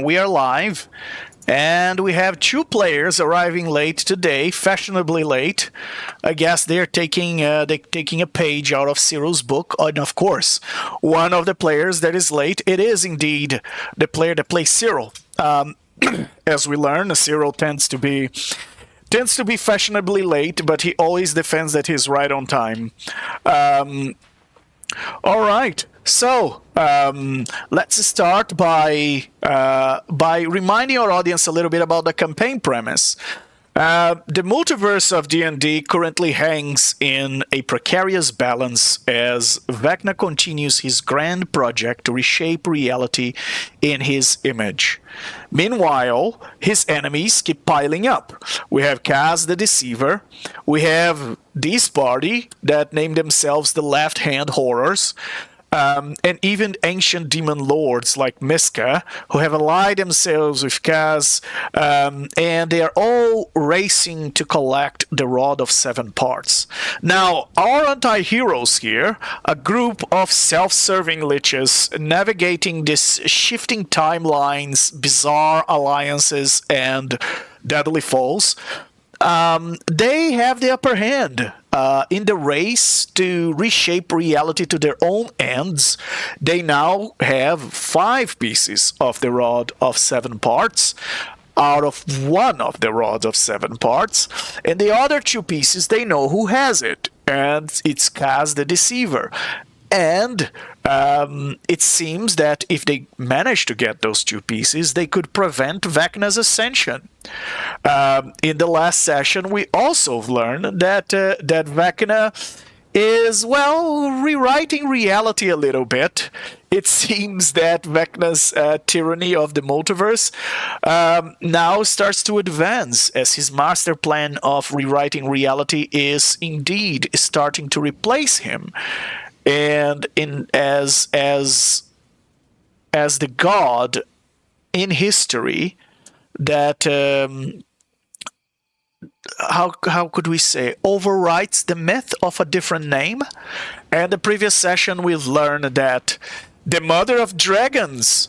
We are live, and we have two players arriving late today, fashionably late. I guess they're taking a page out of Cyril's book, and of course, one of the players that is late, it is indeed the player that plays Cyril. As we learn, Cyril tends to be fashionably late, but he always defends that he's right on time. All right. So let's start by reminding our audience a little bit about the campaign premise. The multiverse of D&D currently hangs in a precarious balance as Vecna continues his grand project to reshape reality in his image. Meanwhile, his enemies keep piling up. We have Kaz the Deceiver. We have this party that name themselves the Left Hand Horrors. And even ancient demon lords like Miska, who have allied themselves with Kaz, and they are all racing to collect the Rod of Seven Parts. Now, our anti-heroes here, a group of self-serving liches navigating these shifting timelines, bizarre alliances, and deadly foes, they have the upper hand. In the race to reshape reality to their own ends, they now have 5 pieces of the Rod of Seven Parts out of one of the Rods of Seven Parts, and the other 2 pieces, they know who has it, and it's Kaz the Deceiver. And it seems that if they manage to get those 2 pieces, they could prevent Vecna's ascension. In the last session, we also learned that Vecna is, well, rewriting reality a little bit. It seems that Vecna's tyranny of the multiverse now starts to advance as his master plan of rewriting reality is indeed starting to replace him. And as the god in history that how could we say overwrites the myth of a different name. And the previous session we've learned that the mother of dragons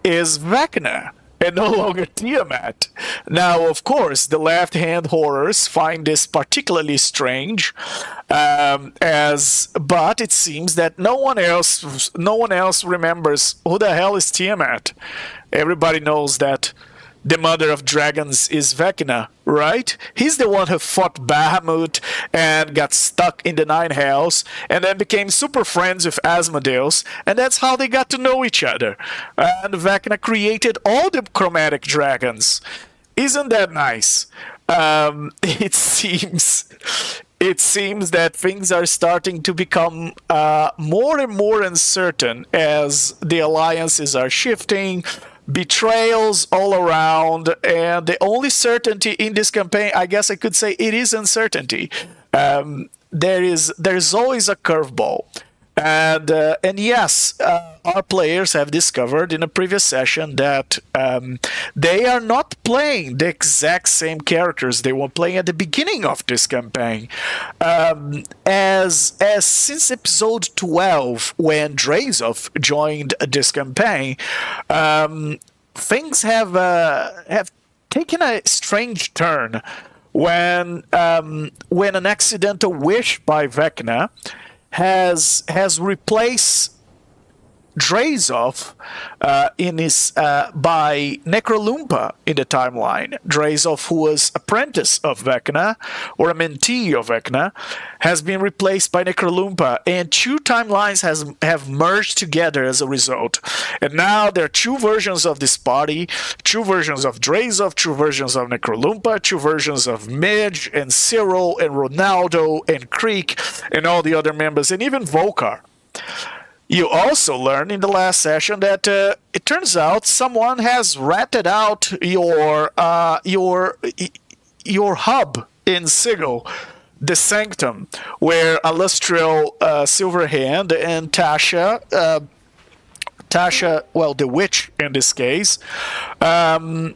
is Vecna and no longer Tiamat. Now, of course, the left-hand horrors find this particularly strange, but it seems that no one else remembers who the hell is Tiamat. Everybody knows that the mother of dragons is Vecna, right? He's the one who fought Bahamut and got stuck in the 9 hells and then became super friends with Asmodeus, and that's how they got to know each other. And Vecna created all the chromatic dragons. Isn't that nice? It seems that things are starting to become more and more uncertain as the alliances are shifting. Betrayals all around, and the only certainty in this campaign, I guess I could say, it is uncertainty. There's always a curveball, and yes, our players have discovered in a previous session that they are not playing the exact same characters they were playing at the beginning of this campaign. As since episode 12, when Drazov joined this campaign, things have taken a strange turn when an accidental wish by Vecna has replaced Drazov by Necrolumpa in the timeline. Drazov, who was apprentice of Vecna, or a mentee of Vecna, has been replaced by Necrolumpa, and 2 timelines have merged together as a result. And now there are 2 versions of this party, 2 versions of Drazov, 2 versions of Necrolumpa, 2 versions of Midge and Cyril and Ronaldo and Creek and all the other members, and even Volkar. You also learned in the last session that it turns out someone has ratted out your hub in Sigil, the Sanctum, where Allustrial Silverhand and Tasha, well, the witch in this case, were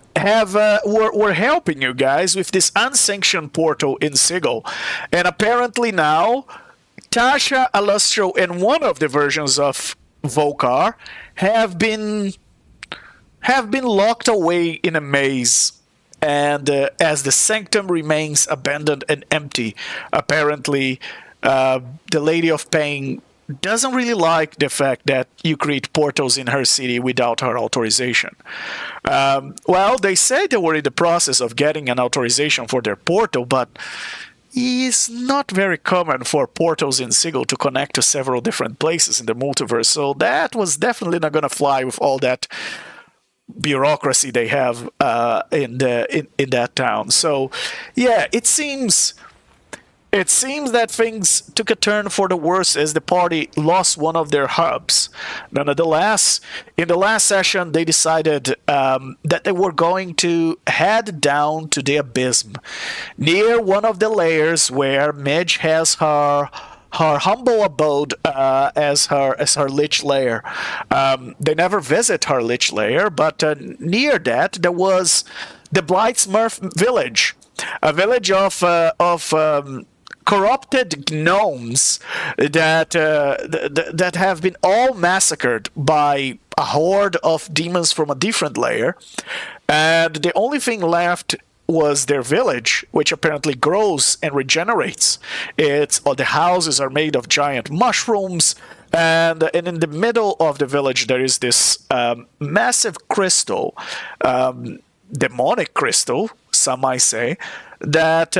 helping you guys with this unsanctioned portal in Sigil, and apparently now Tasha, Allustrial, and one of the versions of Volkar have been have been locked away in a maze. And as the sanctum remains abandoned and empty, apparently the Lady of Pain doesn't really like the fact that you create portals in her city without her authorization. Well, they say they were in the process of getting an authorization for their portal, but it's not very common for portals in Sigil to connect to several different places in the multiverse, so that was definitely not going to fly with all that bureaucracy they have in that town. So, yeah, it seems that things took a turn for the worse as the party lost one of their hubs. Nonetheless, in the last session, they decided that they were going to head down to the abyss, near one of the layers where Midge has her humble abode as her Lich lair. They never visit her Lich lair, but near that there was the Blightsmurf village, a village of corrupted gnomes that have been all massacred by a horde of demons from a different layer, and the only thing left was their village, which apparently grows and regenerates. The houses are made of giant mushrooms, and in the middle of the village there is this massive crystal, demonic crystal, some might say, that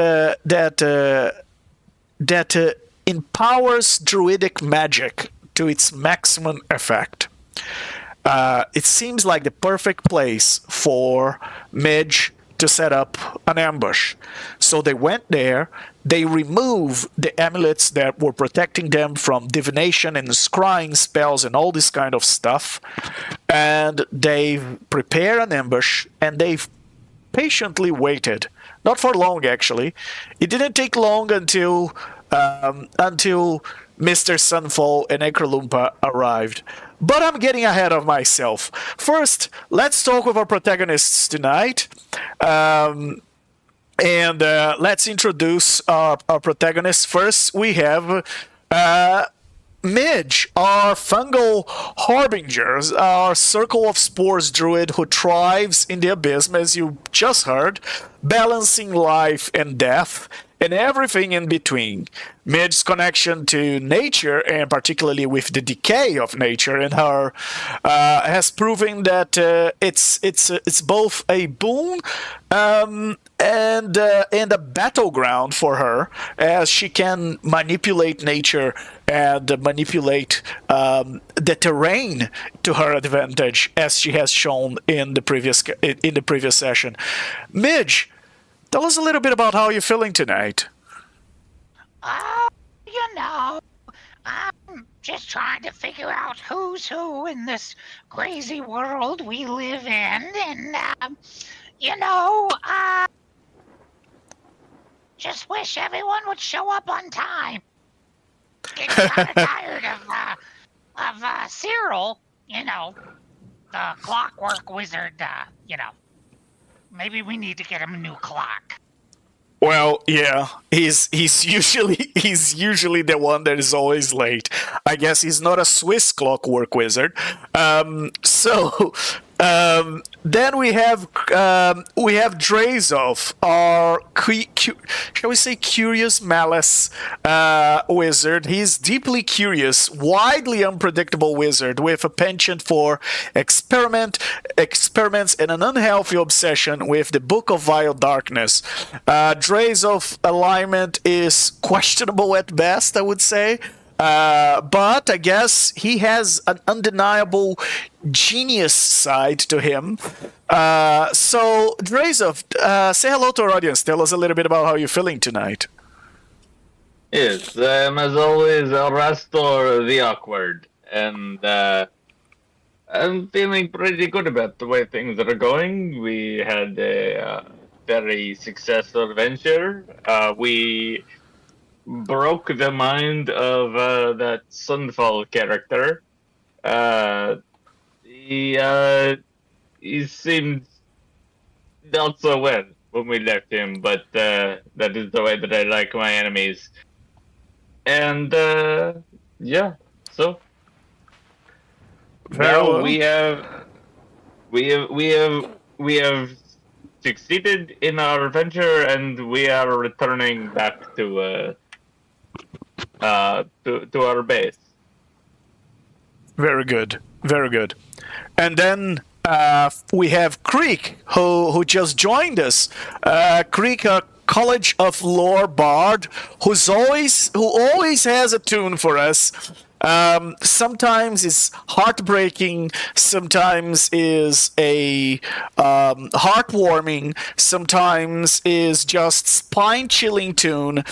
empowers druidic magic to its maximum effect. It seems like the perfect place for Midge to set up an ambush. So they went there, they removed the amulets that were protecting them from divination and scrying spells and all this kind of stuff, and they prepared an ambush, and they've patiently waited. Not for long, actually. It didn't take long until Mr. Sunfall and Necrolumpa arrived. But I'm getting ahead of myself. First, let's talk with our protagonists tonight. Let's introduce our protagonists. First, we have Midge, our fungal harbinger, our circle of spores druid who thrives in the abyss, as you just heard, balancing life and death and everything in between. Midge's connection to nature, and particularly with the decay of nature in her, has proven that it's both a boon and a battleground for her, as she can manipulate nature and manipulate the terrain to her advantage, as she has shown in the previous session. Midge, tell us a little bit about how you're feeling tonight. I'm just trying to figure out who's who in this crazy world we live in, and, just wish everyone would show up on time. Getting kind of tired of Cyril, the clockwork wizard, Maybe we need to get him a new clock. Well, yeah, he's usually the one that is always late. I guess he's not a Swiss clockwork wizard. Then we have Drazov, our shall we say curious malice wizard. He's deeply curious, widely unpredictable wizard with a penchant for experiments and an unhealthy obsession with the Book of Vile Darkness. Drazov alignment is questionable at best, I would say. But I guess he has an undeniable genius side to him. So, Drazov, say hello to our audience. Tell us a little bit about how you're feeling tonight. Yes, as always, I'll restore the awkward. And I'm feeling pretty good about the way things are going. We had a very successful adventure. We broke the mind of that Sunfall character. He seemed not so well when we left him, but that is the way that I like my enemies. And yeah, so now we have we have succeeded in our venture, and we are returning back to our base. Very good. Very good. And then we have Creek, who just joined us. Creek, a College of Lore bard, who always has a tune for us. Sometimes it's heartbreaking, sometimes is a heartwarming, sometimes is just spine-chilling tune.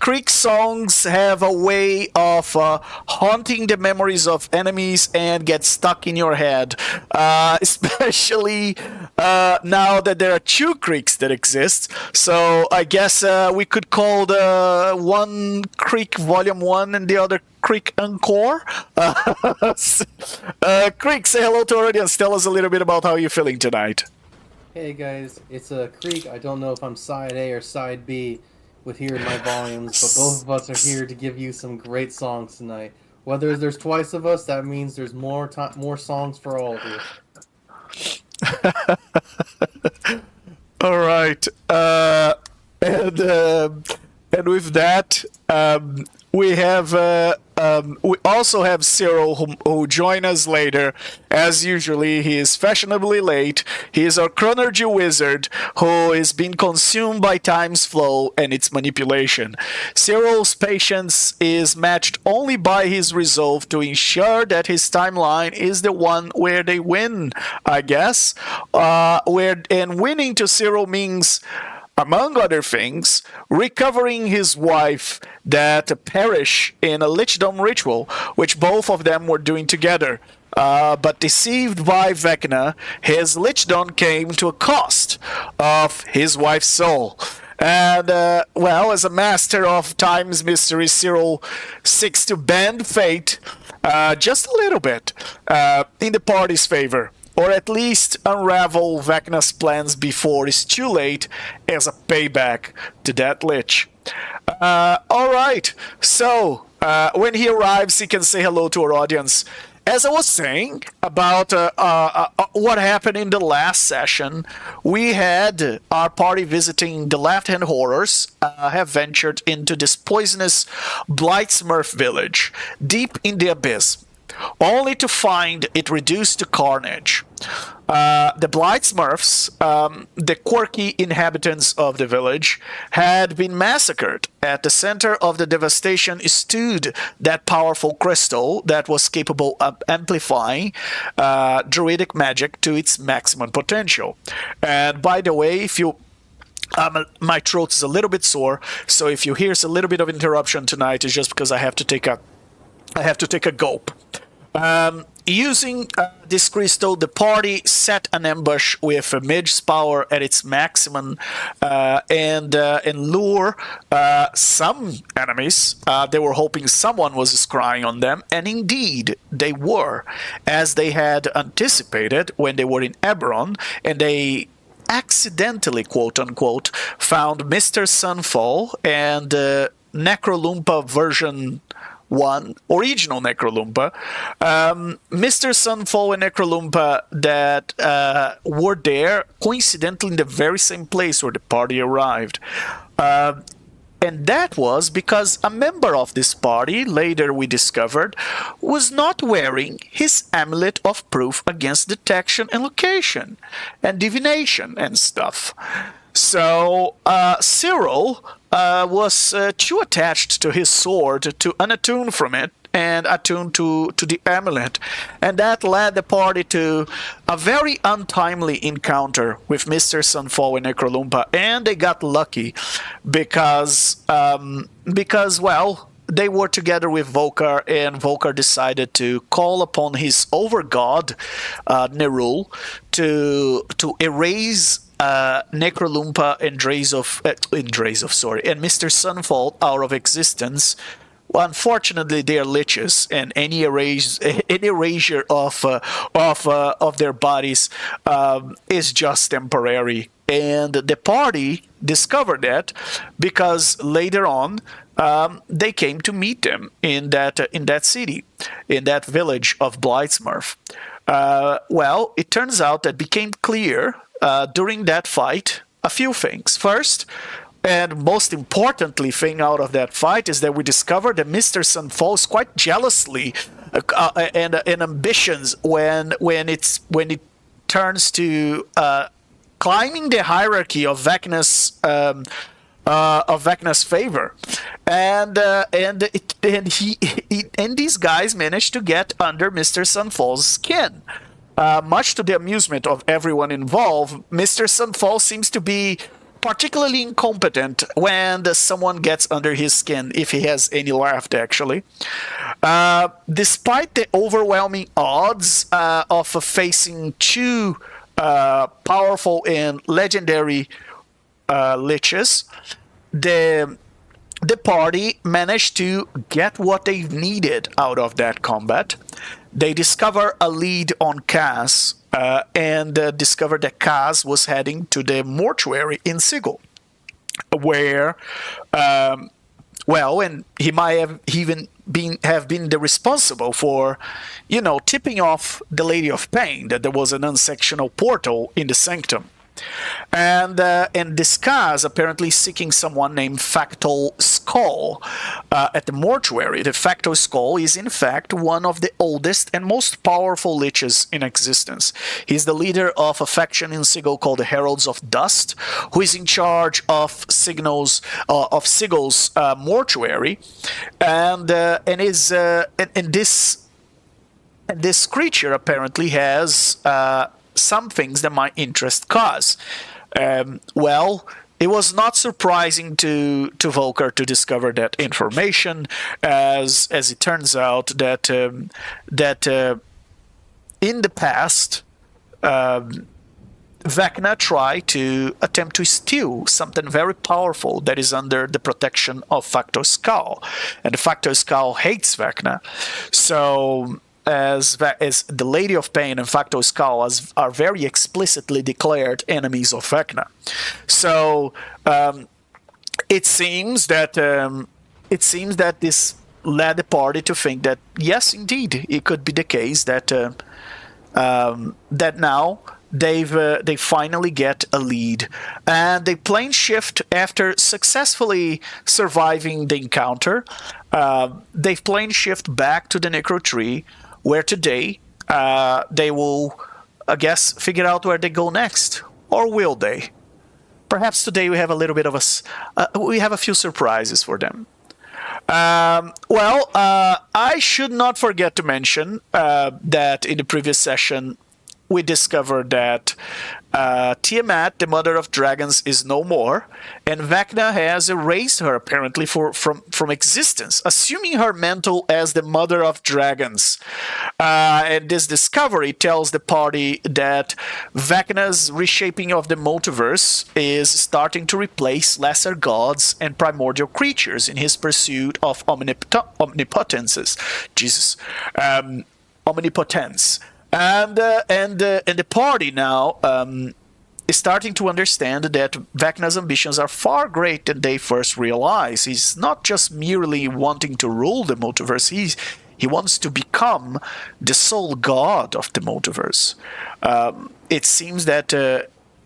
Creek songs have a way of haunting the memories of enemies and get stuck in your head, especially now that there are two Creeks that exist. So I guess we could call the one Creek Volume 1 and the other Creek Encore. Creek, say hello to our audience. Tell us a little bit about how you're feeling tonight. Hey guys, it's a Creek. I don't know if I'm side A or side B with hearing my volumes, but both of us are here to give you some great songs tonight. Whether there's twice of us, that means there's more songs for all of you. All right, and with that, we also have Cyril who join us later. As usually, he is fashionably late. He is our chronergy wizard who is being consumed by time's flow and its manipulation. Cyril's patience is matched only by his resolve to ensure that his timeline is the one where they win, I guess. And winning to Cyril means, among other things, recovering his wife that perished in a lichdom ritual, which both of them were doing together. But deceived by Vecna, his lichdom came to a cost of his wife's soul. And, well, as a master of time's mystery, Cyril seeks to bend fate just a little bit in the party's favor, or at least unravel Vecna's plans before it's too late as a payback to that Lich. Alright, so when he arrives, he can say hello to our audience. As I was saying about what happened in the last session, we had our party visiting the left-hand horrors, have ventured into this poisonous Blightsmurf village, deep in the abyss, only to find it reduced to carnage. The Blightsmurfs, the quirky inhabitants of the village, had been massacred. At the center of the devastation stood that powerful crystal that was capable of amplifying druidic magic to its maximum potential. And by the way, if you my throat is a little bit sore, so if you hear a little bit of interruption tonight, it's just because I have to take a gulp. Using this crystal, the party set an ambush with a mage's power at its maximum and lure some enemies. They were hoping someone was scrying on them, and indeed they were, as they had anticipated when they were in Eberron, and they accidentally, quote-unquote, found Mr. Sunfall and Necrolumpa version 1, original Necrolumpa, Mr. Sunfall and Necrolumpa that were there coincidentally in the very same place where the party arrived. And that was because a member of this party, later we discovered, was not wearing his amulet of proof against detection and location and divination and stuff. So Cyril was too attached to his sword to unattune from it and attune to the amulet, and that led the party to a very untimely encounter with Mr. Sunfall and Necrolumpa, and they got lucky because well, they were together with Volkar, and Volkar decided to call upon his overgod Nerul to erase Necrolumpa and and Mr. Sunfall out of existence. Well, unfortunately, they are liches, and any erasure of their bodies is just temporary. And the party discovered that because later on they came to meet them in that city, in that village of Blightsmurf. Well, it turns out that became clear during that fight a few things. First, and most importantly thing out of that fight is that we discovered that Mr. Sun falls quite jealously and ambitions when it turns to climbing the hierarchy of Vecna's favor, and these guys managed to get under Mr. Sunfall's skin. Much to the amusement of everyone involved, Mr. Sunfall seems to be particularly incompetent when someone gets under his skin, if he has any left, actually. Despite the overwhelming odds of facing two powerful and legendary liches, the party managed to get what they needed out of that combat. They discover a lead on Kaz, and discovered that Kaz was heading to the mortuary in Sigil, where, and he might have even been the responsible for, tipping off the Lady of Pain that there was an unsectional portal in the sanctum. And this Kaz apparently seeking someone named Factal Skull at the mortuary. The Factal Skull is in fact one of the oldest and most powerful liches in existence. He's the leader of a faction in Sigil called the Heralds of Dust, who is in charge of Sigil's mortuary, and this creature apparently has some things that might interest Kaz. It was not surprising to Volker to discover that information, as it turns out that in the past, Vecna tried to attempt to steal something very powerful that is under the protection of Factor Skull, and the Factor Skull hates Vecna. So, as the Lady of Pain and Factor Skull are very explicitly declared enemies of Vecna. So it seems that this led the party to think that yes, indeed, it could be the case that that now they finally get a lead, and they plane shift after successfully surviving the encounter. They plane shift back to the Necro Tree, where today they will, I guess, figure out where they go next. Or will they? Perhaps today we have a little bit of we have a few surprises for them. I should not forget to mention that in the previous session we discovered that Tiamat, the Mother of Dragons, is no more, and Vecna has erased her apparently from existence, assuming her mantle as the Mother of Dragons. And this discovery tells the party that Vecna's reshaping of the multiverse is starting to replace lesser gods and primordial creatures in his pursuit of omnipotences. Omnipotence. And the party now is starting to understand that Vecna's ambitions are far greater than they first realized. He's not just merely wanting to rule the multiverse, he wants to become the sole god of the multiverse. It seems that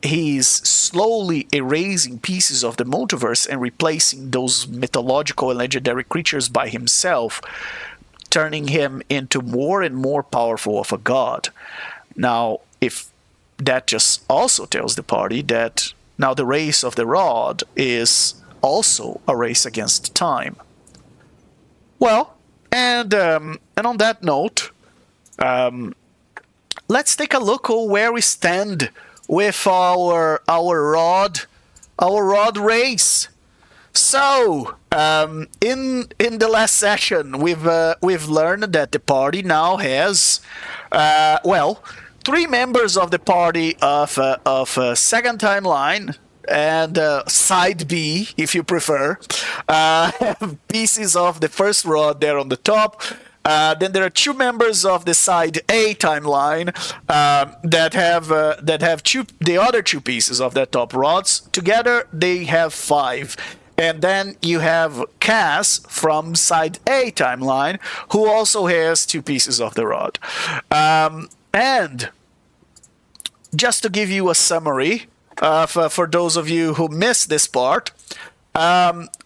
he's slowly erasing pieces of the multiverse and replacing those mythological and legendary creatures by himself, turning him into more and more powerful of a god. Now, if that just also tells the party that now the race of the rod is also a race against time. Well, and on that note, let's take a look at where we stand with our rod race. So, in the last session, we've learned that the party now has, 3 members of the party of second timeline and side B, if you prefer, have pieces of the first rod there on the top. Then there are 2 members of the side A timeline that have the other 2 pieces of that top rods. Together, they have 5. And then you have Cass from side A timeline, who also has 2 pieces of the rod. And just to give you a summary, for those of you who missed this part,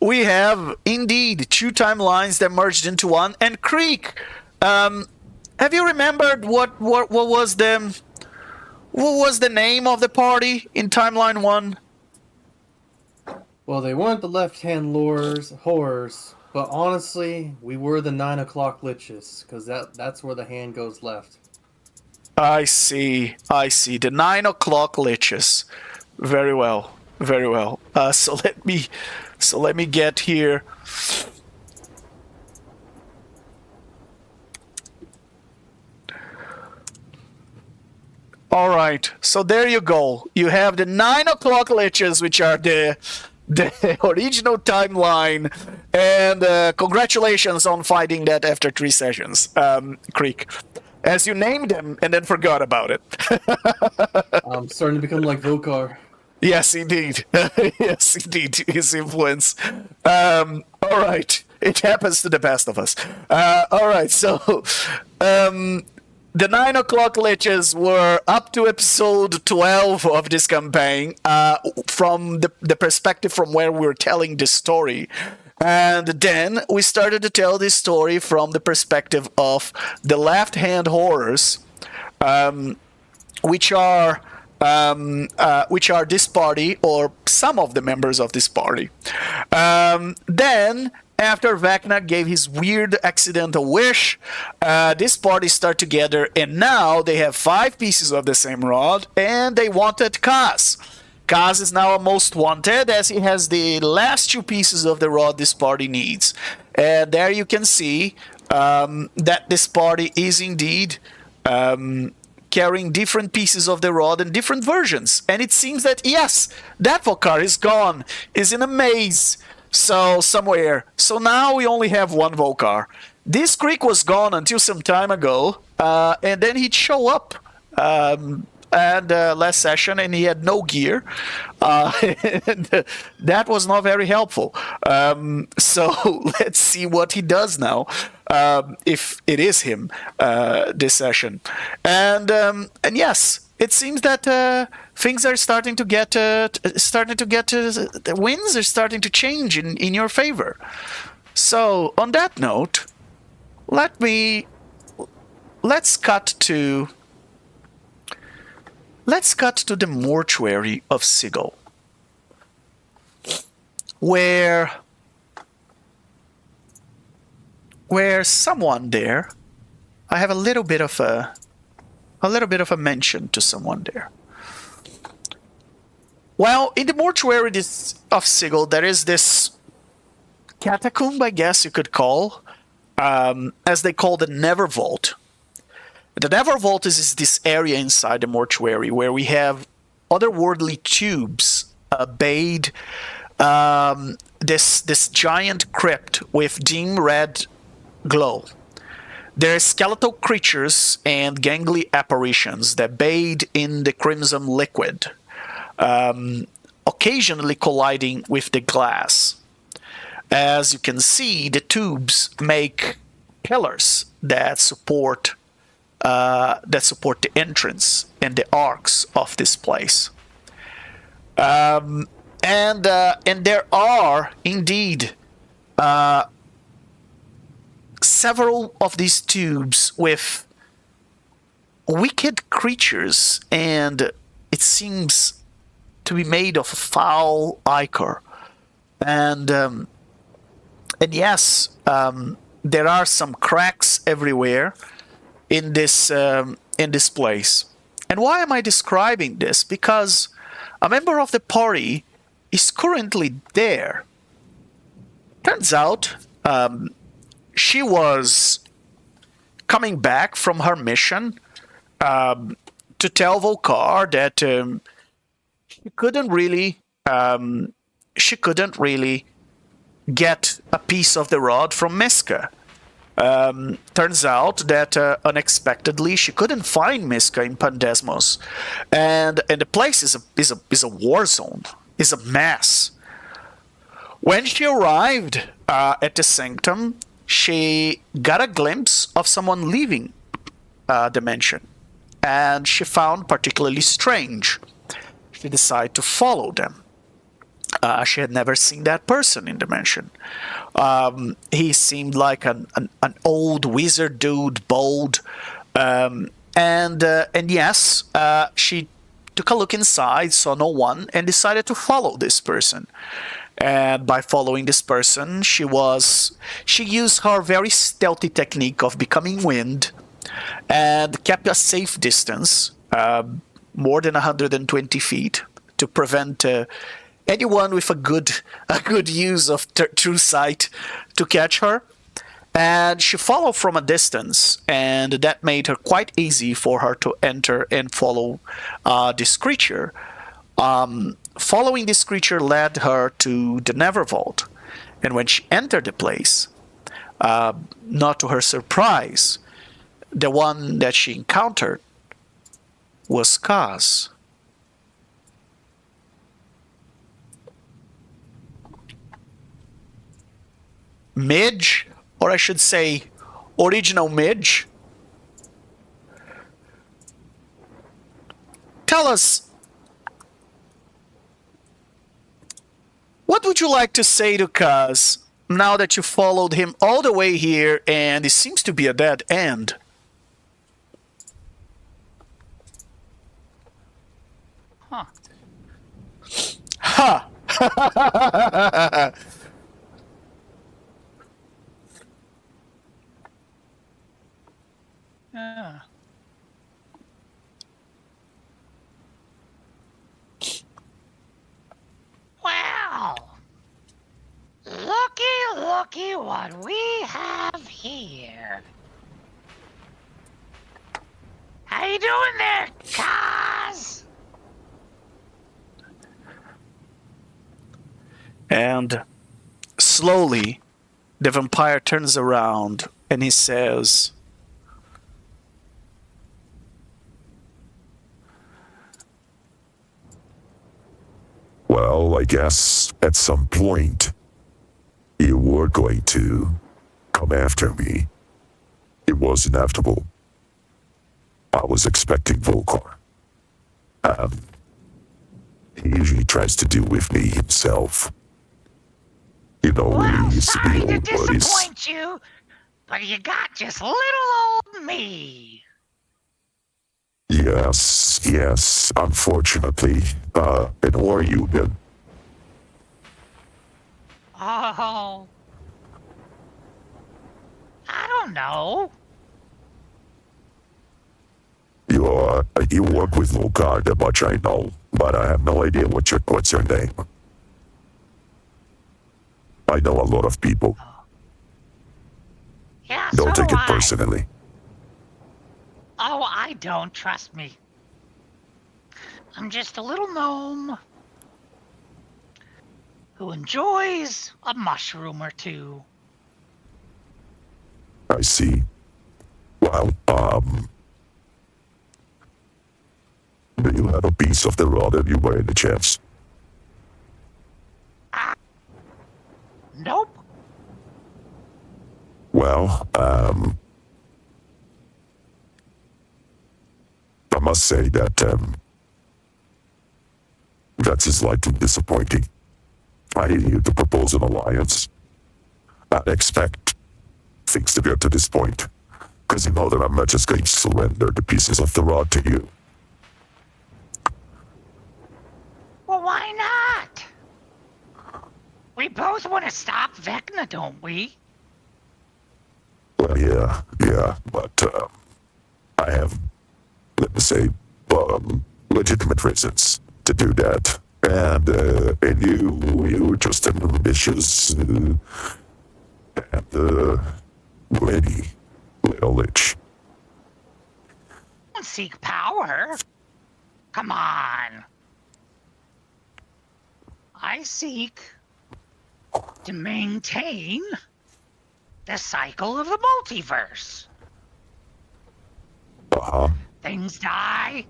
we have indeed two timelines that merged into one. And Creek, have you remembered what was the name of the party in timeline 1? Well, they weren't the left-hand horrors, but honestly, we were the 9 o'clock liches, because that's where the hand goes left. I see. The 9 o'clock liches. Very well. So let me get here. All right. So there you go. You have the 9 o'clock liches, which are the original timeline, and congratulations on finding that after 3 sessions, Creek. As you named them and then forgot about it. I'm starting to become like Vokar. Yes, indeed. Yes, indeed. His influence. All right. It happens to the best of us. All right. So, the 9 o'clock liches were up to episode 12 of this campaign, from the perspective from where we were telling the story. And then we started to tell this story from the perspective of the left-hand horrors, which are this party, or some of the members of this party. Then, after Vecna gave his weird accidental wish, this party started together, and now they have 5 pieces of the same rod, and they wanted Kaz. Kaz is now a most wanted, as he has the last 2 pieces of the rod this party needs. And there you can see that this party is indeed carrying different pieces of the rod and different versions. And it seems that, yes, that Vokar is gone, is in a maze, so somewhere. So now we only have 1 Vokar. This Greek was gone until some time ago, and then he'd show up and last session, and he had no gear, and that was not very helpful. So let's see what he does now, if it is him this session. And yes, it seems that things are starting to get the winds are starting to change in your favor. So on that note, let's cut to the mortuary of Sigil, where someone there, I have a little bit of a mention to someone there. Well, in the mortuary of Sigil, there is this catacomb, I guess you could call, as they call the Never Vault. The Never Vault is this area inside the mortuary where we have otherworldly tubes bathed this giant crypt with dim red glow. There are skeletal creatures and gangly apparitions that bathe in the crimson liquid, occasionally colliding with the glass. As you can see, the tubes make pillars that support the entrance and the arcs of this place. And there are indeed several of these tubes with wicked creatures, and it seems to be made of foul ichor. And yes, there are some cracks everywhere in this place. And why am I describing this? Because a member of the party is currently there. Turns out she was coming back from her mission to tell Vokar that she couldn't really get a piece of the rod from Miska. Turns out that unexpectedly she couldn't find Miska in Pandesmos, and the place is a war zone, is a mess. When she arrived at the sanctum, she got a glimpse of someone leaving the mansion, and she found particularly strange. She decided to follow them. She had never seen that person in the mansion. He seemed like an old wizard dude, bold, and yes, she took a look inside, saw no one, and decided to follow this person. And by following this person, she used her very stealthy technique of becoming wind, and kept a safe distance, more than 120 feet, to prevent anyone with a good use of true sight to catch her. And she followed from a distance, and that made her quite easy for her to enter and follow this creature. Following this creature led her to the Nether Vault, and when she entered the place, not to her surprise, the one that she encountered was Kaz. Midge, or I should say, original Midge. Tell us, what would you like to say to Kaz now that you followed him all the way here and it seems to be a dead end? Huh. Ha! Yeah. Well, looky what we have here. How you doing there, Kaz? And slowly, the vampire turns around and he says, "Well, I guess at some point you were going to come after me. It was inevitable. I was expecting Volkar. He usually tries to deal with me himself. You know, Well, we used to sorry be to old buddies." disappoint you, but you got just little old me. Yes, unfortunately. And who are you then? Oh, I don't know. You work with Volkar, that much I know, but I have no idea what's your name. I know a lot of people. Yeah, Don't so take do it I. personally. Oh, I don't, trust me. I'm just a little gnome who enjoys a mushroom or two. I see. Well, do you have a piece of the rod if you were in the chance? Nope. Well, I must say that, that is slightly disappointing. I need you to propose an alliance. I'd expect things to get to this point, because you know that I'm not just going to surrender the pieces of the rod to you. Well, why not? We both want to stop Vecna, don't we? Well, yeah, but I have, let me say, legitimate reasons to do that. And you're just an ambitious and greedy little lich. Don't seek power. Come on. I seek to maintain the cycle of the multiverse. Uh-huh. Things die,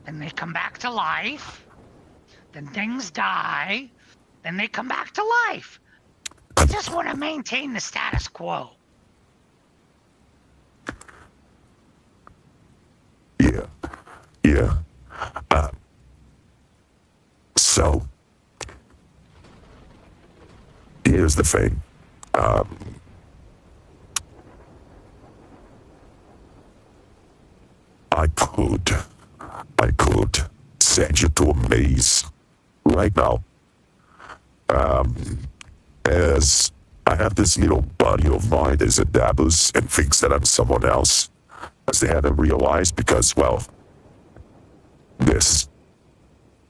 then they come back to life. Then things die, then they come back to life. I just want to maintain the status quo. Yeah. Yeah. So, here's the thing. I could send you to a maze right now. As I have this little buddy of mine that is a dabbers and thinks that I'm someone else, as they haven't realized because, well, this.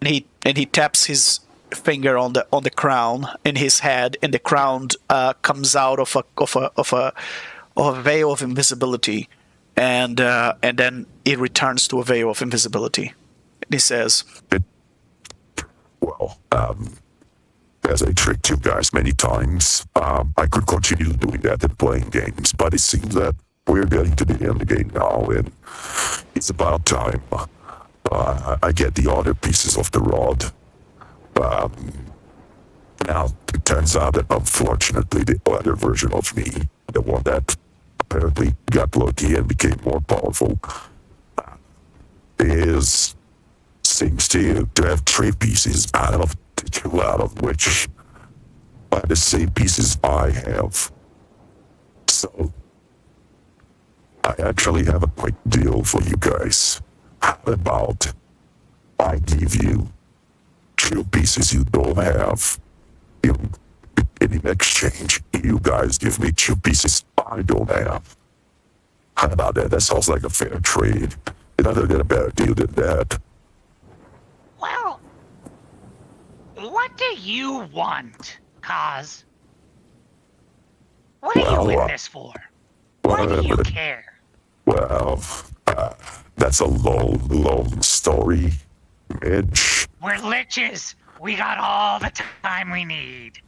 And he taps his finger on the crown in his head, and the crown comes out of a veil of invisibility, and then it returns to a veil of invisibility. And he says, Well, as I tricked you guys many times, I could continue doing that and playing games, but it seems that we're getting to the end of the game now, and it's about time I get the other pieces of the rod. Now, it turns out that unfortunately the other version of me, the one that apparently got lucky and became more powerful, seems to have 3 pieces out of which are the same pieces I have. So, I actually have a quick deal for you guys. How about I give you 2 pieces you don't have? In exchange, you guys give me 2 pieces I don't have. How about that? That sounds like a fair trade. You're not gonna get a better deal than that. Well, what do you want, Kaz? What are you in this for? Why do you care? Well, that's a long story, Midge. We're liches. We got all the time we need.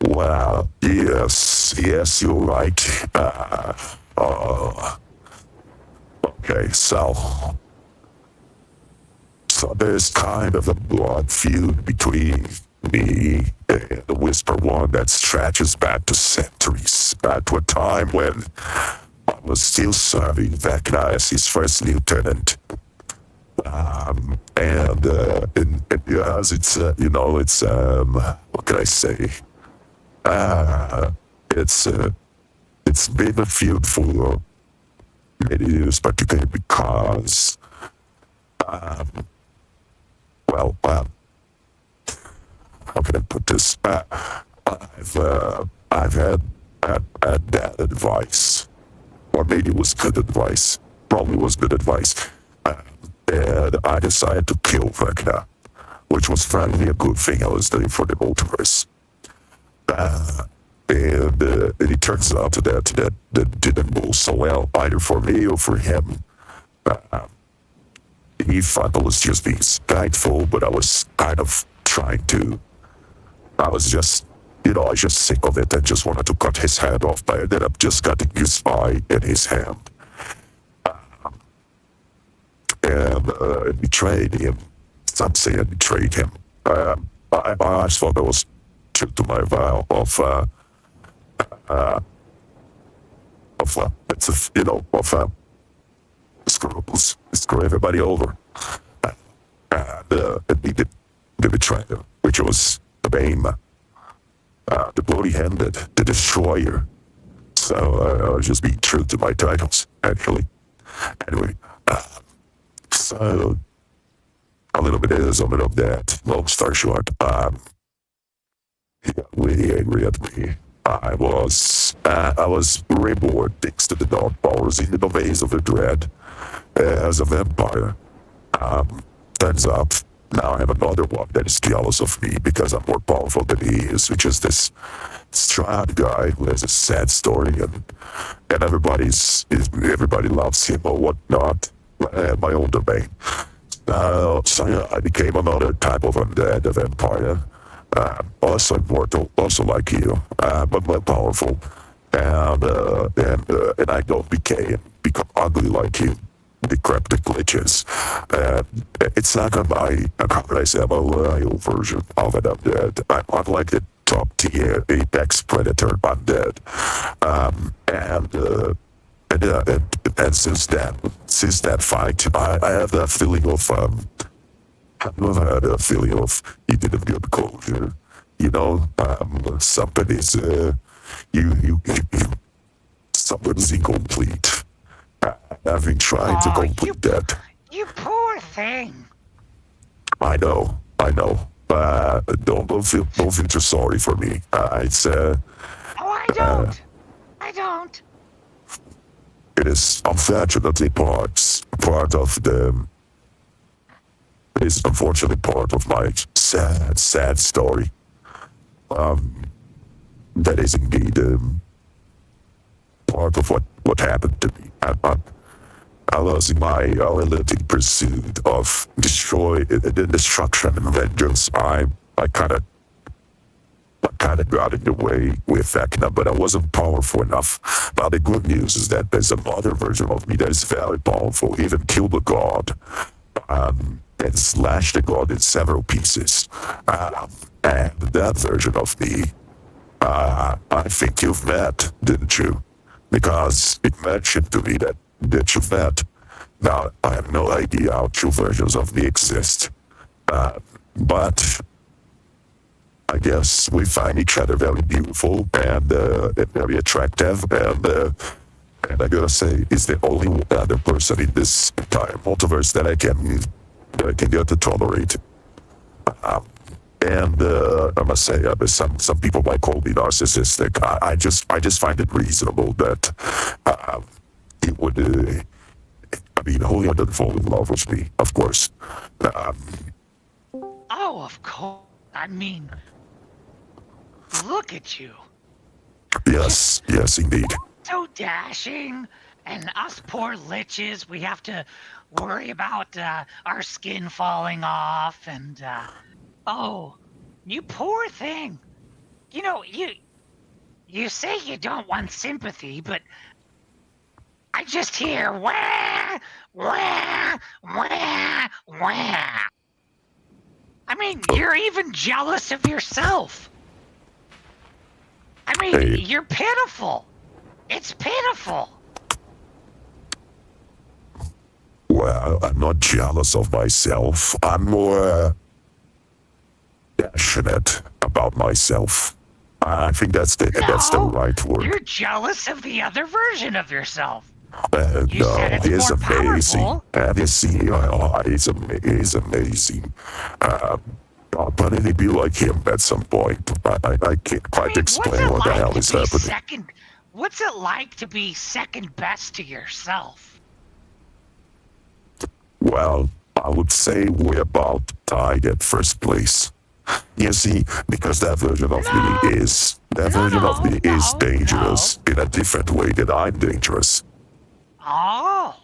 Well, yes, you're right. Okay, so there's kind of a blood feud between me and the Whisper One that stretches back to centuries, back to a time when I was still serving Vecna as his first lieutenant. And yes, it's what can I say? It's been a feud for many years, particularly because, how can I put this? I've had bad advice, or maybe it was good advice. Probably was good advice. And I decided to kill Vecna, which was finally a good thing I was doing for the multiverse. And it turns out that didn't go so well, either for me or for him. He thought I was just being spiteful, but I was kind of trying to. I was just sick of it and just wanted to cut his head off, but I ended up just cutting his eye in his hand. And betrayed him. Some say I betrayed him. I thought I was true to my vow of screw everybody over. And the betrayer, which was the Bane, the bloody-handed, the destroyer. So I was just being true to my titles, actually. Anyway, so a little bit of this, a little of that. Long story short, he got really angry at me. I was reborn thanks to the dark powers in the domains of the dread as a vampire. Turns out now I have another one that is jealous of me because I'm more powerful than he is, which is this Strahd guy who has a sad story and everybody loves him or whatnot. I have my own domain. So yeah, I became another type of undead, a vampire. Also immortal, also like you, but more powerful. And I don't become ugly like you, decrepit liches. It's like I'm a loyal version of an undead. I'm unlike the top tier apex predator undead. And since then, since that fight, I have that feeling of I've had a feeling of you didn't get closure. You know, something is you something's incomplete. I've been trying to complete that. You poor thing. I know. Don't feel too sorry for me. It's Oh, I don't. it is unfortunately part of the. It is unfortunately part of my sad story. That is indeed part of what happened to me. I was in my unrelenting pursuit of the destruction and vengeance. I kind of got in the way with Vecna, but I wasn't powerful enough. Now the good news is that there's another version of me that is very powerful, even killed a god, and slashed the god in several pieces. And that version of me, I think you've met, didn't you? Because it mentioned to me that you've met. Now, I have no idea how two versions of me exist. But I guess we find each other very beautiful and very attractive. And I gotta say, it's the only other person in this entire multiverse that I can get to tolerate. And I must say, some people might call me narcissistic. I just find it reasonable that it would. Who wouldn't fall in love with me? Of course. Oh, of course. I mean, look at you. Yes, indeed. So dashing, and us poor liches, we have to worry about our skin falling off, and oh, you poor thing. You know, you say you don't want sympathy, but I just hear wah, wah, wah, wah. I mean, you're even jealous of yourself. I mean, Hey. you're pitiful. It's pitiful. Well, I'm not jealous of myself. I'm more passionate about myself. I think that's the right word. You're jealous of the other version of yourself. You No, said it's he's more amazing. powerful. Have you seen? He's amazing. But it'd be like him at some point. I can't quite explain what the hell is happening. What's it like to be second best to yourself? Well, I would say we're about tied at first place. You see, because that version of me is dangerous in a different way than I'm dangerous. Oh.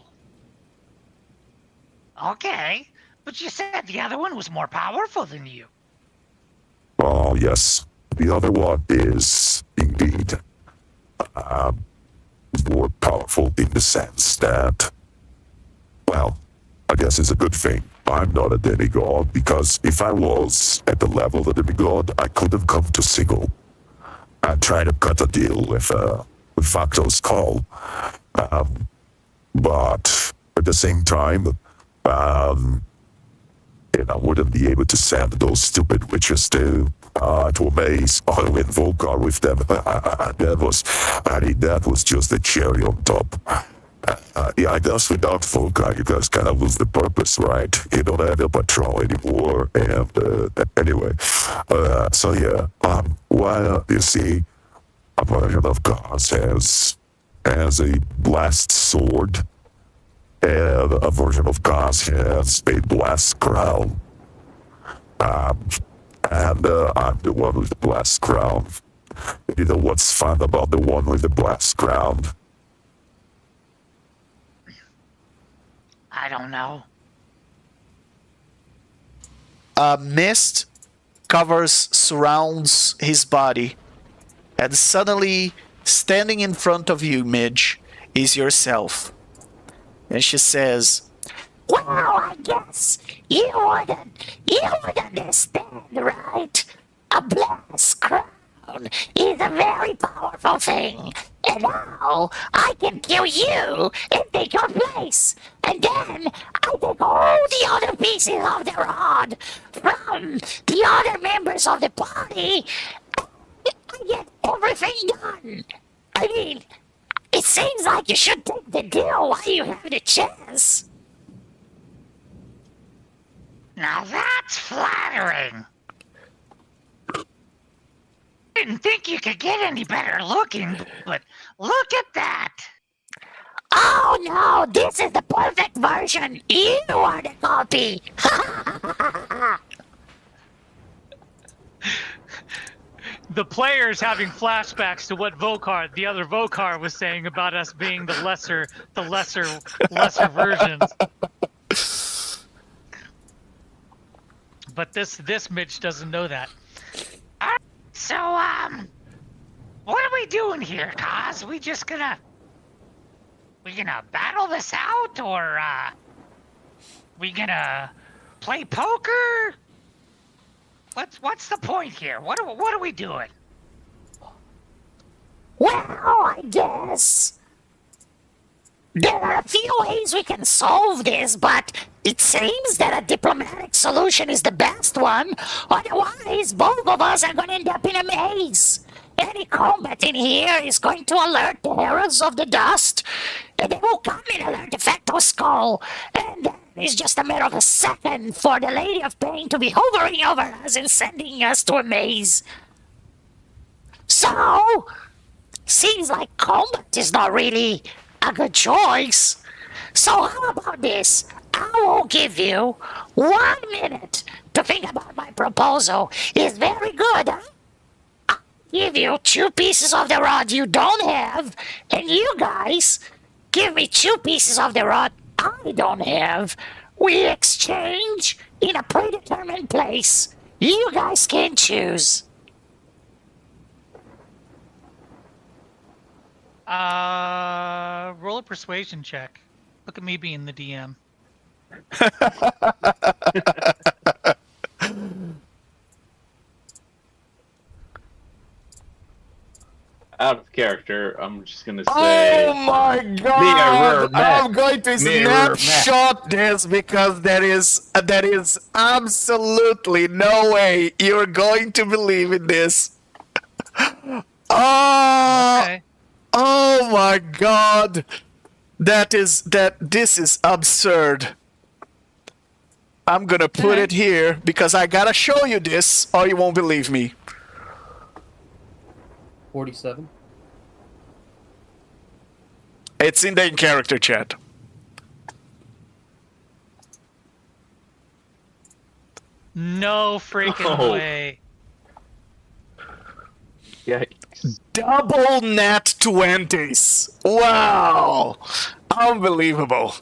Okay. But you said the other one was more powerful than you. Oh, yes. The other one is indeed more powerful in the sense that, well, I guess it's a good thing I'm not a demigod, because if I was at the level of a demigod, I could have come to Sigil and try to cut a deal with Facto's call. But at the same time, I wouldn't be able to send those stupid witches to amaze or invoke her with them. That was just the cherry on top. Yeah, I guess without Volca, you guys kind of lose the purpose, right? You don't have a patrol anymore, and anyway. So yeah, well, you see, a version of gods has a blast sword, and a version of gods has a blast crown. And I'm the one with the blast crown. You know what's fun about the one with the blast crown? I don't know. A mist surrounds his body, and suddenly, standing in front of you, Midge, is yourself. And she says, Well, I guess you would understand, right? A blast crown is a very powerful thing, and now I can kill you and take your place, and then I take all the other pieces of the rod from the other members of the party, and I get everything done. I mean, it seems like you should take the deal while you have the chance. Now that's flattering. Didn't think you could get any better looking, but look at that. Oh no, this is the perfect version. You are the copy. The player's having flashbacks to what the other Vokar was saying about us being the lesser versions. But this Mitch doesn't know that. So, what are we doing here, Kaz? We gonna battle this out, or, we gonna play poker? What's the point here? What are we doing? Well, I guess there are a few ways we can solve this, but it seems that a diplomatic solution is the best one. Otherwise, both of us are going to end up in a maze. Any combat in here is going to alert the Heralds of the Dust, and they will come and alert the Facto Skull, and then it's just a matter of a second for the Lady of Pain to be hovering over us and sending us to a maze. So, seems like combat is not really a good choice. So how about this? I will give you 1 minute to think about my proposal. It's very good, huh? I'll give you 2 pieces of the rod you don't have, and you guys give me 2 pieces of the rod I don't have. We exchange in a predetermined place. You guys can choose. Roll a persuasion check. Look at me being the DM. Out of character, I'm just gonna say. Oh my god! I'm going to snapshot this because there is absolutely no way you're going to believe in this. Okay. Oh my god! This is absurd. I'm gonna put it here because I gotta show you this or you won't believe me. 47. It's in the in-character chat. No freaking Oh. way. Yikes. Double nat 20s. Wow. Unbelievable.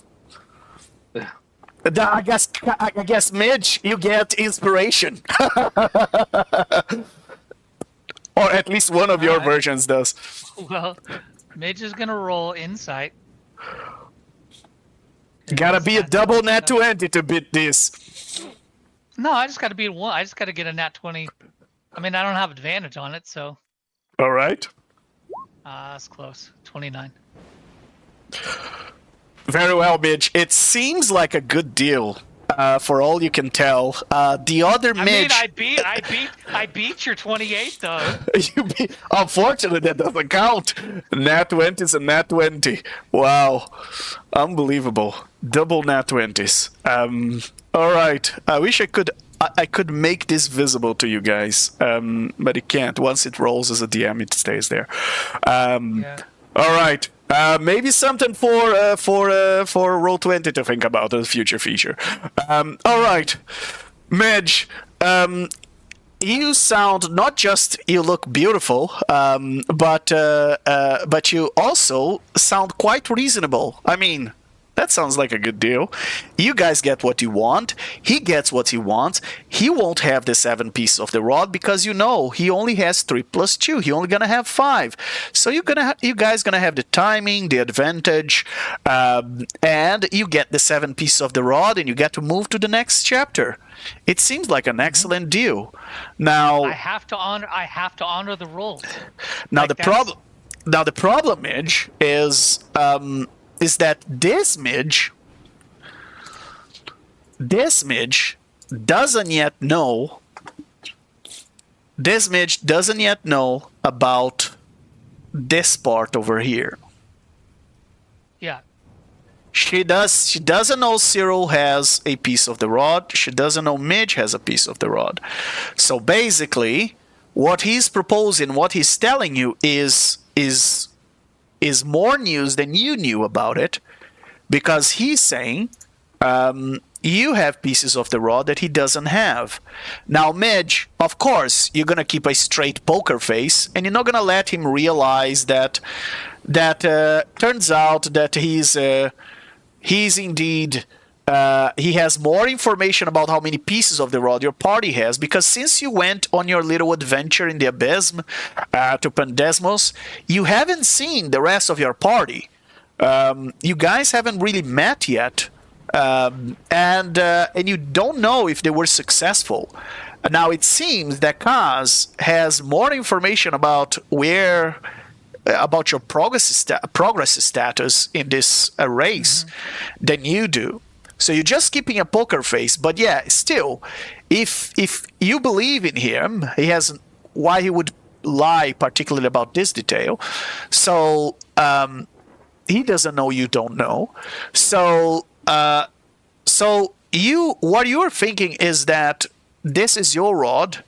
I guess, Midge, you get inspiration. Or at least one of your versions does. Well, Midge is gonna roll insight. Gotta be a double nat 20 to beat this. No, I just gotta beat one. I just gotta get a nat 20. I mean, I don't have advantage on it, so All right. that's close. 29. Very well, Midge. It seems like a good deal. For all you can tell, the other Midge. I mean, I beat your 28 though. Unfortunately, that doesn't count. Nat 20 is a nat 20. Wow, unbelievable. Double nat 20s. All right. I wish I could make this visible to you guys, but it can't. Once it rolls as a DM, it stays there. Yeah. All right. Maybe something for Roll20 to think about as a future feature. All right, Midge, you sound not just you look beautiful, but you also sound quite reasonable. I mean, that sounds like a good deal. You guys get what you want. He gets what he wants. He won't have the 7 pieces of the rod because he only has 3 plus 2. He only gonna have 5. So you guys gonna have the timing, the advantage, and you get the 7 pieces of the rod, and you get to move to the next chapter. It seems like an excellent deal. Now I have to honor the rules. Now Like the problem. Now the problem, Midge, is that this Midge this midge doesn't yet know. This midge doesn't yet know about this part over here. Yeah. She doesn't know Cyril has a piece of the rod. She doesn't know Midge has a piece of the rod. So basically, what he's proposing, what he's telling you is more news than you knew about it, because he's saying you have pieces of the rod that he doesn't have. Now, Midge, of course, you're gonna keep a straight poker face, and you're not gonna let him realize that turns out that he's indeed he has more information about how many pieces of the rod your party has, because since you went on your little adventure in the abyss to Pandesmos, you haven't seen the rest of your party. You guys haven't really met yet, and you don't know if they were successful. Now it seems that Kaz has more information about about your progress status in this race than you do. So you're just keeping a poker face. But yeah, still, if you believe in him, he has why he would lie particularly about this detail. So he doesn't know you don't know. So what you're thinking is that this is your rod.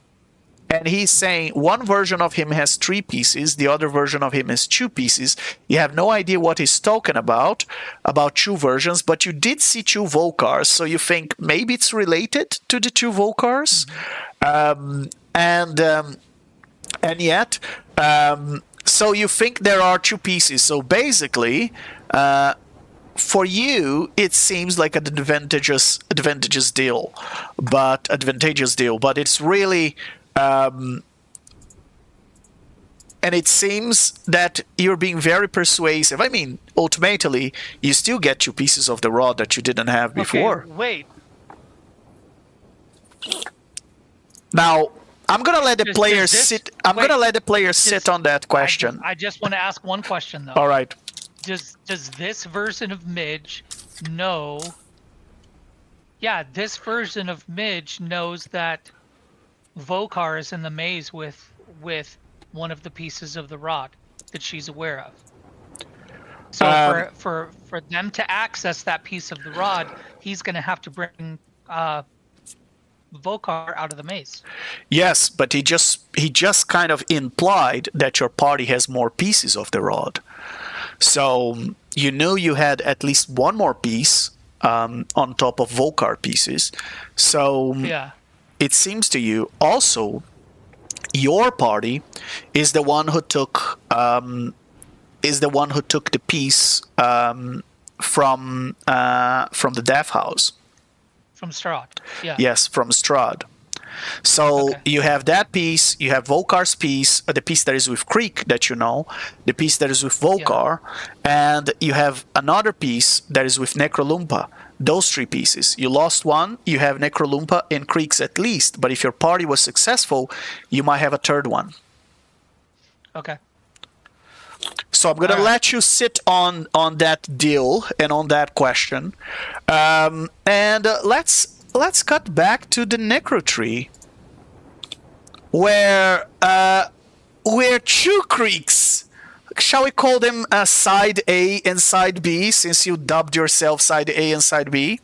And he's saying one version of him has 3 pieces, the other version of him has 2 pieces. You have no idea what he's talking about 2 versions, but you did see 2 Volcars, so you think maybe it's related to the 2 Volcars. And yet, so you think there are 2 pieces. So basically, for you, it seems like an advantageous deal, but it's really. And it seems that you're being very persuasive. I mean, ultimately, you still get 2 pieces of the rod that you didn't have before. Okay, wait. Now, I'm gonna let the player sit. I'm gonna let the player sit on that question. I just want to ask one question though. All right. Does this version of Midge know? Yeah, this version of Midge knows that Vokar is in the maze with one of the pieces of the rod that she's aware of. So for them to access that piece of the rod, he's going to have to bring Vokar out of the maze. Yes, but he just kind of implied that your party has more pieces of the rod. So you knew you had at least one more piece on top of Vokar pieces. So yeah. It seems to you also your party is the one who took the piece from the Death House. From Strahd. Yeah. Yes, from Strahd. So okay. You have that piece, you have Volkar's piece, the piece that is with Creek that you know, the piece that is with Volkar, and you have another piece that is with Necrolumpa. Those 3 pieces. You lost one, you have Necrolumpa and Creeks at least, but if your party was successful, you might have a 3rd one. Okay. So I'm going to let you sit on that deal and on that question. And let's cut back to the Necro Tree, where 2 Creeks, shall we call them Side A and Side B, since you dubbed yourself Side A and Side B?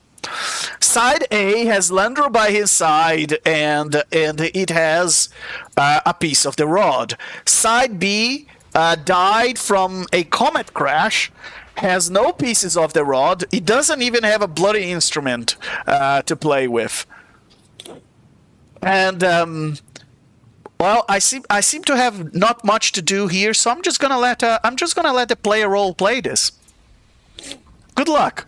Side A has Landro by his side, and it has a piece of the rod. Side B died from a comet crash, has no pieces of the rod. It doesn't even have a bloody instrument to play with. And well, I seem to have not much to do here, so I'm just gonna let the player role play this. Good luck.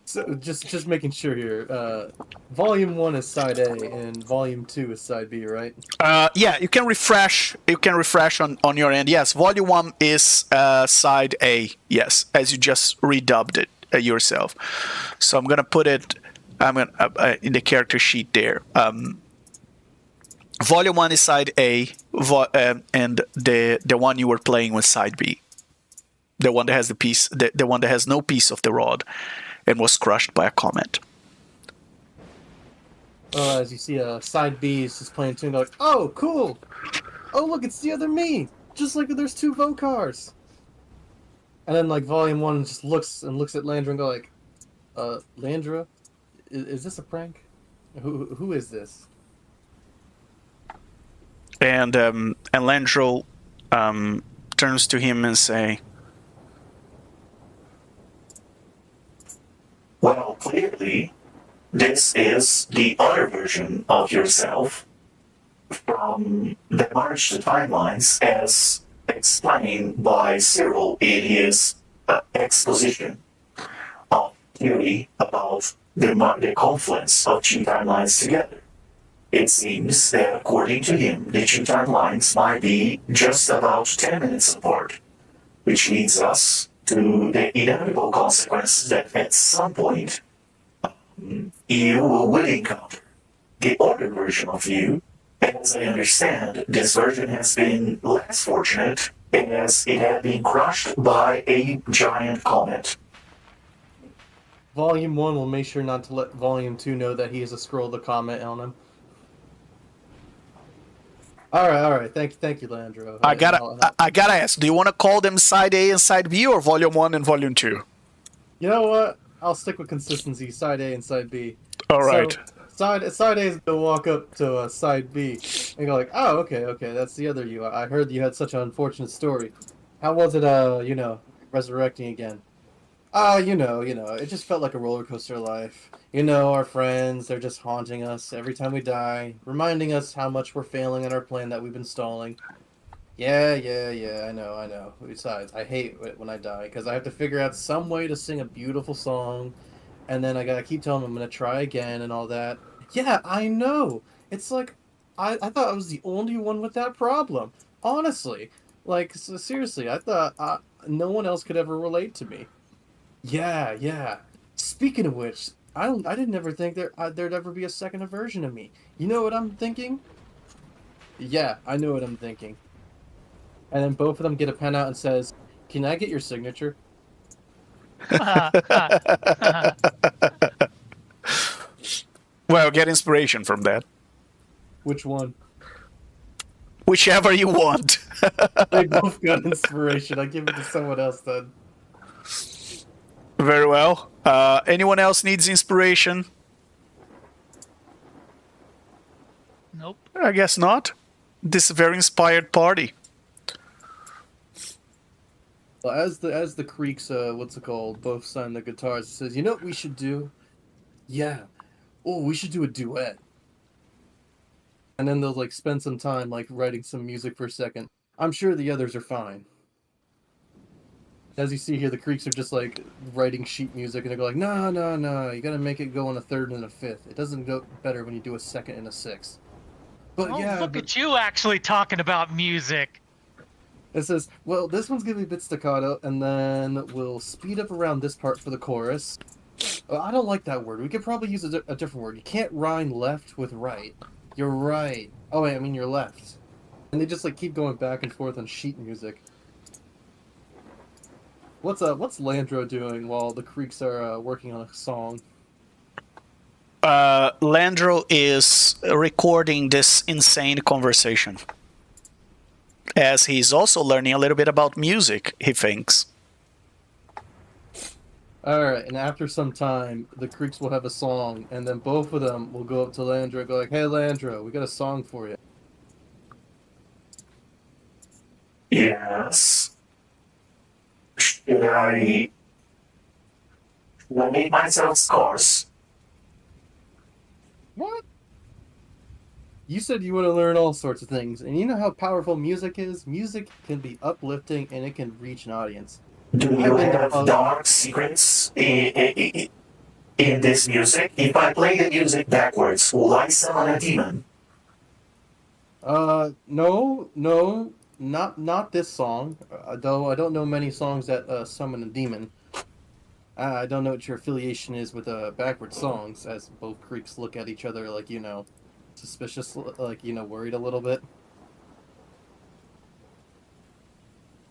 So just making sure here. Volume 1 is side A and volume 2 is side B, right? Yeah, you can refresh. You can refresh on your end. Yes, volume 1 is side A. Yes, as you just redubbed it yourself. So I'm gonna put it. I'm gonna in the character sheet there. Volume 1 is side A, and the one you were playing was side B. The one that has the piece, the one that has no piece of the rod, and was crushed by a comet. as you see side B is just playing a tune, like, oh, cool! Oh, look, it's the other me! Just like there's two vocars! And then, like, Volume 1 just looks at Landra and go like, Landra? Is this a prank? Who is this? And Landro turns to him and say, Well, clearly, this is the other version of yourself from the merged timelines as explained by Cyril in his exposition of theory about the confluence of two timelines together. It seems that according to him, the two timelines might be just about 10 minutes apart, which leads us to the inevitable consequence that at some point you will encounter the older version of you. As I understand, this version has been less fortunate as it had been crushed by a giant comet. Volume 1 will make sure not to let Volume 2 know that he has a scroll to comment on him. Alright. Thank you, Landro. I gotta ask, do you want to call them Side A and Side B, or Volume 1 and Volume 2? You know what? I'll stick with consistency, Side A and Side B. Alright. So, Side A is going to walk up to Side B and go like, oh, okay, that's the other you. I heard you had such an unfortunate story. How was it, resurrecting again? It just felt like a roller coaster of life. Our friends, they're just haunting us every time we die, reminding us how much we're failing in our plan that we've been stalling. Yeah, I know. Besides, I hate it when I die, because I have to figure out some way to sing a beautiful song, and then I gotta keep telling them I'm gonna try again and all that. Yeah, I know! It's like, I thought I was the only one with that problem. Honestly. Like, seriously, I thought no one else could ever relate to me. Yeah. Speaking of which, I didn't ever think there'd ever be a second version of me. You know what I'm thinking? Yeah, I know what I'm thinking. And then both of them get a pen out and says, "Can I get your signature?" Well, get inspiration from that. Which one? Whichever you want. They both got inspiration. I give it to someone else then. Very well. Anyone else needs inspiration? Nope. I guess not. This is a very inspired party. Well, as the Creeks, both sign the guitars, it says, you know what we should do? Yeah. Oh, we should do a duet. And then they'll, like, spend some time, like, writing some music for a second. I'm sure the others are fine. As you see here, the Creeks are just, like, writing sheet music, and they go like, no, you gotta make it go on a third and a fifth. It doesn't go better when you do a second and a sixth. But Look at you actually talking about music. It says, well, this one's gonna be a bit staccato, and then we'll speed up around this part for the chorus. I don't like that word. We could probably use a different word. You can't rhyme left with right. You're right. Oh, wait, I mean you're left. And they just, like, keep going back and forth on sheet music. What's Landro doing while the Creeks are working on a song? Landro is recording this insane conversation, as he's also learning a little bit about music, he thinks. Alright, and after some time, the Creeks will have a song, and then both of them will go up to Landro and go like, hey Landro, we got a song for you. Yes. Should I make myself scarce? What? You said you want to learn all sorts of things, and you know how powerful music is? Music can be uplifting, and it can reach an audience. Do you have dark secrets in this music? If I play the music backwards, will I summon a demon? No, not this song. Though I don't know many songs that summon a demon. I don't know what your affiliation is with backwards songs, as both Creeks look at each other like, suspicious, like, worried a little bit.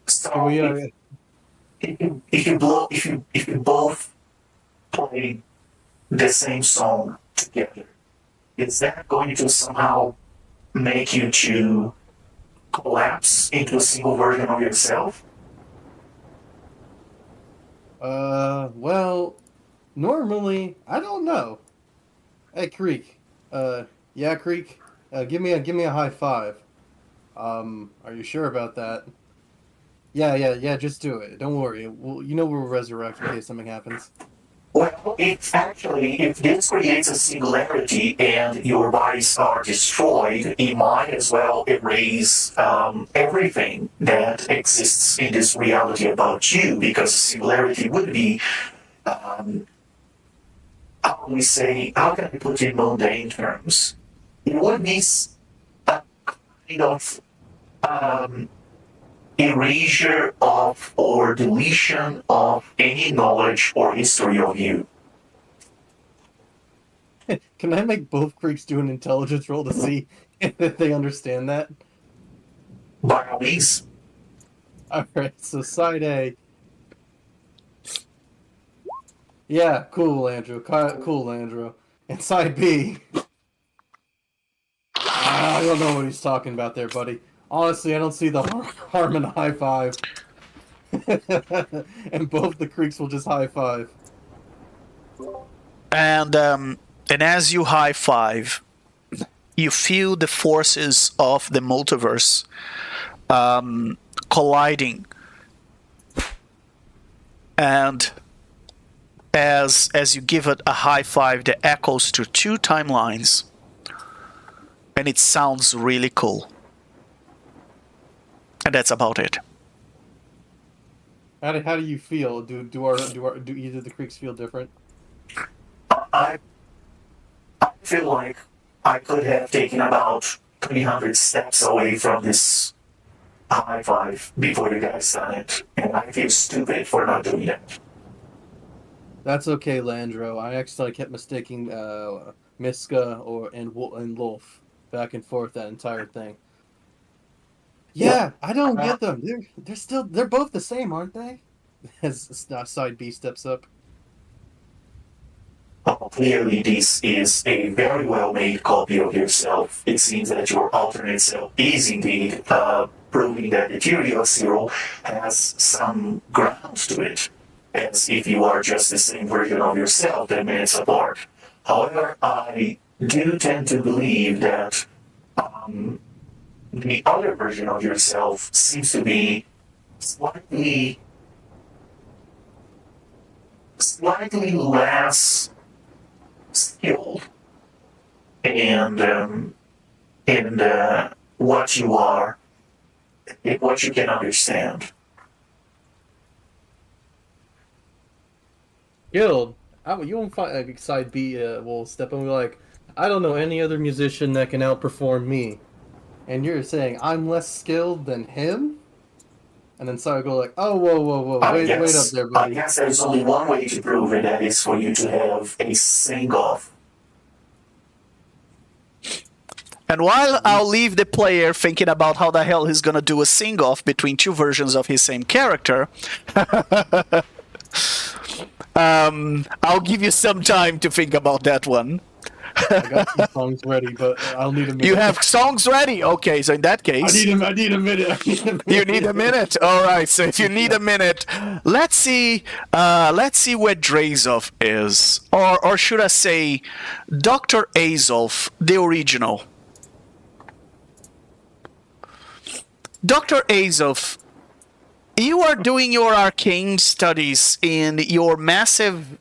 So if you both play the same song together, is that going to somehow make you to collapse into a single version of yourself? Well, normally, I don't know. Hey, Creek. Yeah, Creek. Give me a high five. Are you sure about that? Yeah, just do it. Don't worry. We'll resurrect in case something happens. Well, if this creates a singularity and your bodies are destroyed, it might as well erase everything that exists in this reality about you, because a singularity would be, how can I put it in mundane terms? It would be a kind of erasure of or deletion of any knowledge or history of you. Can I make both Creeks do an intelligence roll to see if they understand that? By all means. Alright, so side A. Yeah, cool, Andrew. Cool, Andrew. And side B. I don't know what he's talking about there, buddy. Honestly, I don't see the harm in a high five. And both the Creeks will just high five. And as you high five, you feel the forces of the multiverse colliding. And as you give it a high five, that echoes to two timelines, and it sounds really cool. And that's about it. How do you feel? Do either the Creeks feel different? I feel like I could have taken about 300 steps away from this high five before you guys done it, and I feel stupid for not doing that. That's okay, Landro. I actually kept mistaking Miska and Wolf back and forth that entire thing. Yeah, I don't get them. They're both the same, aren't they? As side B steps up. Well, clearly this is a very well-made copy of yourself. It seems that your alternate self is indeed proving that the theory of zero has some grounds to it, as if you are just the same version of yourself 10 minutes apart. However, I do tend to believe that the other version of yourself seems to be slightly less skilled and what you are, what you can understand. Guild, you won't find side B will step in and be like, I don't know any other musician that can outperform me. And you're saying I'm less skilled than him? And then side go like, oh, whoa, wait up there, buddy. I guess there's only one way to prove it, that is for you to have a sing-off. And while I'll leave the player thinking about how the hell he's gonna do a sing-off between two versions of his same character, I'll give you some time to think about that one. I got some songs ready, but I'll need a minute. You have songs ready? Okay, so in that case... I need a minute. You need a minute? Alright, so if you need a minute, let's see where Drazov is. Or should I say, Dr. Azov, the original. Dr. Azov, you are doing your arcane studies in your massive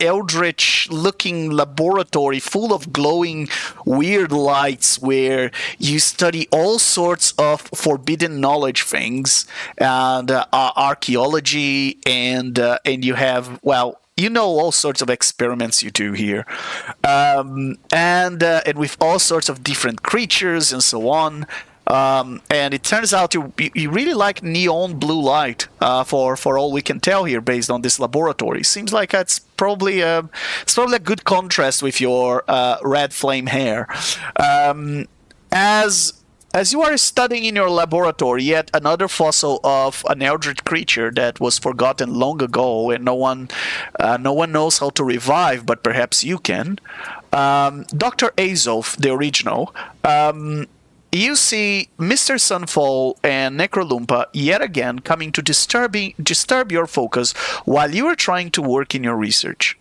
eldritch-looking laboratory full of glowing weird lights where you study all sorts of forbidden knowledge things and archaeology and you have, well, you know, all sorts of experiments you do here, and with all sorts of different creatures and so on. And it turns out you really like neon blue light, for all we can tell here based on this laboratory. Seems like it's probably a good contrast with your red flame hair. As you are studying in your laboratory, yet another fossil of an eldritch creature that was forgotten long ago and no one knows how to revive, but perhaps you can. Dr. Azov, the original, you see Mr. Sunfall and Necrolumpa yet again coming to disturb your focus while you are trying to work in your research.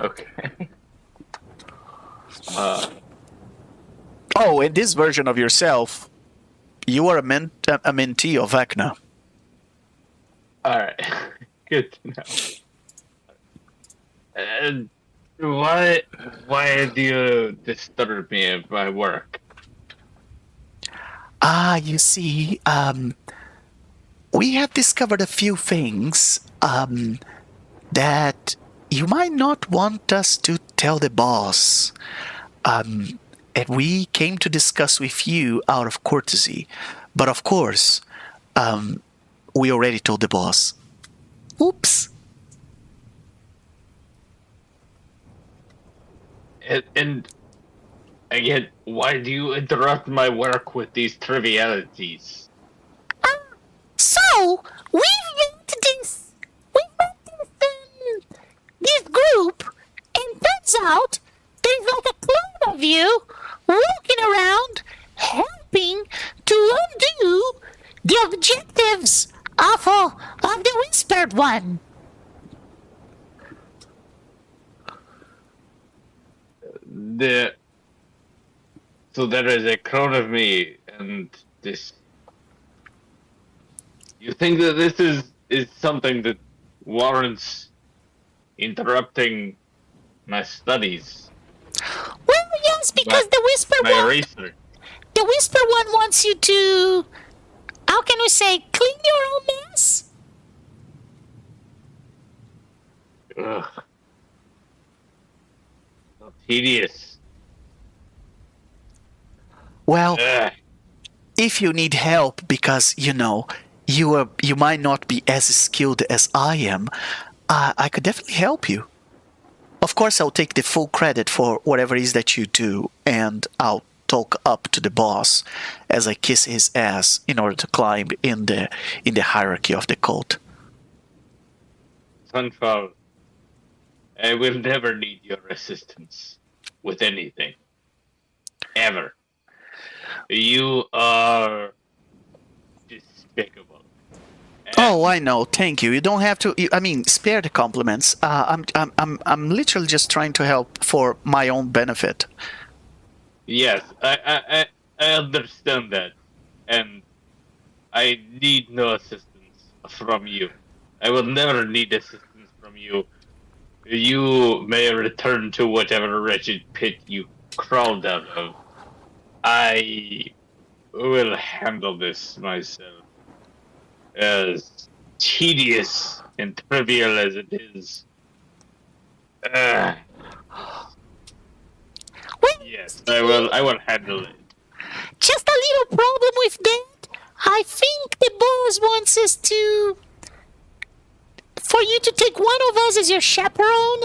Okay. Oh, in this version of yourself, you are a mentee of Vecna. Alright. Good to know. And why do you disturb me at my work? You see, we have discovered a few things that you might not want us to tell the boss. And we came to discuss with you out of courtesy. But of course, we already told the boss. Oops. And again, why do you interrupt my work with these trivialities? So, we've met this group, and turns out there's like a clone of you walking around helping to undo the objectives of the Whispered One. So there is a clone of me, and this. You think that this is something that warrants interrupting my studies? Well, yes, because the Whispered My One, research. the Whispered One wants you to, how can we say, clean your own mess? Ugh. So tedious. Well, Ugh. if you need help because, you might not be as skilled as I am, I could definitely help you. Of course, I'll take the full credit for whatever it is that you do, and I'll talk up to the boss as I kiss his ass in order to climb in the hierarchy of the cult. Sunfall, I will never need your assistance with anything. Ever. You are despicable. Oh, I know. Thank you. You don't have to. Spare the compliments. I'm literally just trying to help for my own benefit. Yes, I understand that, and I need no assistance from you. I will never need assistance from you. You may return to whatever wretched pit you crawled out of. I will handle this myself. As tedious and trivial as it is. Well, Yes, I will handle it. just a little problem with that. I think the boss wants us for you to take one of us as your chaperone.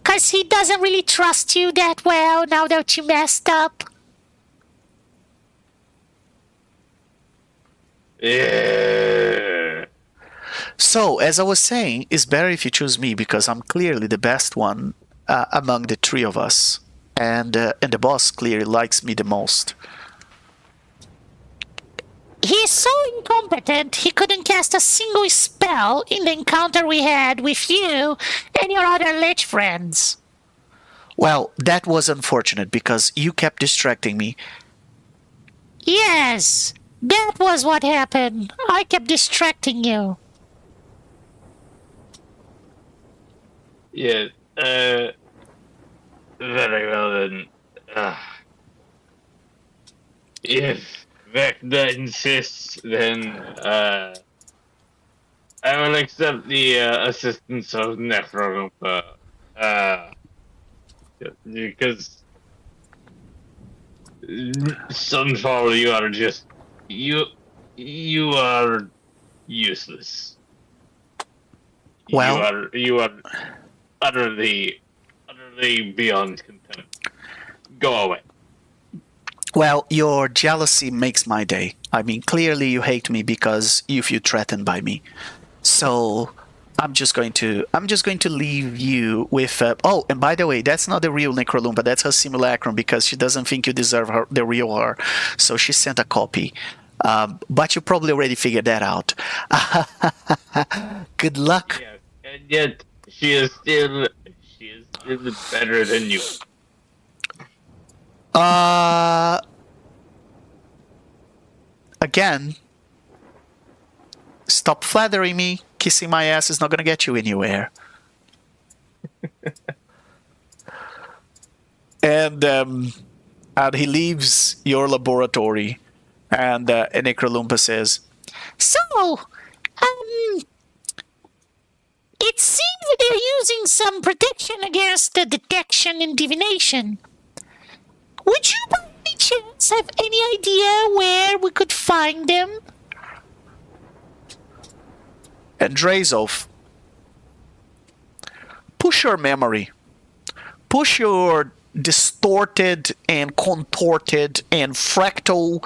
Because he doesn't really trust you that well now that you messed up. Yeah. So, as I was saying, it's better if you choose me because I'm clearly the best one among the three of us, and the boss clearly likes me the most. He's so incompetent he couldn't cast a single spell in the encounter we had with you and your other Lich friends. Well, that was unfortunate because you kept distracting me. Yes, that was what happened. I kept distracting you. Yeah, very well then. If Vecna insists, then, I will accept the, assistance of Necrolumpa. Because Sunfall, you are just you are useless. Well, you are utterly beyond contempt. Go away. Well, your jealousy makes my day. I mean, clearly you hate me because you feel threatened by me. So I'm just going to leave you with. Oh, and by the way, that's not the real Necrolumpa. That's her simulacrum because she doesn't think you deserve the real her. So she sent a copy. But you probably already figured that out. Good luck. Yes, and yet she is still better than you. Again, stop flattering me. Kissing my ass is not going to get you anywhere. And he leaves your laboratory, and Necrolumpa says, So, it seems that they're using some protection against the detection and divination. Would you by any chance have any idea where we could find them? and Drazov, push your memory. Push your distorted and contorted and fractal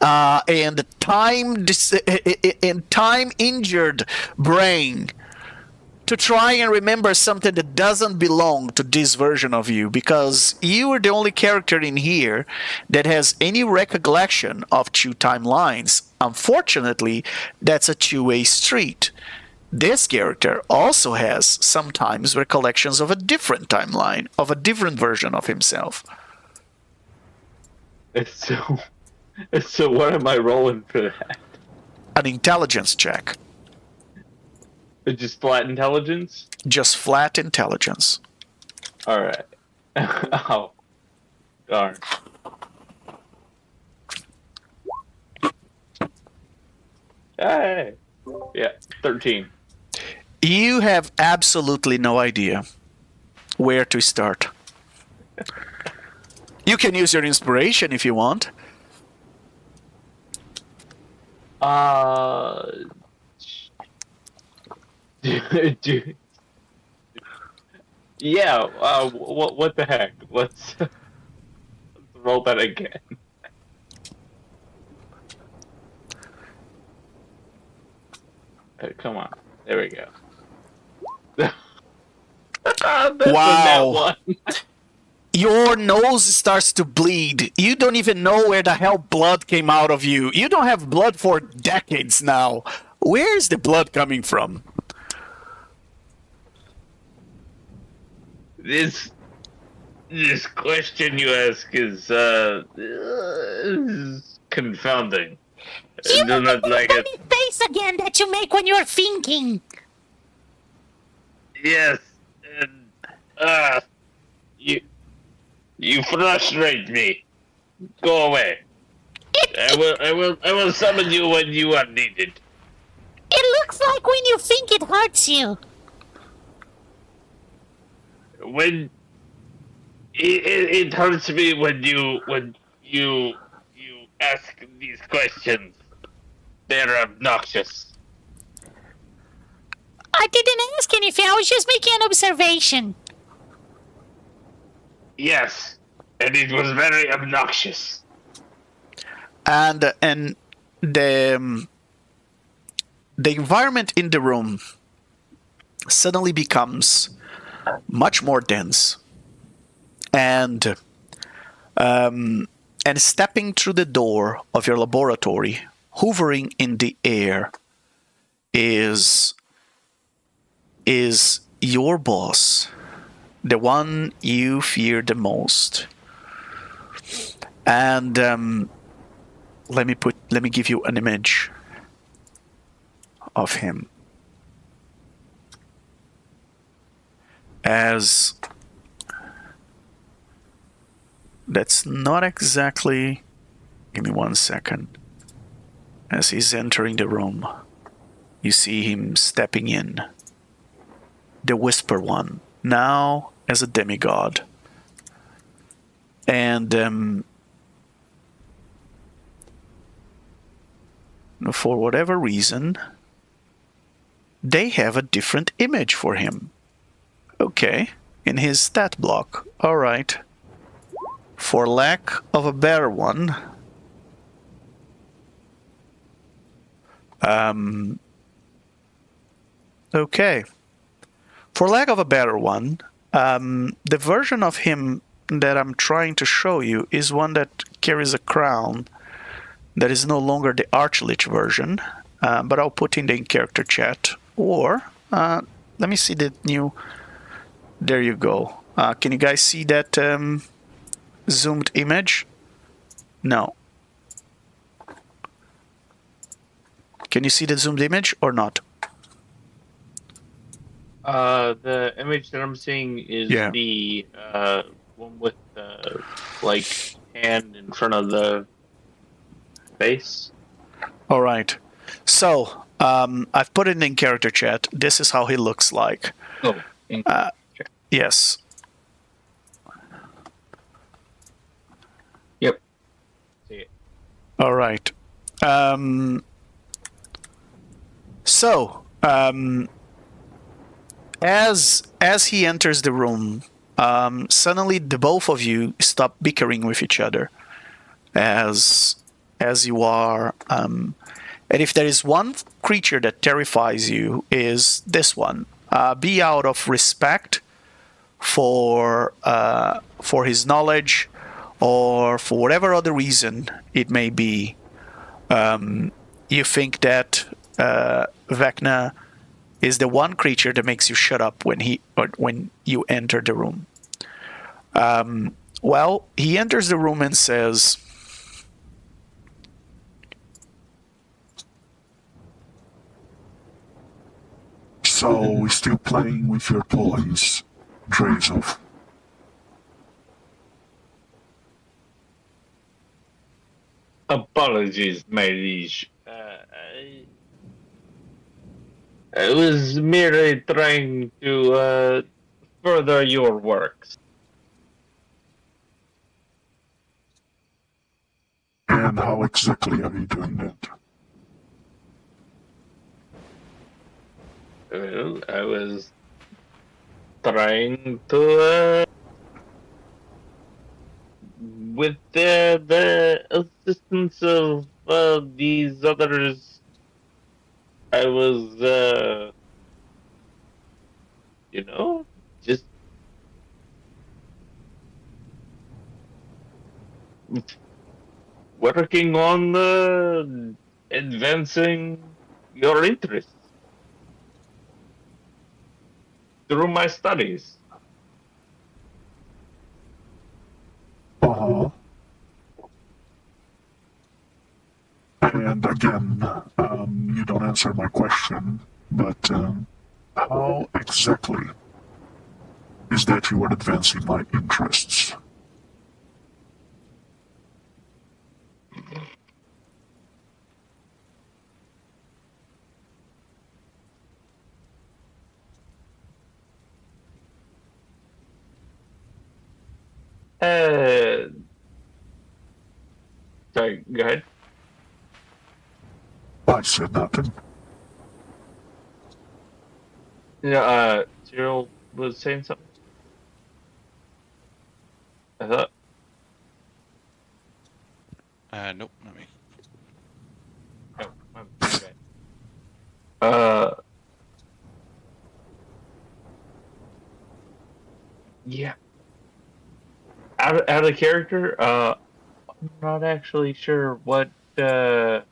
and time injured brain to try and remember something that doesn't belong to this version of you, because you are the only character in here that has any recollection of two timelines. Unfortunately, that's a two-way street. This character also has sometimes recollections of a different timeline, of a different version of himself. So what am I rolling for that? An intelligence check. Just flat intelligence? Just flat intelligence. Alright. Oh. Darn. Hey! Yeah, 13. You have absolutely no idea where to start. You can use your inspiration if you want. Yeah, what the heck? Let's roll that again. Come on. There we go. Wow. Your nose starts to bleed. You don't even know where the hell blood came out of you. You don't have blood for decades now. Where's the blood coming from? This question you ask is confounding. I do not like it. Funny face again that you make when you're thinking. Yes, and you frustrate me. Go away. I will summon you when you are needed. It looks like when you think it hurts you. When it hurts me when you ask these questions. They're obnoxious. I didn't ask anything. I was just making an observation. Yes, and it was very obnoxious. And the environment in the room suddenly becomes much more dense. And stepping through the door of your laboratory, hovering in the air, is your boss, the one you fear the most. And let me give you an image of him. As that's not exactly, give me 1 second. As he's entering the room, you see him stepping in. The Whisper One, now as a demigod. And for whatever reason, they have a different image for him. Okay, in his stat block. All right. For lack of a better one, Okay. For lack of a better one, the version of him that I'm trying to show you is one that carries a crown that is no longer the Archlich version, but I'll put in the in-character chat. Or, let me see the new... There you go. Can you guys see that zoomed image? No. Can you see the zoomed image or not? The image that I'm seeing is Yeah. the one with the like hand in front of the face. All right. So, I've put it in character chat. This is how he looks like. Oh, Yes. yep. See it. All right. So, as he enters the room, suddenly the both of you stop bickering with each other, as you are. And if there is one creature that terrifies you, is this one. Be out of respect for his knowledge, or for whatever other reason it may be. You think that Vecna is the one creature that makes you shut up when you enter the room. Well, he enters the room and says, So we're still playing with your toys, Drazov. Apologies, my liege. I was merely trying to further your works. And how exactly are you doing that? Well, I was trying to, with the assistance of these others, I was, just working on advancing your interests through my studies. Uh-huh. And again, you don't answer my question, but how exactly is that you are advancing my interests? Sorry, go ahead. I said nothing. Yeah, Cyril was saying something. I thought. Nope, not me. Oh, I'm bad. Yeah. Out of character, I'm not actually sure what, well,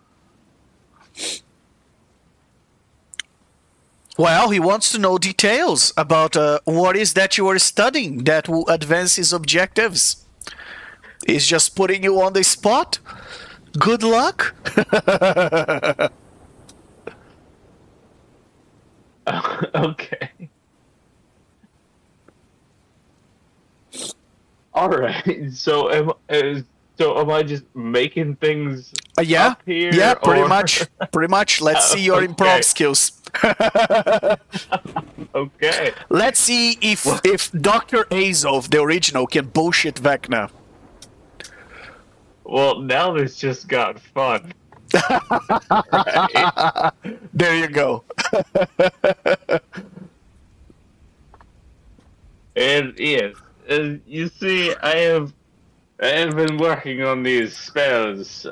he wants to know details about what is that you are studying that will advance his objectives. He's just putting you on the spot. Good luck. okay. All right. So am I just making things Yeah, up here? yeah, pretty or- much, pretty much. Let's see your Okay. improv skills. Okay. Let's see if Dr. Azov, the original, can bullshit Vecna. Well, now this just got fun. Right. There you go. And yes, you see, I have been working on these spells.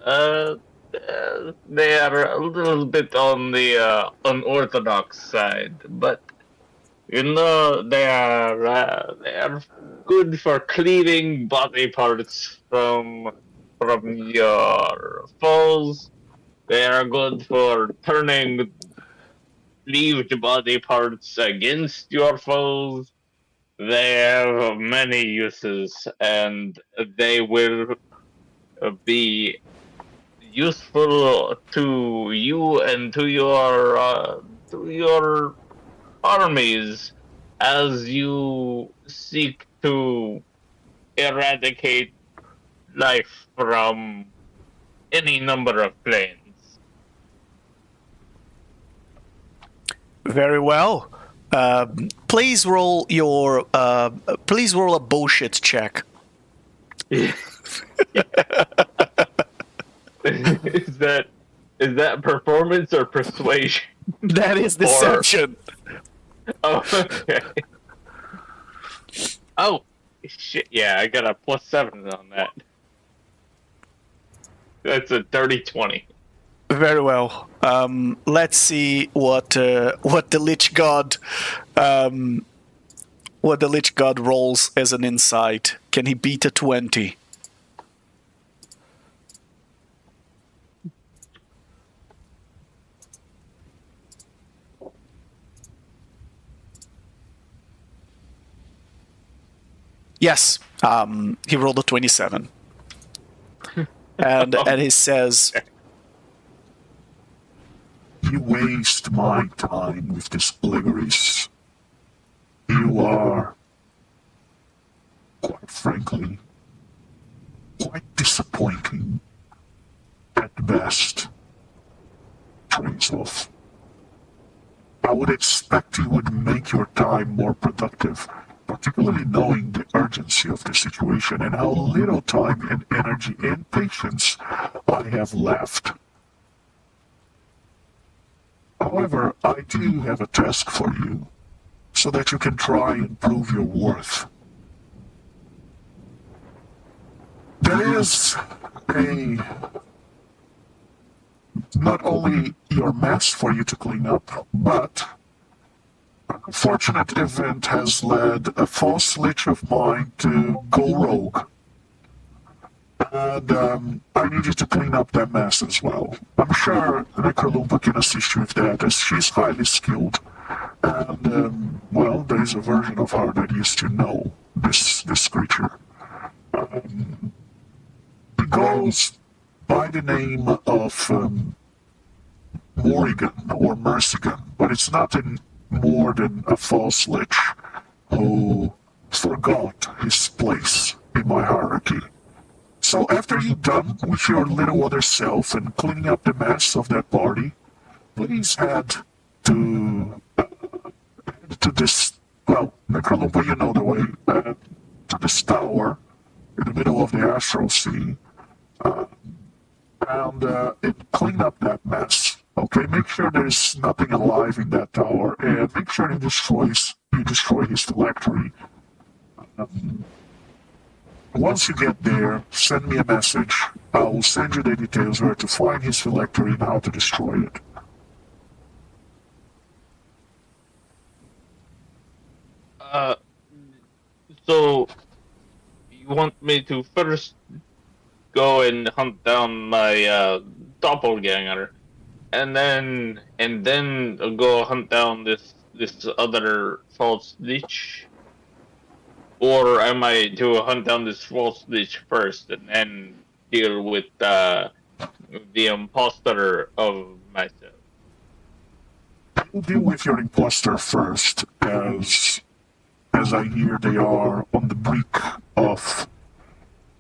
they are a little bit on the unorthodox side, but you know they are good for cleaving body parts from your foes. They are good for turning cleaved body parts against your foes. They have many uses, and they will be useful to you and to your armies as you seek to eradicate life from any number of planes. Very well. Please roll your. Please roll a bullshit check. Is that performance or persuasion? That is deception. Oh, okay. Oh, shit! Yeah, I got a +7 on that. That's a dirty 20. Very well. Let's see what the Lich God rolls as an insight. Can he beat a 20? Yes. He rolled a 27. and he says, You waste my time with this bligeries. You are, quite frankly, quite disappointing at best. Trains off. I would expect you would make your time more productive, particularly knowing the urgency of the situation and how little time and energy and patience I have left. However, I do have a task for you, so that you can try and prove your worth. There is not only your mess for you to clean up, but an unfortunate event has led a false lich of mine to go rogue. And I need you to clean up that mess as well. I'm sure Necrolumpa can assist you with that, as she's highly skilled. And, well, there is a version of her that used to know this creature. He goes by the name of Morrigan or Mercigan, but it's nothing more than a false lich who forgot his place in my hierarchy. So after you're done with your little other self and cleaning up the mess of that party, please head to this, well, Necrolumpa, you know the way, to this tower in the middle of the Astral Sea, and clean up that mess. Okay, make sure there's nothing alive in that tower, and make sure you destroy his phylactery. Once you get there, send me a message. I will send you the details where to find his phylactery and how to destroy it. So you want me to first go and hunt down my doppelganger, and then go hunt down this other false lich? Or am I to hunt down this false lich first and then deal with the imposter of myself? We'll deal with your imposter first, as I hear they are on the brink of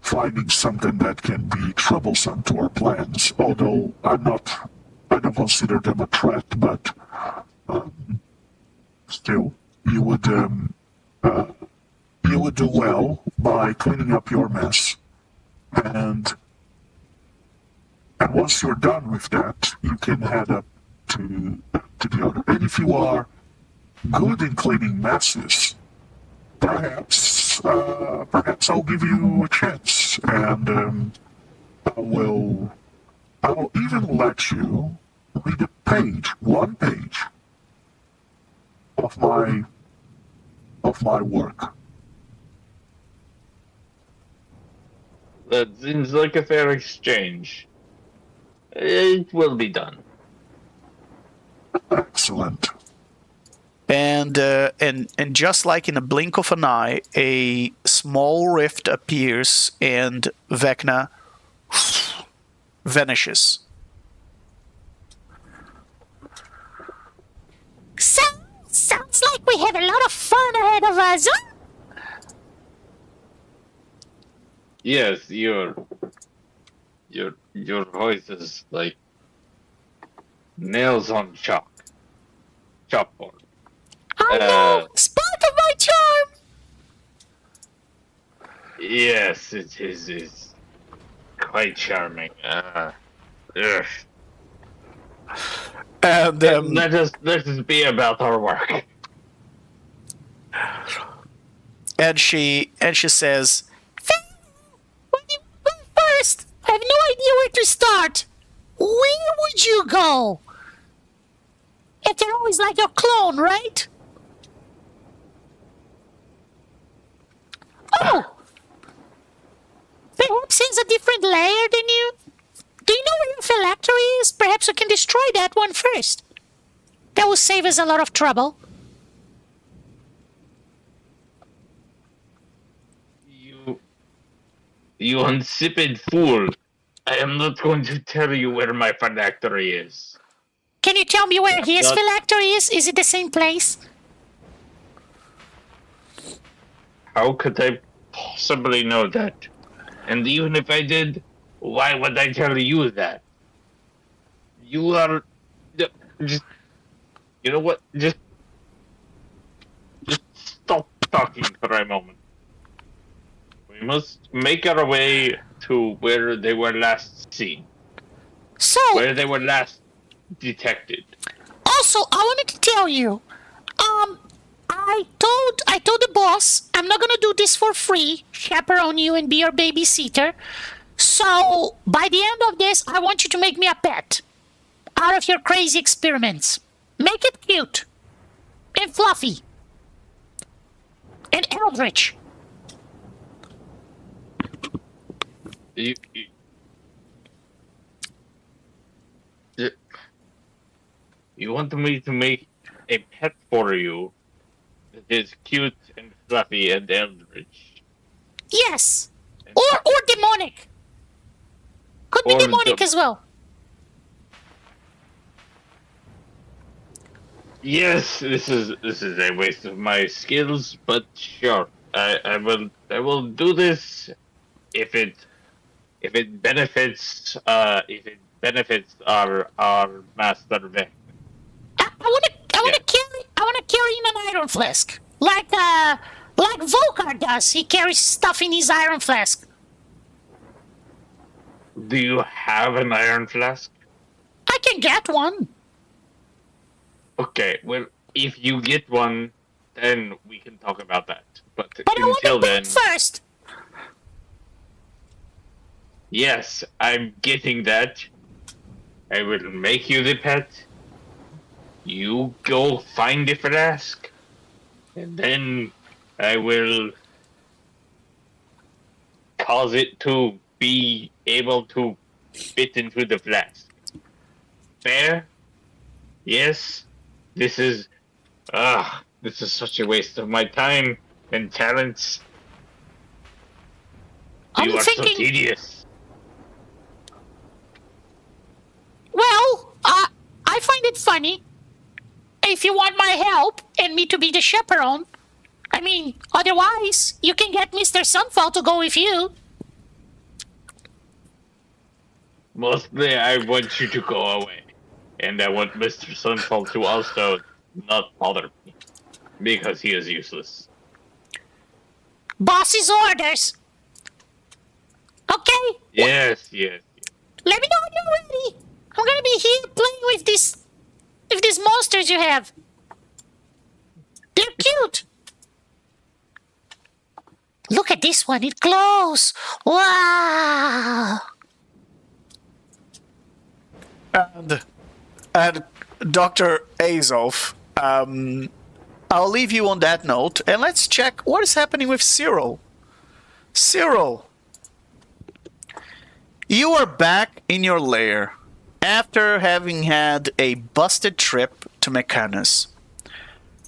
finding something that can be troublesome to our plans. Although I don't consider them a threat, but still, you would do well by cleaning up your mess, and once you're done with that, you can head up to the other. And if you are good in cleaning messes, perhaps I'll give you a chance, and I will I'll even let you read a page, one page, of my work. That seems like a fair exchange. It will be done. Excellent. And just like in a blink of an eye, a small rift appears and Vecna vanishes. Sounds like we have a lot of fun ahead of us. Yes, your voice is like nails on chalkboard. I know, it's part of my charm. Yes, it is. It's quite charming. Ugh. And Let us be about our work. and she says, First, I have no idea where to start. Where would you go? After all, he's like your clone, right? Oh! Perhaps he's a different layer than you? Do you know where your phylactery is? Perhaps we can destroy that one first. That will save us a lot of trouble. You insipid fool! I am not going to tell you where my phylactery is. Can you tell me where his Not- phylactery is? Is it the same place? How could I possibly know that? And even if I did, why would I tell you that? You are just. You know what? Just stop talking for a moment. We must make our way to where they were last seen, So, where they were last detected. also, I wanted to tell you, I told the boss I'm not gonna do this for free, chaperone you and be your babysitter. So, by the end of this, I want you to make me a pet out of your crazy experiments. Make it cute and fluffy and eldritch. You want me to make a pet for you that is cute and fluffy and eldritch? Yes, or demonic. Could be Or demonic dem- as well. Yes, this is a waste of my skills, but sure, I will do this if it benefits our master Vec. I wanna carry in an iron flask, like Volkar does. He carries stuff in his iron flask. Do you have an iron flask? I can get one. Okay, well, if you get one, then we can talk about that. But But I want until to then, pet first. yes, I'm getting that. I will make you the pet. You go find the flask, and then I will cause it to be able to fit into the flask. Fair? Yes? This is such a waste of my time and talents. I'm You are so thinking- tedious. Well, I find it funny. If you want my help and me to be the chaperone, I mean, otherwise, you can get Mr. Sunfall to go with you. Mostly, I want you to go away. And I want Mr. Sunfall to also not bother me. Because he is useless. Boss's orders. Okay, Yes. let me know when you're ready. I'm gonna be here playing with these monsters you have. They're cute. Look at this one, it glows. Wow. And Dr. Azov, I'll leave you on that note, and let's check what is happening with Cyril. Cyril, you are back in your lair after having had a busted trip to Mechanus.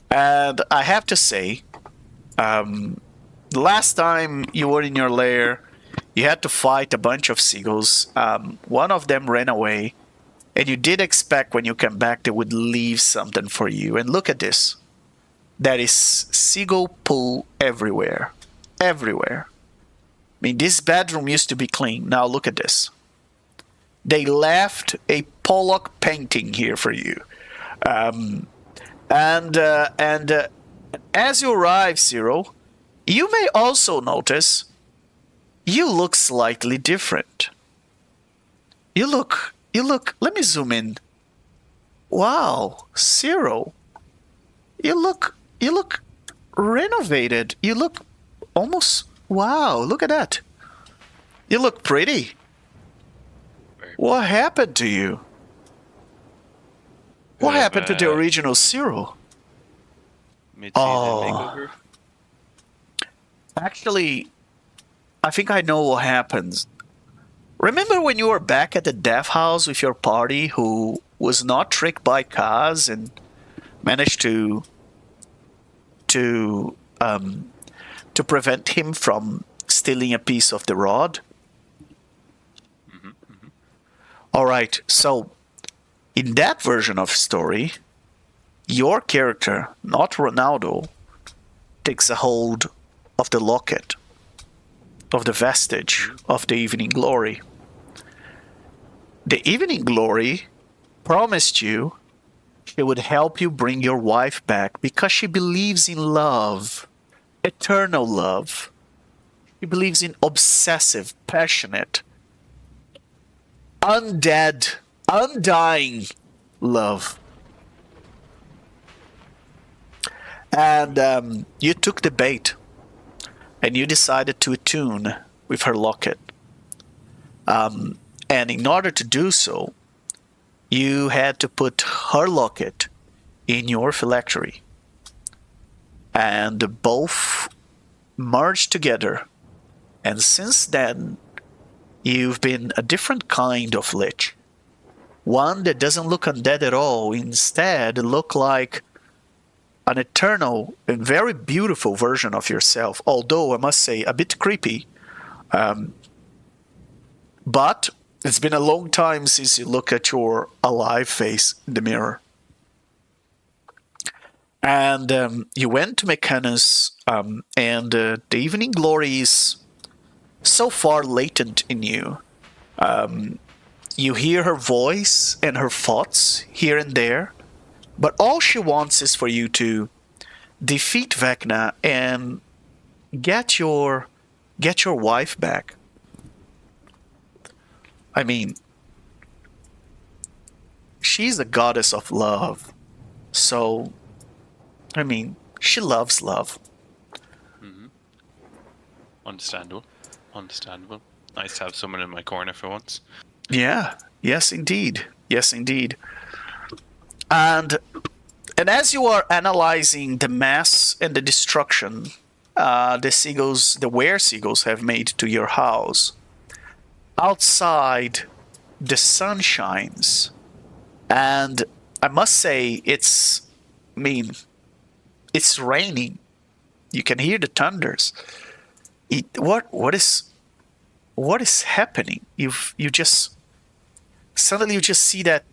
And I have to say, the last time you were in your lair, you had to fight a bunch of seagulls. One of them ran away, and you did expect when you come back they would leave something for you. And look at this. There is seagull poo everywhere. Everywhere. I mean, this bedroom used to be clean. Now look at this. They left a Pollock painting here for you. And as you arrive, Cyril, you may also notice you look slightly different. You look, let me zoom in. Wow, Cyril, you look renovated. You look almost, wow, look at that. You look pretty. What happened to you? What happened to the original Cyril? Mid-season makeover. Actually, I think I know what happens. Remember when you were back at the death house with your party who was not tricked by Kaz and managed to prevent him from stealing a piece of the rod? All right, so in that version of story, your character, not Ronaldo, takes a hold of the locket, of the vestige of the Evening Glory. The Evening Glory promised you she would help you bring your wife back because she believes in love, eternal love. She believes in obsessive, passionate, undead, undying love. And you took the bait and you decided to attune with her locket. And in order to do so, you had to put her locket in your phylactery. And both merged together. And since then, you've been a different kind of Lich. One that doesn't look undead at all. Instead, look like an eternal and very beautiful version of yourself. Although, I must say, a bit creepy. But it's been a long time since you look at your alive face in the mirror. And you went to Mechanus, and the Evening Glory is so far latent in you. You hear her voice and her thoughts here and there, but all she wants is for you to defeat Vecna and get your wife back. I mean, she's a goddess of love, so I mean, she loves love. Understandable. Understandable. Nice to have someone in my corner for once. Yeah. Yes, indeed. Yes, indeed. And as you are analyzing the mess and the destruction the were-seagulls have made to your house, outside the sun shines, and I must say it's raining. You can hear the thunders. What is happening? You just suddenly see that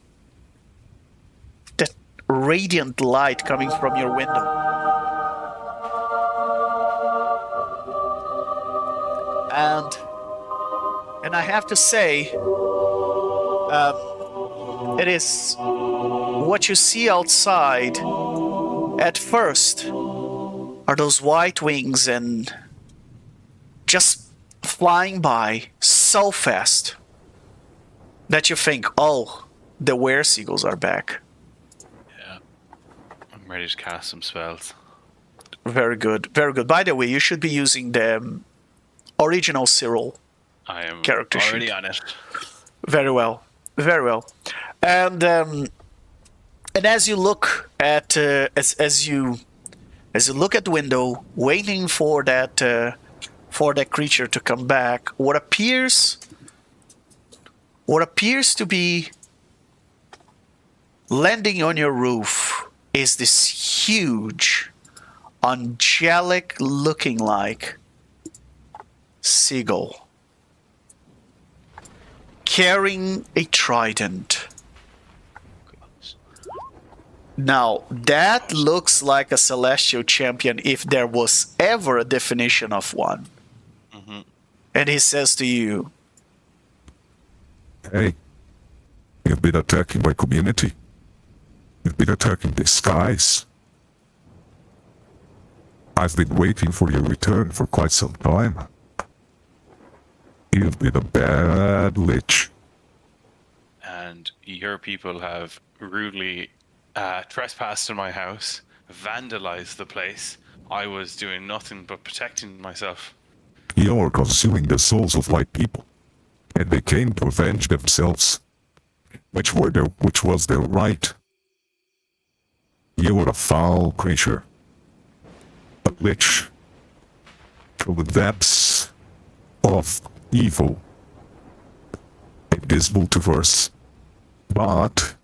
radiant light coming from your window. And I have to say, it is what you see outside at first are those white wings and just flying by so fast that you think, oh, the were-seagulls are back. Yeah. I'm ready to cast some spells. Very good. Very good. By the way, you should be using the original Cyril I am character already sheet. on it. Very well. Very well. And as you look at as you look at the window, waiting for that creature to come back, what appears to be landing on your roof is this huge, angelic looking like seagull carrying a trident. Now, that looks like a celestial champion if there was ever a definition of one. Mm-hmm. And he says to you, Hey, you've been attacking my community. You've been attacking the skies. I've been waiting for your return for quite some time. You've been a bad lich. And your people have rudely trespassed in my house, vandalized the place. I was doing nothing but protecting myself. You're consuming the souls of my people, and they came to avenge themselves, which was their right. You are a foul creature, a lich, from the depths of evil in this multiverse. But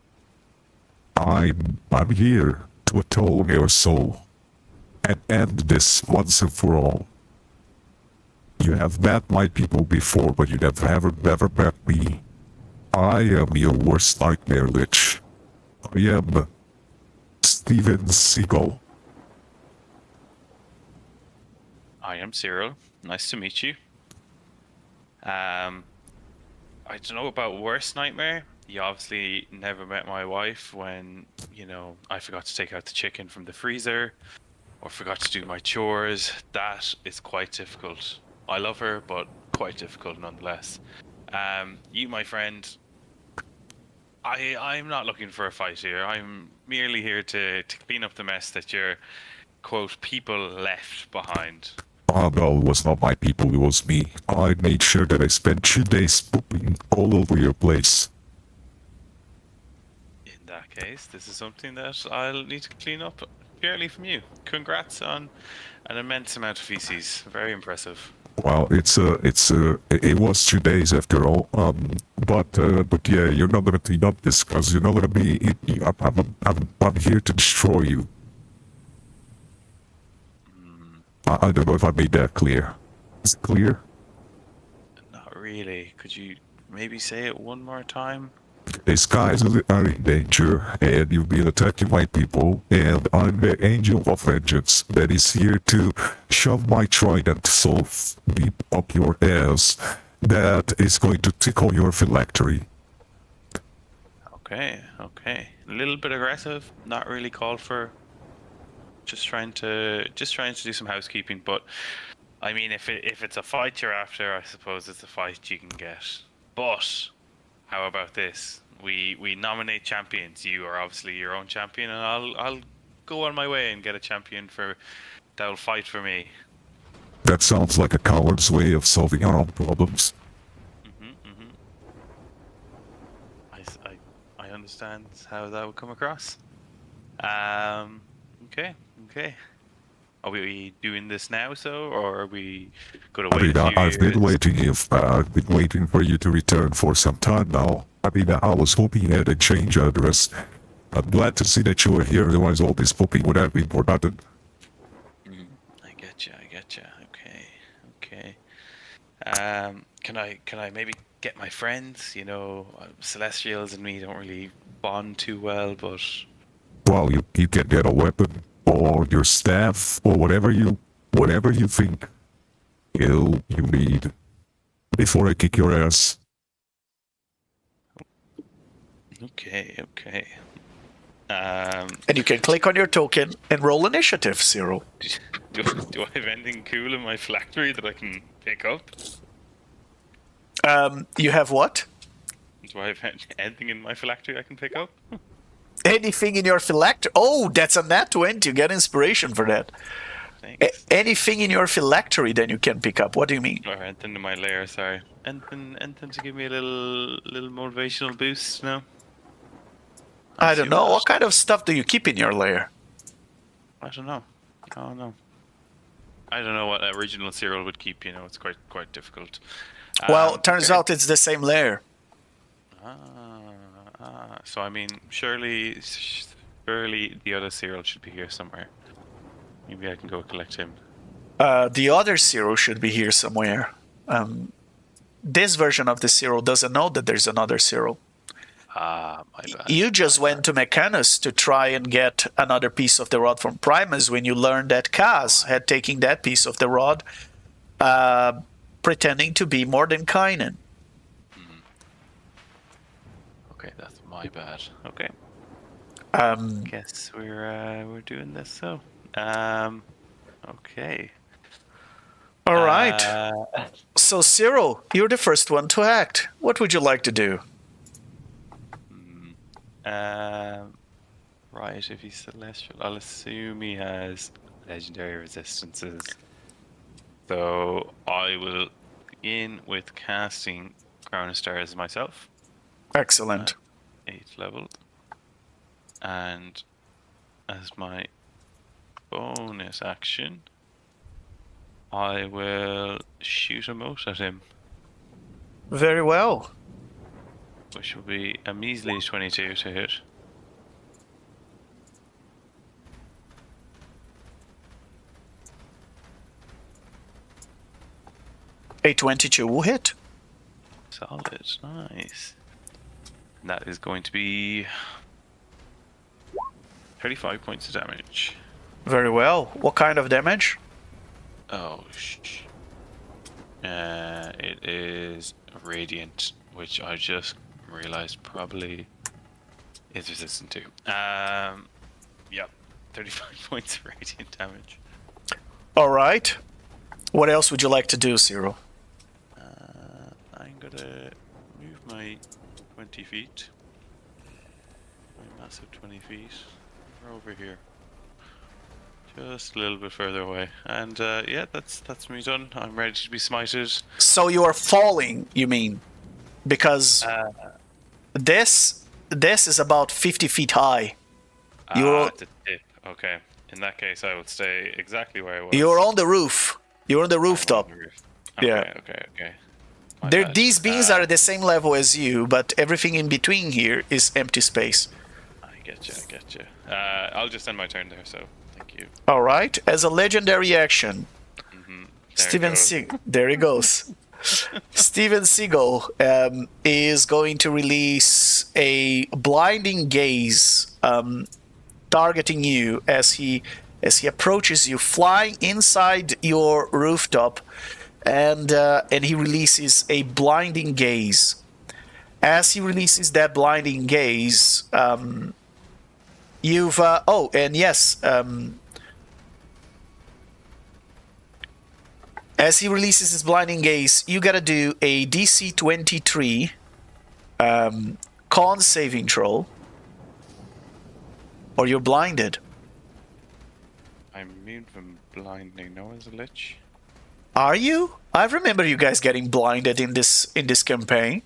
I'm here to atone your soul and end this once and for all. You have met my people before, but you have never met me. I am your worst nightmare, Lich. I am Steven Seagull. I am Cyril. Nice to meet you. I don't know about worst nightmare. You obviously never met my wife when, I forgot to take out the chicken from the freezer or forgot to do my chores. That is quite difficult. I love her, but quite difficult nonetheless. You, my friend, I'm not looking for a fight here. I'm merely here to clean up the mess that your, quote, people left behind. Oh no, it was not my people, it was me. I made sure that I spent 2 days pooping all over your place. In that case, this is something that I'll need to clean up purely from you. Congrats on an immense amount of feces. Very impressive. Well, it was 2 days after all. But yeah, you're not gonna clean up this because you're not gonna be. I'm here to destroy you. I don't know if I made that clear. Is it clear? Not really. Could you maybe say it one more time? The skies are in danger, and you've been attacking my people, and I'm the angel of vengeance that is here to shove my trident so deep up your ass that is going to tickle your phylactery. Okay. A little bit aggressive. Not really called for. Just trying to do some housekeeping. But I mean, if it's a fight you're after, I suppose it's a fight you can get. But how about this? We nominate champions. You are obviously your own champion, and I'll go on my way and get a champion that'll fight for me. That sounds like a coward's way of solving our own problems. I understand how that would come across. Okay. Are we doing this now, or are we going to wait? I've been waiting for you to return for some time now. I was hoping you had a change address. I'm glad to see that you were here, otherwise all this pooping would have been for nothing. I get you. Okay. Can I maybe get my friends? Celestials and me don't really bond too well, but... Well, you can get a weapon, or your staff, or whatever you think you need before I kick your ass. Okay. and you can click on your token and roll initiative, Cyril. Do I have anything cool in my phylactery that I can pick up? You have what? Do I have anything in my phylactery I can pick up? Anything in your phylactery? Oh, that's a nat 20. You get inspiration for that. thanks. Anything in your phylactery then you can pick up. What do you mean? Or anything in my lair, sorry. Anything to give me a little motivational boost, no? I don't know. What kind of stuff do you keep in your lair? I don't know. I don't know. I don't know what original Cyril would keep, you know, it's quite difficult. Well, turns okay. out it's the same lair. So I mean, surely the other Cyril should be here somewhere. Maybe I can go collect him. The other Cyril should be here somewhere. This version of the Cyril doesn't know that there's another Cyril. My bad. You just went to Mechanus to try and get another piece of the rod from Primus when you learned that Kaz had taken that piece of the rod, pretending to be Mordenkainen. Okay, that's my bad. Okay. Guess we're doing this so. Okay. All right. So Cyril, you're the first one to act. What would you like to do? Right, if he's celestial, I'll assume he has legendary resistances. So I will begin with casting Crown of Stars myself. Excellent. 8th level. And as my bonus action, I will shoot a mote at him, Very well. which will be a measly 22 to hit. A 22 will hit. Solid, nice. And that is going to be 35 points of damage. Very well. What kind of damage? Oh, it is radiant, which I just realized probably is resistant to. Yep, 35 points of radiant damage. All right. What else would you like to do, Cyril? I'm gonna move my 20 feet. My massive 20 feet. We're over here. Just a little bit further away. And yeah, that's me done. I'm ready to be smited. So you are falling, you mean? Because this is about 50 feet high. You're The tip. Okay. In that case, I would stay exactly where I was. you're on the roof. You're on the I'm rooftop. on the roof. Okay, Yeah. okay. My There, bad. these beams are at the same level as you, but everything in between here is empty space. I get you. I'll just end my turn there, so thank you. All right. As a legendary action, Steven there he goes. Steven Seagal is going to release a blinding gaze, targeting you as he approaches you, flying inside your rooftop, and he releases a blinding gaze. As he releases that blinding gaze, you've as he releases his blinding gaze, you gotta do a DC 23 con saving throw, or you're blinded. I'm immune from blinding. No one's a lich. Are you? I remember you guys getting blinded in this campaign.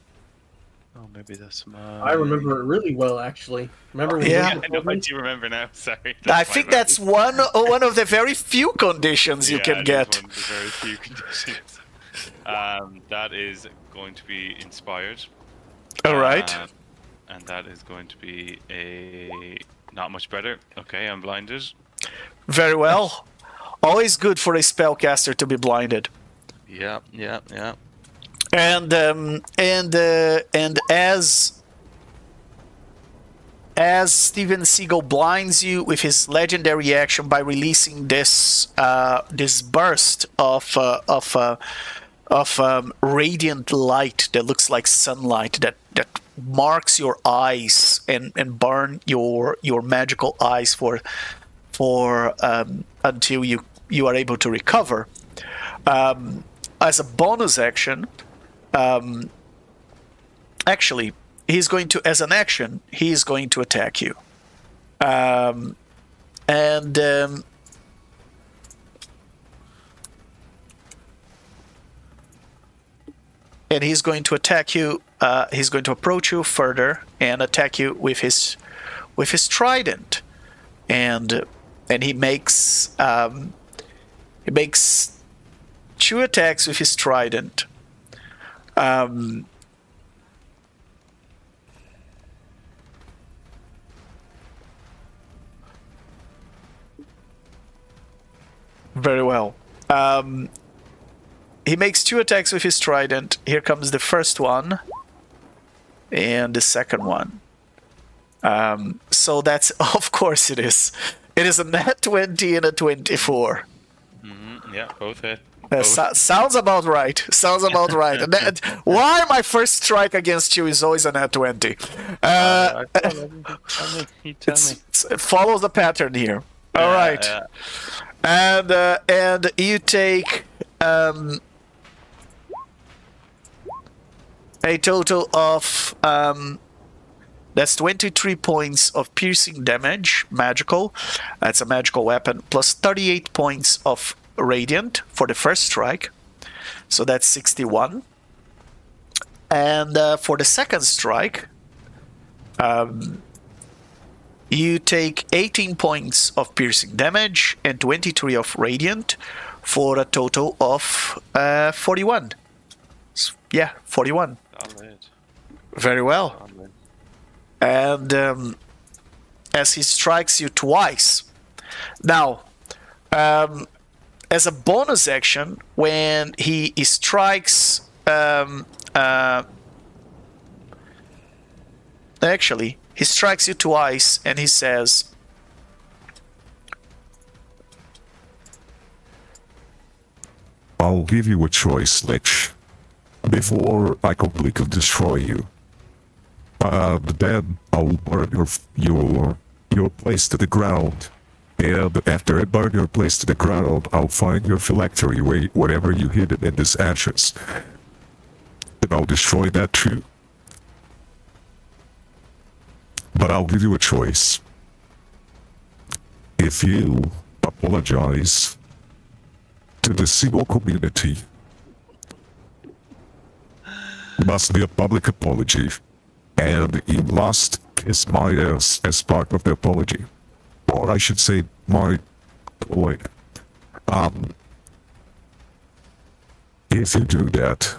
Oh, maybe that's my. I remember it really well, actually. Remember when Yeah. I know. I do remember now. Sorry. I think that's one of the very few conditions you can get. One of the very few conditions. That is going to be inspired. All right. And that is going to be a not much better. Okay, I'm blinded. Very well. Always good for a spellcaster to be blinded. Yeah. And as Steven Seagal blinds you with his legendary action by releasing this burst of radiant light that looks like sunlight that marks your eyes and burn your magical eyes for until you are able to recover. As a bonus action, actually, he's going to attack you. and he's going to attack you. He's going to approach you further and attack you with his trident, and he makes 2 attacks with his trident. Very well. He makes 2 attacks with his trident. Here comes the first one and the second one. So that's, of course it is. It is a nat 20 and a 24. Yeah, both hit. Sounds about right. Sounds about right. Why my first strike against you is always a nat 20? You tell me. It follows the pattern here. All right. And you take a total of that's 23 points of piercing damage, magical. That's a magical weapon, plus 38 points of radiant for the first strike. So that's 61. And for the second strike, you take 18 points of piercing damage and 23 of radiant for a total of 41. Yeah, 41. Solid. Very well. Solid. And as he strikes you twice. Now, as a bonus action, when he strikes... actually, he strikes you twice and he says... I'll give you a choice, Lich, before I completely destroy you. Then I'll burn your place to the ground. And after I burn your place to the ground, I'll find your phylactery wherever you hid it in this ashes. And I'll destroy that too. But I'll give you a choice. If you apologize to the Seagull community, it must be a public apology, and you must kiss my ass as part of the apology. Or I should say, my boy. If you do that,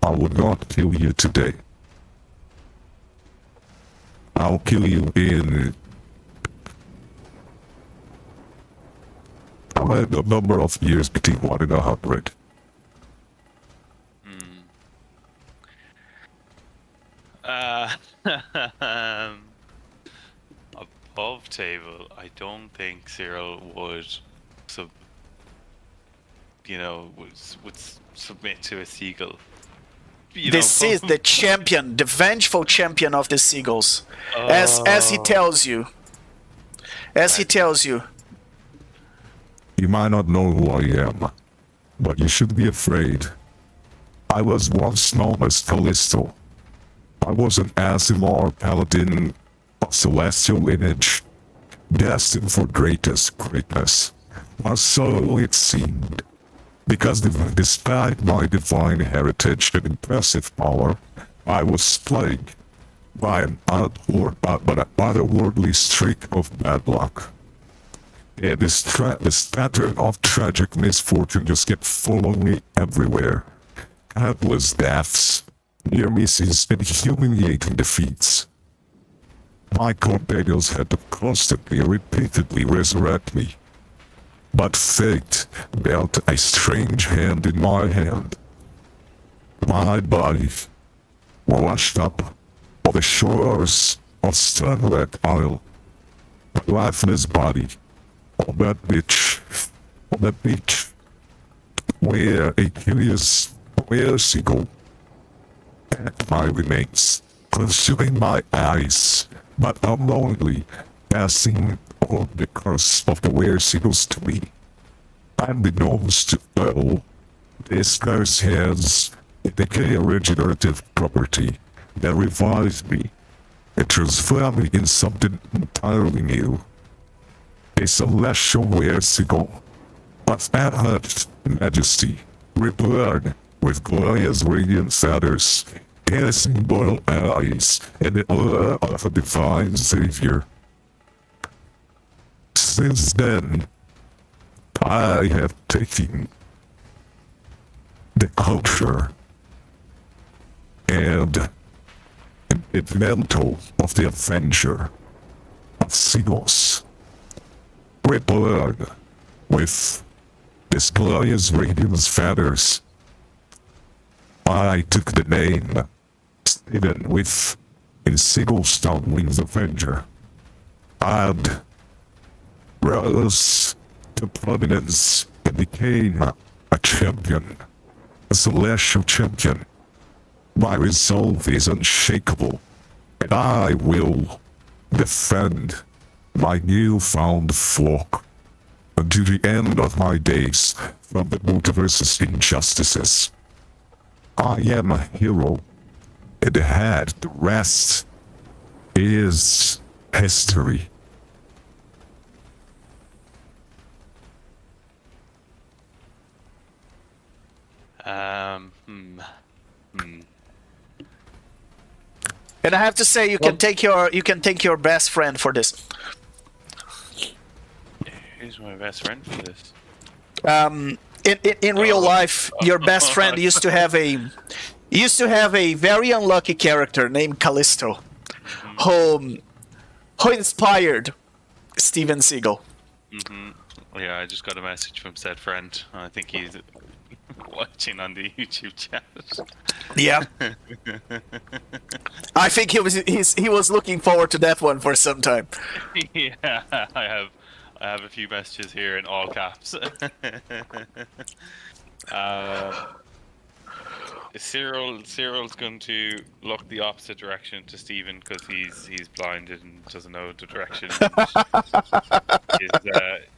I will not kill you today. I'll kill you in a number of years between 1 and 100. Above table, I don't think Cyril would would submit to a seagull. This is the champion, the vengeful champion of the seagulls. As he tells you. As he tells you. You might not know who I am, but you should be afraid. I was once known as Callisto. I was an Asimar paladin of celestial lineage, destined for greatness, or so it seemed. Because despite my divine heritage and impressive power, I was plagued by an otherworldly streak of bad luck. And this pattern of tragic misfortune just kept following me everywhere. Countless deaths, near misses, and humiliating defeats. My companions had to constantly, repeatedly resurrect me. But fate dealt a strange hand in my hand. My body washed up on the shores of Starlit Isle. My lifeless body on that beach, where a curious seagull packed my remains, consuming my eyes, but unknowingly passing on the curse of the were-seagulls to me. Unbeknownst to all, this curse has a regenerative property that revives me and transforms me in something entirely new. A celestial were-seagull of unhurt majesty, reborn with glorious radiant feathers, piercing boiled eyes, and the aura of a divine savior. Since then, I have taken the culture and the mantle of the Avenger of Sinos, reborn with this glorious radiance feathers. I took the name, even with a single stone wings Avenger, and rose to prominence and became a champion, a celestial champion. My resolve is unshakable, and I will defend my newfound flock until the end of my days from the multiverse's injustices. I am a hero, and the rest is history. And I have to say, you can take your best friend for this. Who's my best friend for this? In real life, your best friend used to have a very unlucky character named Callisto, who inspired Steven Seagal. Yeah, I just got a message from said friend. I think he's watching on the YouTube chat. Yeah. I think he was looking forward to that one for some time. Yeah, I have a few messages here in all caps. Cyril's going to look the opposite direction to Steven because he's blinded and doesn't know the direction.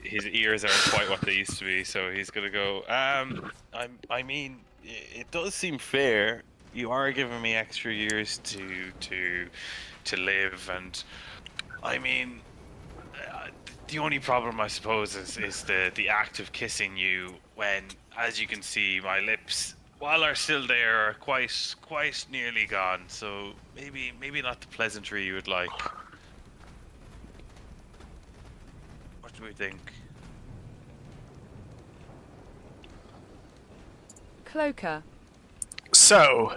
His ears aren't quite what they used to be, so he's gonna go. I mean, it does seem fair. You are giving me extra years to live, and I mean, the only problem I suppose is the act of kissing you when, as you can see, my lips, while are still there, are quite nearly gone. So maybe not the pleasantry you would like. What do we think? Cloaker. So,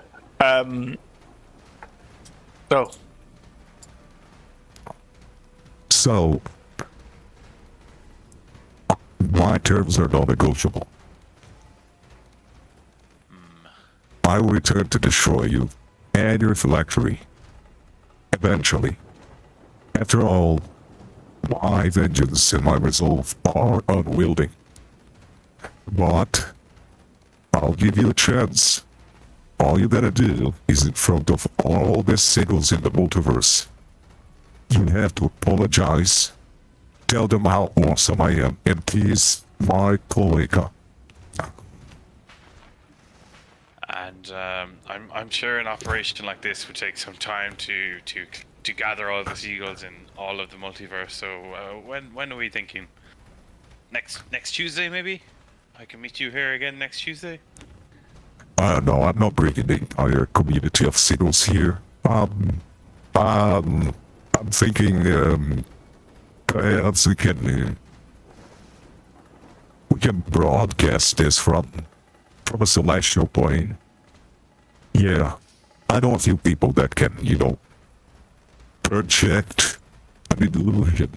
So, my terms are non-negotiable. I will return to destroy you and your phylactery. Eventually. After all, my vengeance and my resolve are unwielding. But I'll give you a chance. All you gotta do is in front of all the signals in the multiverse. You have to apologize. Tell them how awesome I am and kiss my cloaca. And I'm sure an operation like this would take some time to gather all the seagulls in all of the multiverse. So when are we thinking? Next Tuesday maybe? I can meet you here again next Tuesday. No, I'm not bringing the entire community of signals here. I'm thinking perhaps we can broadcast this from a celestial plane. Yeah, I know a few people that can, project an illusion,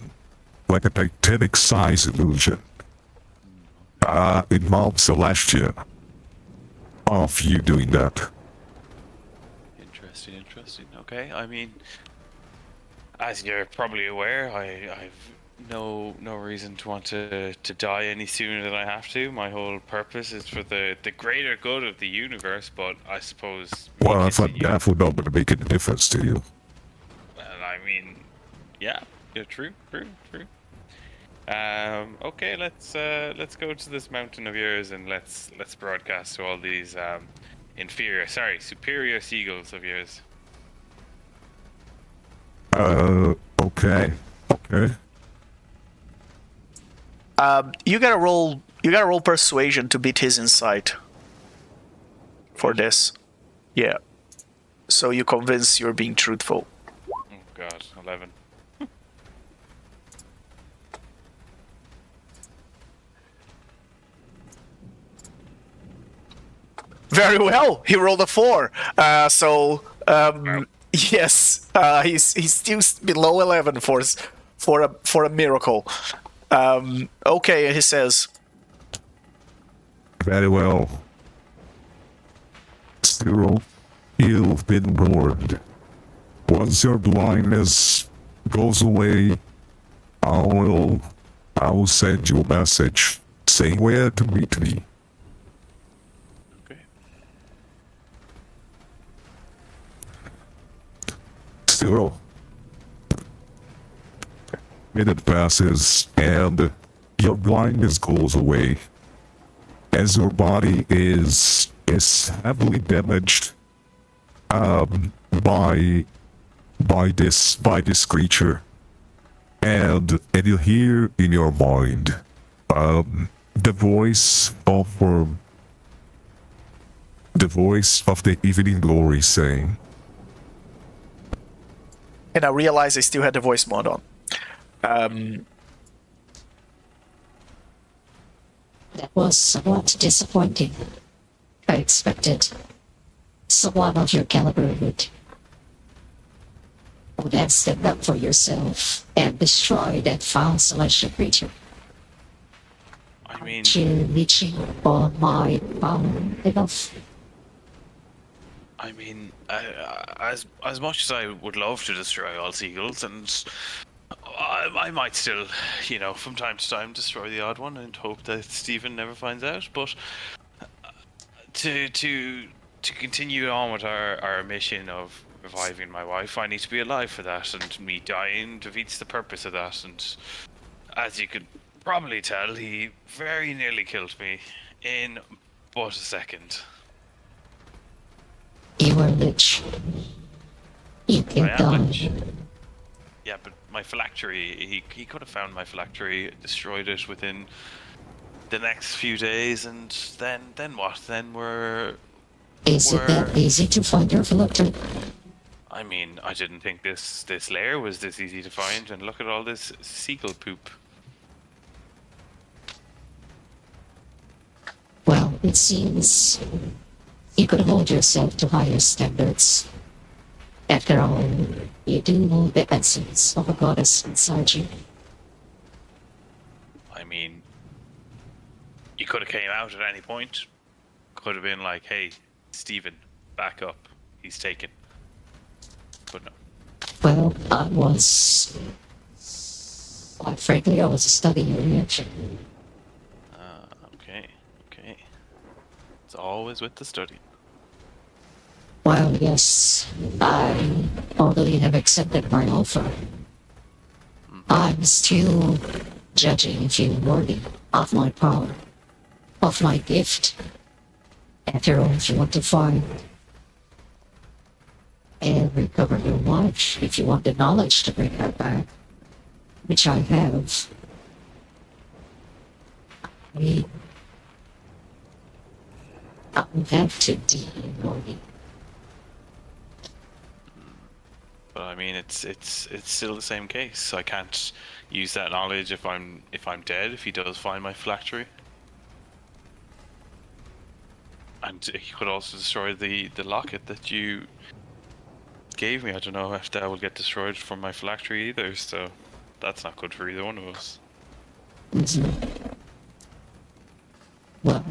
like a Titanic-size illusion, in Mount Celestia, of you doing that. Interesting. Okay, I mean, as you're probably aware, I've no reason to want to die any sooner than I have to. My whole purpose is for the greater good of the universe, but I suppose... Well, I thought that would not make any difference to you. Well, I mean, yeah, true. Okay, let's go to this mountain of yours and let's broadcast to all these superior seagulls of yours. Okay. you gotta roll persuasion to beat his insight. for this. Yeah. So you convince you're being truthful. Oh god, 11. Very well. He rolled a 4. Yes, he's still below 11 for a miracle. Okay, he says. Very well. Cyril, you've been warned. Once your blindness goes away, I will send you a message saying where to meet me. Okay. Cyril. Minute passes and your blindness goes away. As your body is heavily damaged by this creature, and you hear in your mind the voice of the evening glory saying, And I realized I still had the voice mode on. That was somewhat disappointing. I expected someone of your caliber would have stepped up for yourself and destroyed that foul celestial creature. I mean, You reaching for my power enough? I mean, as much as I would love to destroy all seagulls, and I might still, from time to time destroy the odd one and hope that Stephen never finds out. But to continue on with our mission of reviving my wife, I need to be alive for that, and me dying defeats the purpose of that. And as you could probably tell, he very nearly killed me in but a second. You were Lich. You I can am die. Lich. Yeah, but my phylactery, he could have found my phylactery, destroyed it within the next few days, and then what? Then Is it that easy to find your phylactery? I mean, I didn't think this lair was this easy to find, and look at all this seagull poop. Well, it seems you could hold yourself to higher standards. After all, you do hold the essence of a goddess inside you. I mean, you could have came out at any point. Could have been like, hey, Stephen, back up. He's taken. But no. Well, quite frankly, I was studying your reaction. Okay. It's always with the study. Well, yes, I totally have accepted my offer. I'm still judging if you're worthy of my power, of my gift. After all, if you want to find and recover your wife, if you want the knowledge to bring her back, which I have, I will have to deal worthy. But I mean, it's still the same case. I can't use that knowledge if I'm dead. If he does find my phylactery, and he could also destroy the locket that you gave me. I don't know if that will get destroyed from my phylactery either. So that's not good for either one of us. Well,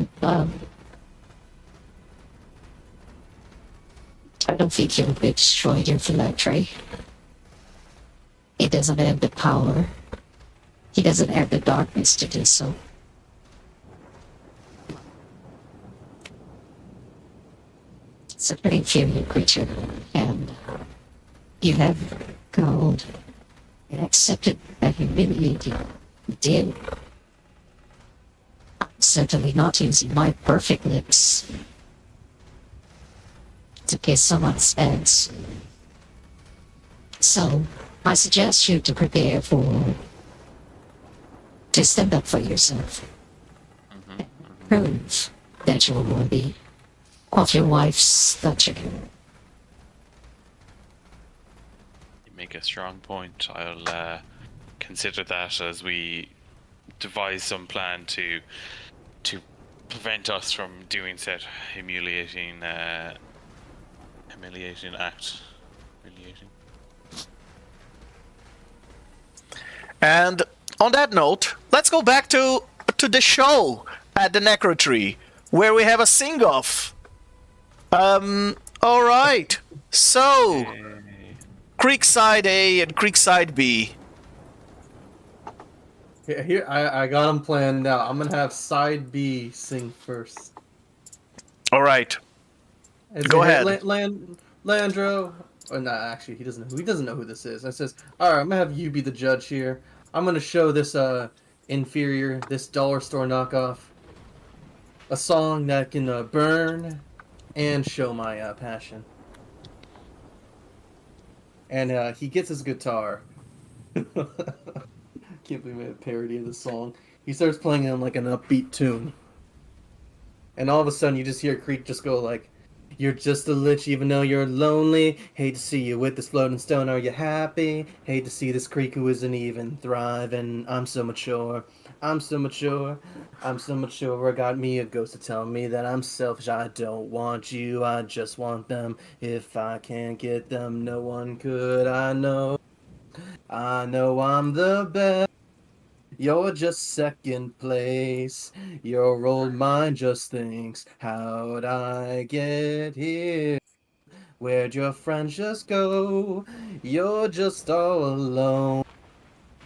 I don't think he'll be destroyed your phylactery. He doesn't have the power. He doesn't have the darkness to do so. It's a pretty inferior creature, and you have called and accepted a humiliating deal. I'm certainly not using my perfect lips to kiss someone's hands. So, I suggest you to prepare to stand up for yourself. And prove that you're worthy of your wife's touching. You make a strong point. I'll consider that as we devise some plan to prevent us from doing said humiliating act. Humiliating. And on that note, let's go back to the show at the Necrotree, where we have a sing-off. All right. So, Creekside A and Creekside B. Here, I got them planned out. I'm gonna have side B sing first. All right. Go ahead. Landro. Oh, no, actually, he doesn't know who this is. I says, all right, I'm gonna have you be the judge here. I'm gonna show this inferior, this dollar store knockoff, a song that can burn and show my passion. And he gets his guitar. Can't believe I made a parody of the song. He starts playing it on like an upbeat tune. And all of a sudden you just hear Creek just go like, "You're just a lich even though you're lonely. Hate to see you with this floating stone, are you happy? Hate to see this creek who isn't even thriving. I'm so mature. I'm so mature. I'm so mature. I got me a ghost to tell me that I'm selfish. I don't want you, I just want them. If I can't get them, no one could. I know I'm the best. You're just second place. Your old mind just thinks, how'd I get here? Where'd your friends just go? You're just all alone.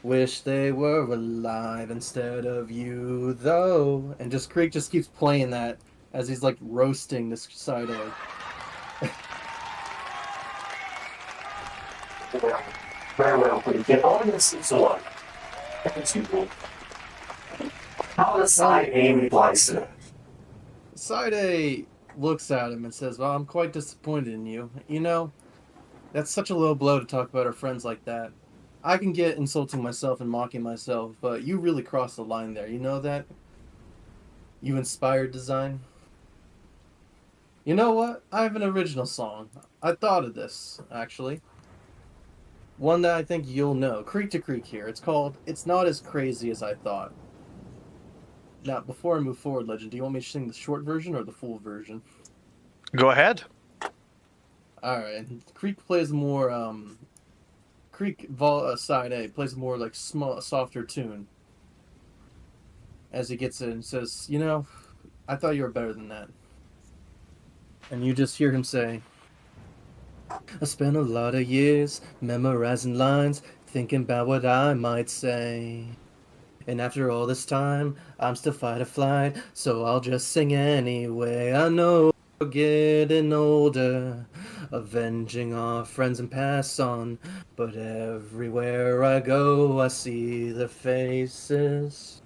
Wish they were alive instead of you, though." And just Creek just keeps playing that as he's like roasting this side egg. Very well, we get all this is one. How does side A replies to that? Side A looks at him and says, "Well, I'm quite disappointed in you. You know, that's such a low blow to talk about our friends like that. I can get insulting myself and mocking myself, but you really crossed the line there. You know that? You inspired design. You know what? I have an original song. I thought of this, actually. One that I think you'll know. Creek to Creek here. It's called It's Not As Crazy As I Thought." Now, before I move forward, Legend, do you want me to sing the short version or the full version? Go ahead. Alright. Creek plays more, side A plays more like softer tune. As he gets in and says, "You know, I thought you were better than that." And you just hear him say, "I spent a lot of years memorizing lines, thinking about what I might say. And after all this time, I'm still fight or flight, so I'll just sing anyway. I know we're getting older, avenging our friends and pass on, but everywhere I go, I see their faces.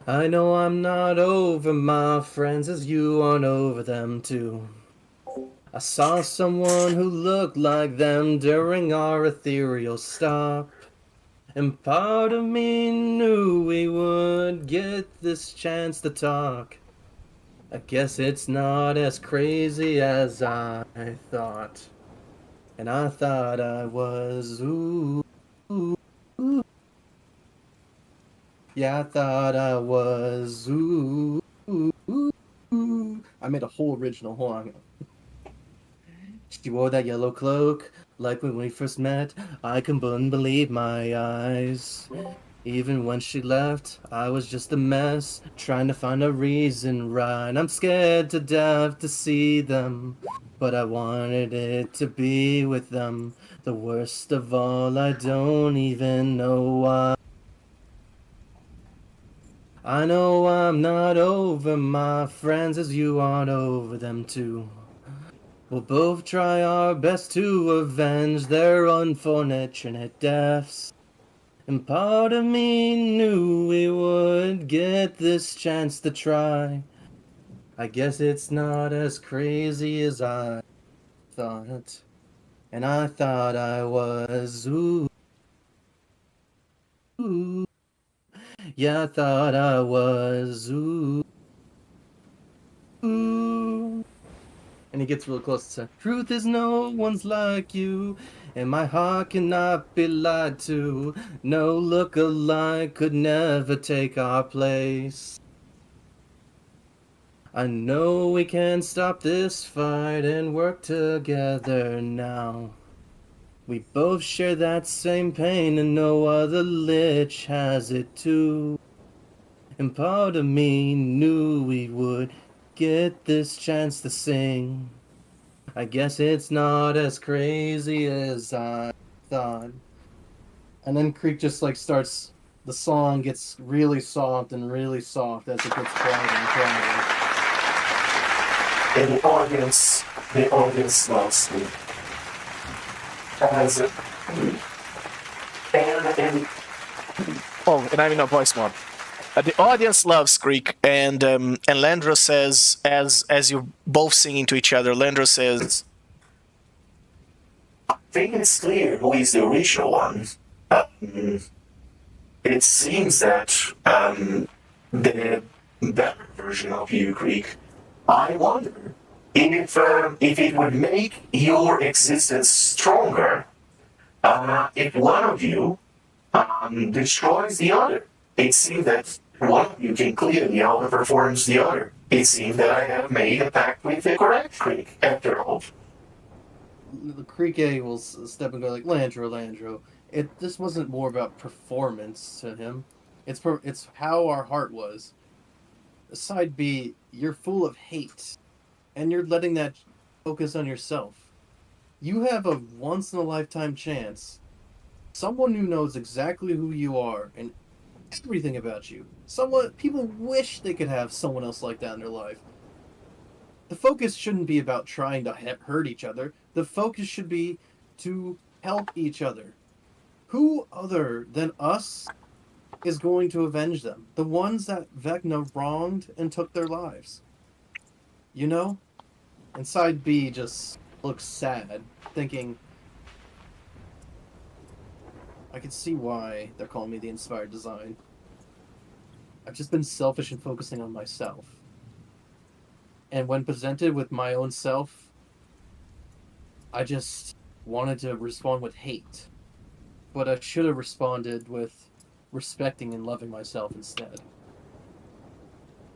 I know I'm not over my friends as you aren't over them too. I saw someone who looked like them during our ethereal stop. And part of me knew we would get this chance to talk. I guess it's not as crazy as I thought. And I thought I was, ooh, ooh, ooh. Yeah, I thought I was, ooh, ooh, ooh, ooh." I made a whole original, hold on. "She wore that yellow cloak, like when we first met. I couldn't believe my eyes. Even when she left, I was just a mess, trying to find a reason right. I'm scared to death to see them, but I wanted it to be with them. The worst of all, I don't even know why. I know I'm not over my friends as you aren't over them too. We'll both try our best to avenge their unfortunate deaths. And part of me knew we would get this chance to try. I guess it's not as crazy as I thought. And I thought I was, ooh, ooh. Yeah, I thought I was, ooh, ooh. And he gets real close and says, truth is no one's like you, and my heart cannot be lied to. No look-alike could never take our place. I know we can stop this fight and work together now. We both share that same pain and no other lich has it too. And part of me knew we would get this chance to sing. I guess it's not as crazy as I thought. And then Creek just like starts, the song gets really soft and really soft as it gets quieter and quieter. And the audience loves me. As and Oh, and I'm in a voice mod. The audience loves Greek, and Landro says, as you both singing to each other, Landro says, I think it's clear who is the original one. It seems that the better version of you, Greek. I wonder if it would make your existence stronger if one of you destroys the other. It seems that one of you can clearly outperform the other. It seems that I have made a pact with the correct Creek, after all. The Creek A will step and go like, Landro. This wasn't more about performance to him. It's how our heart was. Side B, you're full of hate, and you're letting that focus on yourself. You have a once-in-a-lifetime chance. Someone who knows exactly who you are and everything about you. People wish they could have someone else like that in their life. The focus shouldn't be about trying to hurt each other. The focus should be to help each other. Who other than us is going to avenge them? The ones that Vecna wronged and took their lives. You know? And Side B just looks sad, thinking, I can see why they're calling me the inspired design. I've just been selfish and focusing on myself. And when presented with my own self, I just wanted to respond with hate. But I should have responded with respecting and loving myself instead.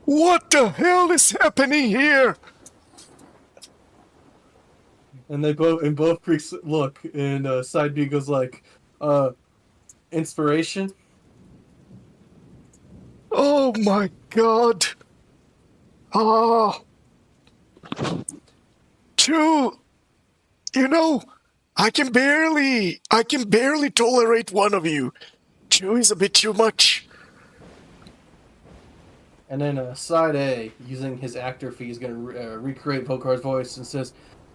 "What the hell is happening here?" And they both Creeks look, and Side B goes like, inspiration? Oh my god. Ah. Two. You know, I can barely tolerate one of you. Two is a bit too much. And then Side A, using his actor fee, is going to recreate Vokar's voice and says,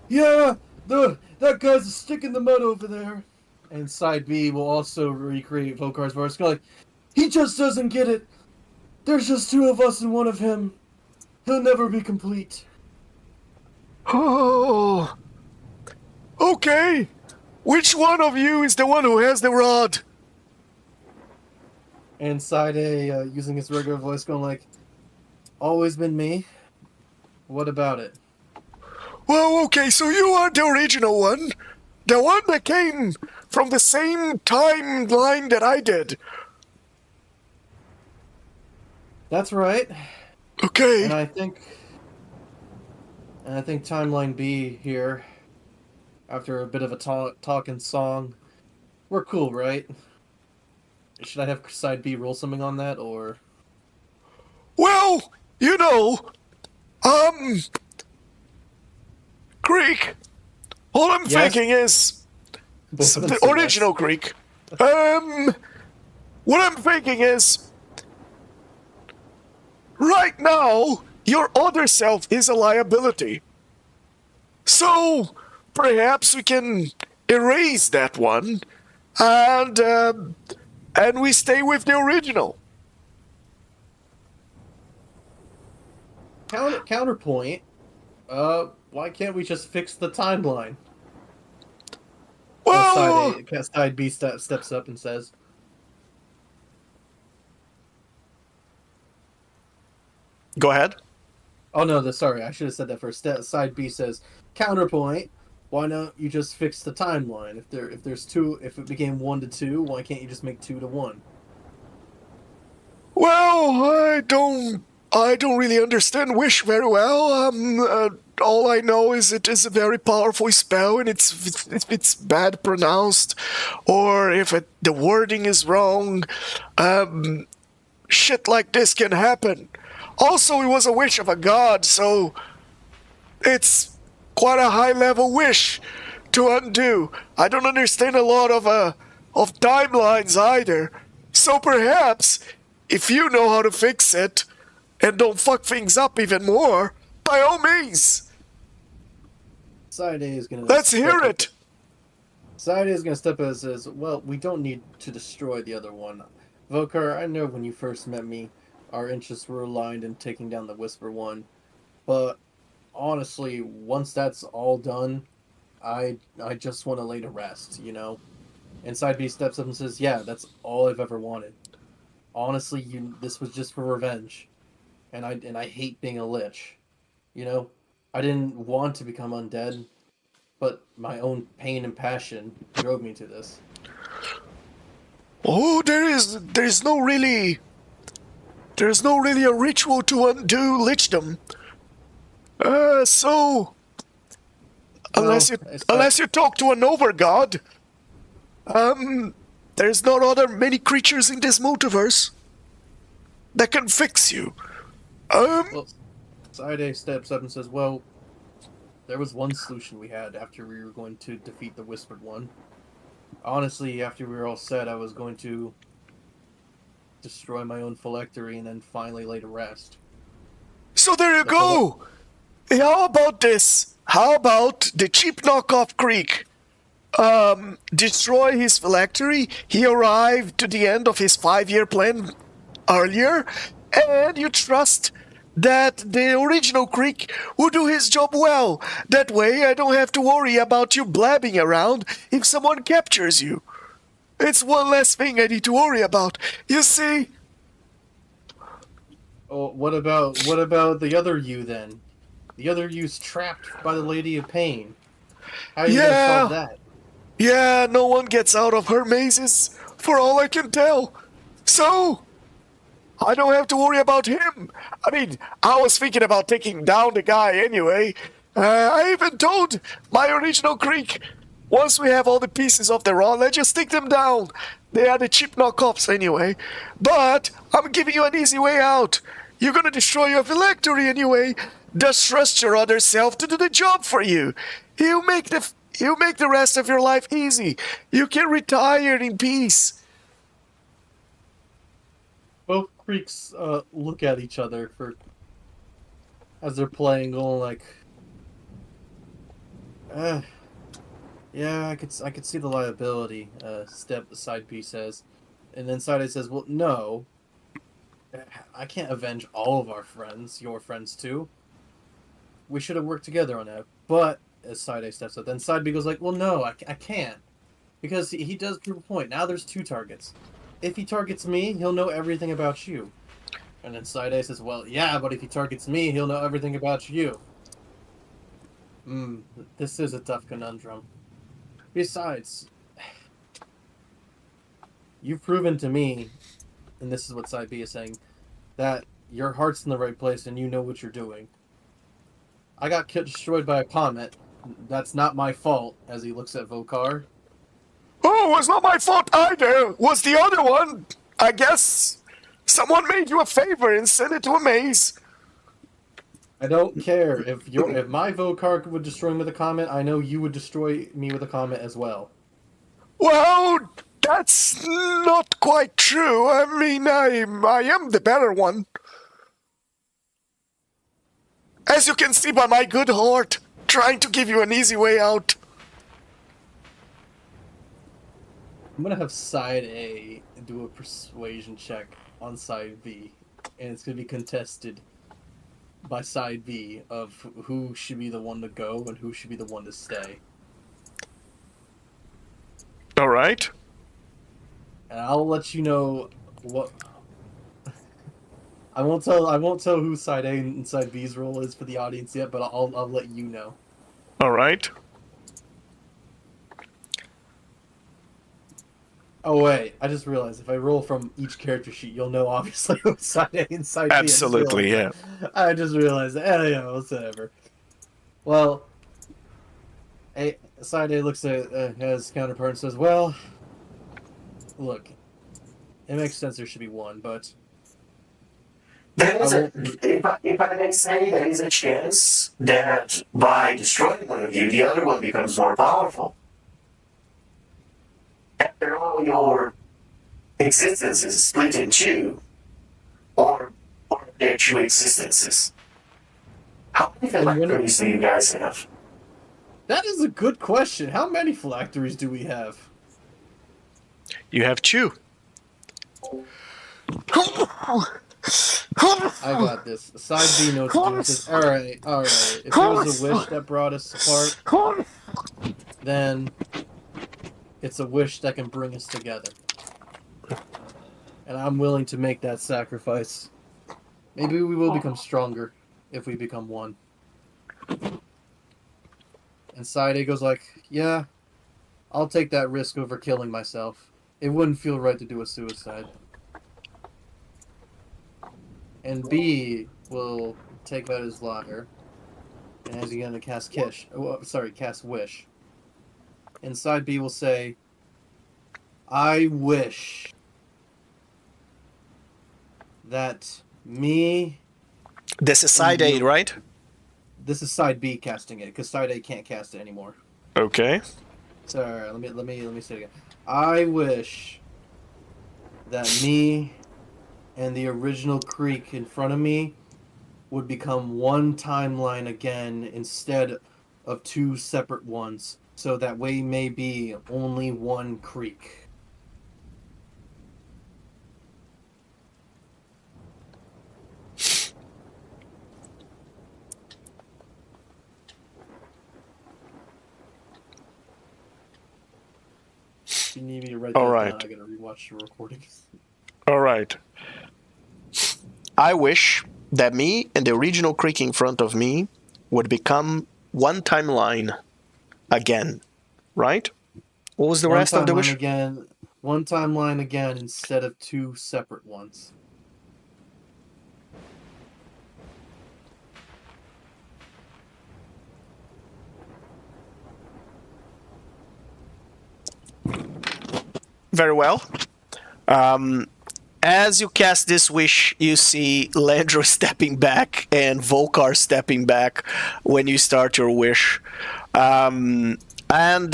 yeah, that guy's a stick in the mud over there. And Side B will also recreate Vokar's voice, go like, he just doesn't get it. There's just two of us and one of him. He'll never be complete. Oh. Okay. Which one of you is the one who has the rod? And Side A, using his regular voice, going like, always been me. What about it? Well, okay, so you are the original one. The one that came from the same timeline that I did. That's right. Okay. And I think Timeline B here, after a bit of a talking song, we're cool, right? Should I have Side B roll something on that, or? Well, you know, Greek, all I'm thinking is, the original Greek, what I'm thinking is, right now, your other self is a liability. So, perhaps we can erase that one, and we stay with the original. Counterpoint, why can't we just fix the timeline? Well, Side B steps up and says, go ahead. Oh no, sorry, I should have said that first. Side B says, counterpoint. Why don't you just fix the timeline? If there's two, if it became 1 to 2, why can't you just make 2 to 1? Well, I don't really understand wish very well. All I know is it is a very powerful spell, and if it's bad pronounced, or if the wording is wrong, shit like this can happen. Also, it was a wish of a god, so it's quite a high-level wish to undo. I don't understand a lot of timelines either. So perhaps, if you know how to fix it, and don't fuck things up even more, by all means, Side A is gonna. let's hear it. Side A is gonna step in and says, "Well, we don't need to destroy the other one. Vokar, I know when you first met me, our interests were aligned in taking down the Whisper one, but honestly, once that's all done, I just want to lay to rest, you know." And Side B steps up and says, "Yeah, that's all I've ever wanted. Honestly, this was just for revenge, and I hate being a lich, you know. I didn't want to become undead, but my own pain and passion drove me to this." Oh, there's no really a ritual to undo lichdom. So unless you talk to an overgod, there's not other many creatures in this multiverse that can fix you. Well, Side A steps up and says, "Well, there was one solution we had after we were going to defeat the Whispered One. Honestly, after we were all set, I was going to destroy my own phylactery and then finally lay to rest." So there you go. How about this? How about the cheap knockoff Greek? Destroy his phylactery. He arrived to the end of his 5-year plan earlier, and you trust that the original Greek will do his job well. That way I don't have to worry about you blabbing around if someone captures you. It's one less thing I need to worry about. You see? Oh, what about the other you then? The other you's trapped by the Lady of Pain. How are you gonna solve that? Yeah, no one gets out of her mazes, for all I can tell. So, I don't have to worry about him. I mean, I was thinking about taking down the guy anyway. I even told my original Greek, once we have all the pieces of the raw, let's just take them down. They are the cheap knockoffs anyway. But I'm giving you an easy way out. You're gonna destroy your phylactery anyway. Just trust your other self to do the job for you. He'll make the rest of your life easy. You can retire in peace. Both Greeks look at each other as they're playing, going like, "Yeah, I could see the liability." Side B says, and then Side A says, "Well, no, I can't avenge all of our friends, your friends too. We should have worked together on that." But as Side A steps up, then Side B goes like, "Well, no, I can't, because he does prove a point. Now there's 2 targets. If he targets me, he'll know everything about you." And then Side A says, "Well, yeah, but if he targets me, he'll know everything about you." This is a tough conundrum. Besides, you've proven to me, and this is what Side B is saying, that your heart's in the right place and you know what you're doing. I got destroyed by a comet. That's not my fault," as he looks at Vokar. Oh, it was not my fault either. It was the other one. I guess someone made you a favor and sent it to a maze. I don't care. If my Vokar would destroy me with a comet, I know you would destroy me with a comet as well. Well, that's not quite true. I mean, I am the better one. As you can see by my good heart, trying to give you an easy way out. I'm gonna have Side A do a persuasion check on Side B, and it's gonna be contested by Side B of who should be the one to go and who should be the one to stay. All right. And I'll let you know what. I won't tell who side A and side B's role is for the audience yet, but I'll let you know. All right. Oh wait, I just realized if I roll from each character sheet, you'll know obviously who's side A and side B. Absolutely, yeah. I just realized that. Yeah, whatever. Well, side A looks at his counterpart and says, "Well, look, it makes sense there should be one, but If I may say, there is a chance that by destroying one of you, the other one becomes more powerful. After all, your existence is split in two, or their two existences. How many phylacteries do you guys have? that is a good question. How many phylacteries do we have?" You have 2. I got this. Side B knows what to do. It says, all right. If it was a wish that brought us apart, then it's a wish that can bring us together. And I'm willing to make that sacrifice. Maybe we will become stronger if we become one. And side A goes like, yeah, I'll take that risk over killing myself. It wouldn't feel right to do a suicide. And B will take out his lyre, and as he's gonna cast cast Wish. And side B will say, I wish that me... This is side A, right? This is side B casting it, because side A can't cast it anymore. Okay. So, alright, let me say it again. I wish that me and the original creek in front of me would become one timeline again instead of 2 separate ones, so that way may be only one creek. If you need me to write that All down, right. I gotta rewatch the recordings. All right. I wish that me and the original creek in front of me would become one timeline again, right? What was the rest of the wish? One timeline again instead of 2 separate ones. Very well. As you cast this wish, you see Landro stepping back and Volkar stepping back when you start your wish. And on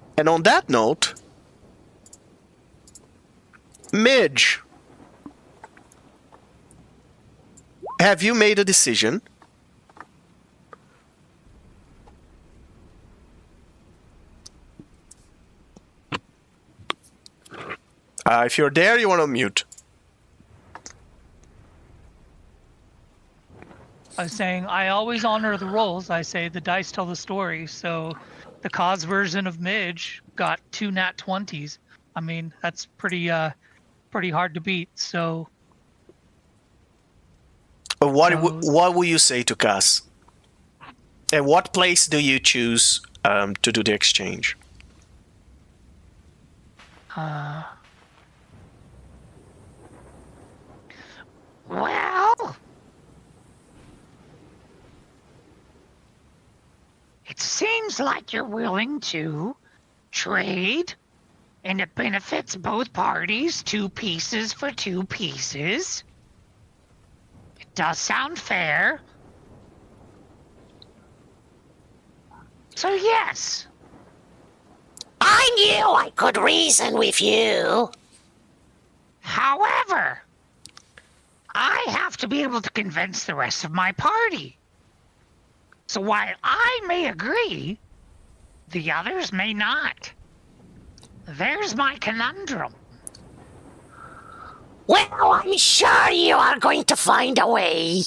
that note, Midge, have you made a decision? If you're there, you want to mute. I was saying I always honor the rolls. I say the dice tell the story. So the cause version of Midge got 2 nat 20s. I mean, that's pretty hard to beat. So what will you say to Cass? And what place do you choose to do the exchange? Well, it seems like you're willing to trade, and it benefits both parties, 2 pieces for 2 pieces. It does sound fair. So yes. I knew I could reason with you. However, I have to be able to convince the rest of my party. So while I may agree, the others may not. There's my conundrum. Well, I'm sure you are going to find a way.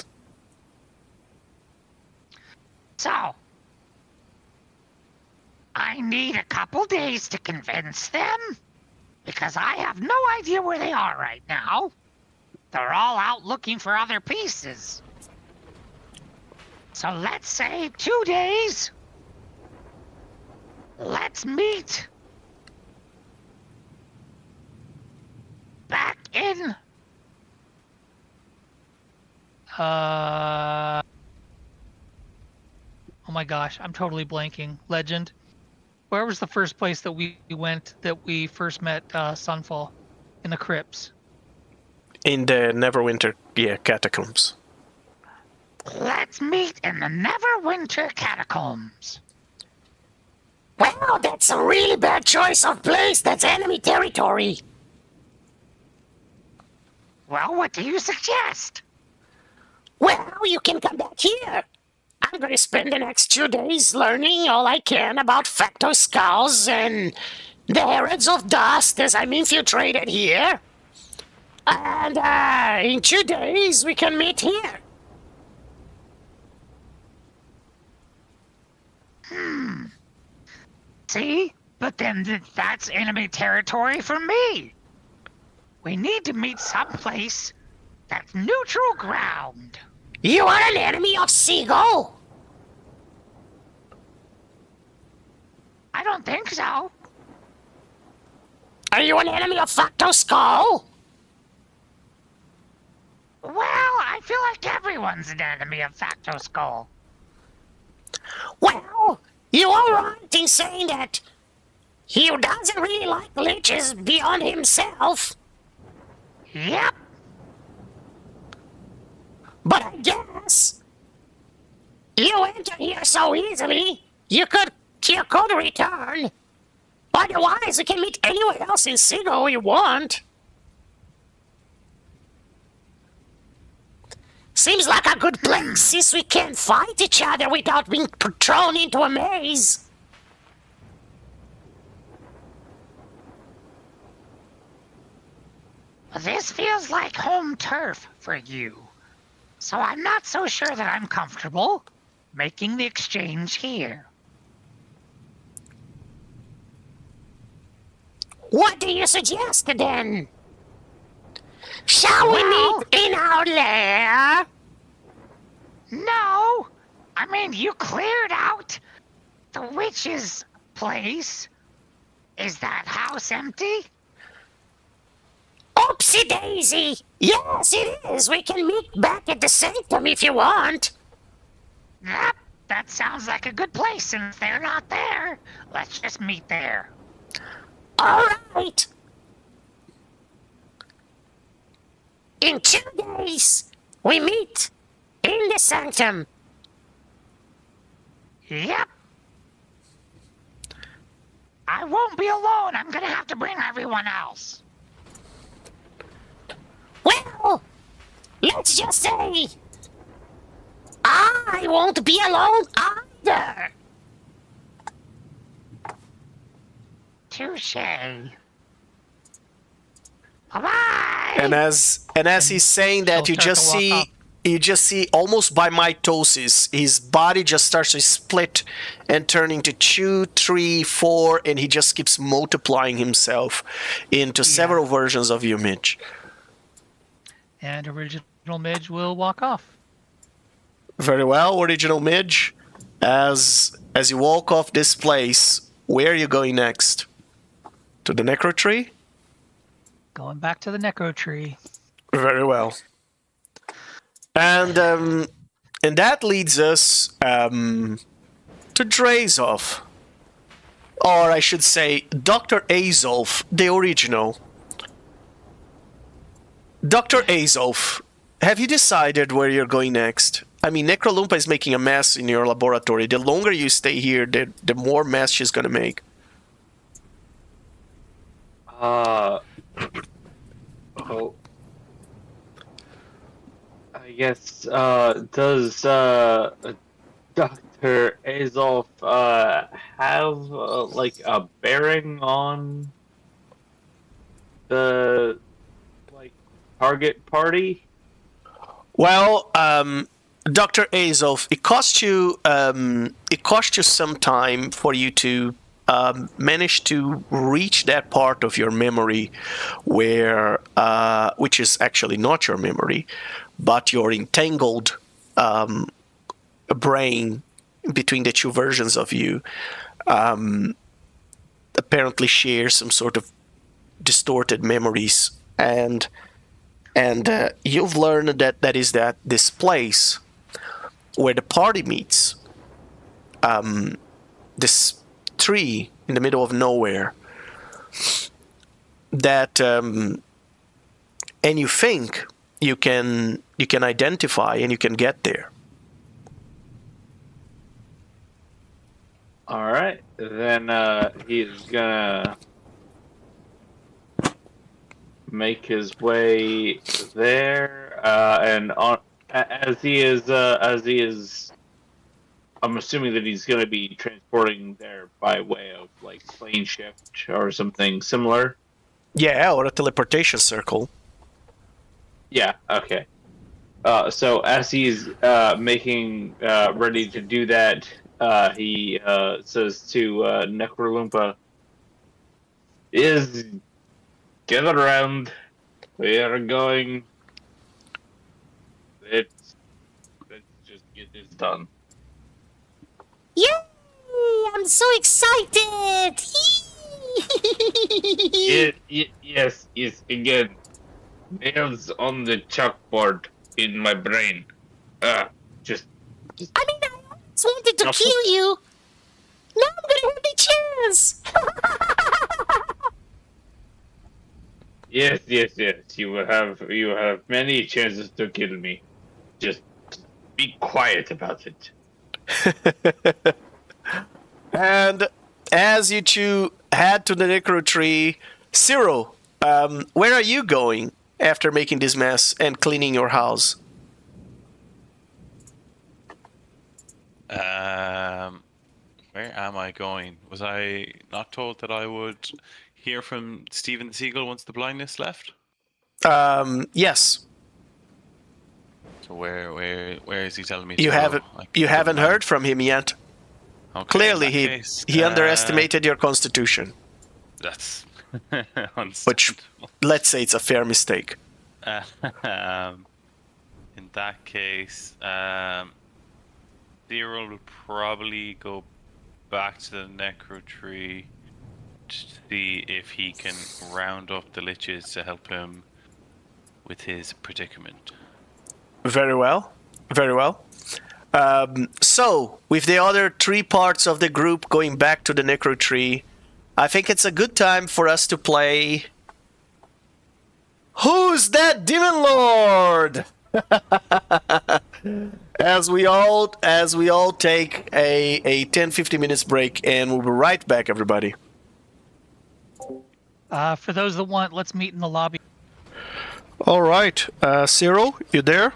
So, I need a couple days to convince them, because I have no idea where they are right now. they're all out looking for other pieces. So let's say 2 days. Let's meet back in. Oh my gosh, I'm totally blanking. Legend. Where was the first place that we went that we first met Sunfall? In the crypts. In the Neverwinter, catacombs. Let's meet in the Neverwinter catacombs. Well, that's a really bad choice of place. That's enemy territory. Well, what do you suggest? Well, you can come back here. I'm going to spend the next 2 days learning all I can about Facto Skulls and the Heralds of Dust as I'm infiltrated here. And in 2 days, we can meet here. See? But then that's enemy territory for me. We need to meet someplace that's neutral ground. You are an enemy of Seagull? I don't think so. Are you an enemy of Facto Skull? Well, I feel like everyone's an enemy of Facto Skull. Well, you are right in saying that he doesn't really like liches beyond himself. Yep. But I guess you enter here so easily, you could return. Otherwise, you can meet anywhere else in Seagull you want. Seems like a good place since we can't fight each other without being thrown into a maze. This feels like home turf for you. So I'm not so sure that I'm comfortable making the exchange here. What do you suggest then? Shall we meet in our lair? No! I mean, you cleared out the witch's place. Is that house empty? Oopsie daisy! Yes, it is. We can meet back at the sanctum if you want. Yep, that sounds like a good place since they're not there. Let's just meet there. All right. In 2 days, we meet in the sanctum. Yep. I won't be alone. I'm gonna have to bring everyone else. Well, let's just say I won't be alone either. Touche. Bye-bye. And as he's saying that, She'll you just see almost by mitosis, his body just starts to split and turn into 2, 3, 4, and he just keeps multiplying himself into several versions of you, Mitch. And original Midge will walk off. Very well, original Midge. As you walk off this place, where are you going next? To the necro tree? Going back to the necro tree. Very well. And that leads us to Drazov. Or I should say, Dr. Azov, the original. Dr. Azov, have you decided where you're going next? I mean, Necrolumpa is making a mess in your laboratory. The longer you stay here, the more mess she's going to make. Oh. I guess, does, Dr. Azov, have, like, a bearing on the, like, target party? Well, Dr. Azov, it cost you some time for you to manage to reach that part of your memory where, which is actually not your memory, but your entangled brain between the two versions of you apparently shares some sort of distorted memories, and you've learned that is this place where the party meets, this tree in the middle of nowhere, that and you think you can identify and you can get there. All right, then he's gonna make his way there, and as he is, I'm assuming that he's gonna be transporting there by way of like plane shift or something similar. Yeah, or a teleportation circle. Yeah. Okay. So as he's making ready to do that, he says to Necrolumpa, "Is gather around. We are going. Let's just get this done." Yay! I'm so excited! Yes. Again, nails on the chalkboard in my brain. Just. I mean, I always wanted to kill you. Now I'm gonna have the chance. Yes. You have many chances to kill me. Just be quiet about it. And as you two head to the necro tree, Cyril, where are you going after making this mess and cleaning your house? Where am I going? Was I not told that I would hear from Stephen the Seagull once the blindness left? Yes. So where is he telling me You to go? haven't heard from him yet. Okay, Clearly, in that case, he underestimated your constitution, That's which, let's say, it's a fair mistake. in that case, Zero will probably go back to the necro tree to see if he can round up the liches to help him with his predicament. Very well. So, with the other three parts of the group going back to the necro tree, I think it's a good time for us to play Who's That Demon Lord? as we all take a 10-15 minutes break, and we'll be right back, everybody. For those that want, let's meet in the lobby. All right, Cyril, you there?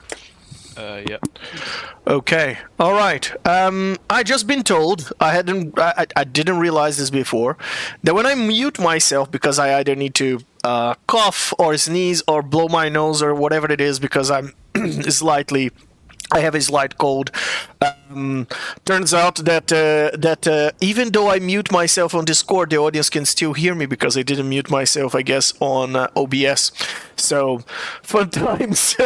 Yep. Okay. All right. I just been told, I didn't realize this before, that when I mute myself because I either need to cough or sneeze or blow my nose or whatever it is because I'm I have a slight cold. Turns out that even though I mute myself on Discord, the audience can still hear me because I didn't mute myself, I guess, on OBS. So, fun times.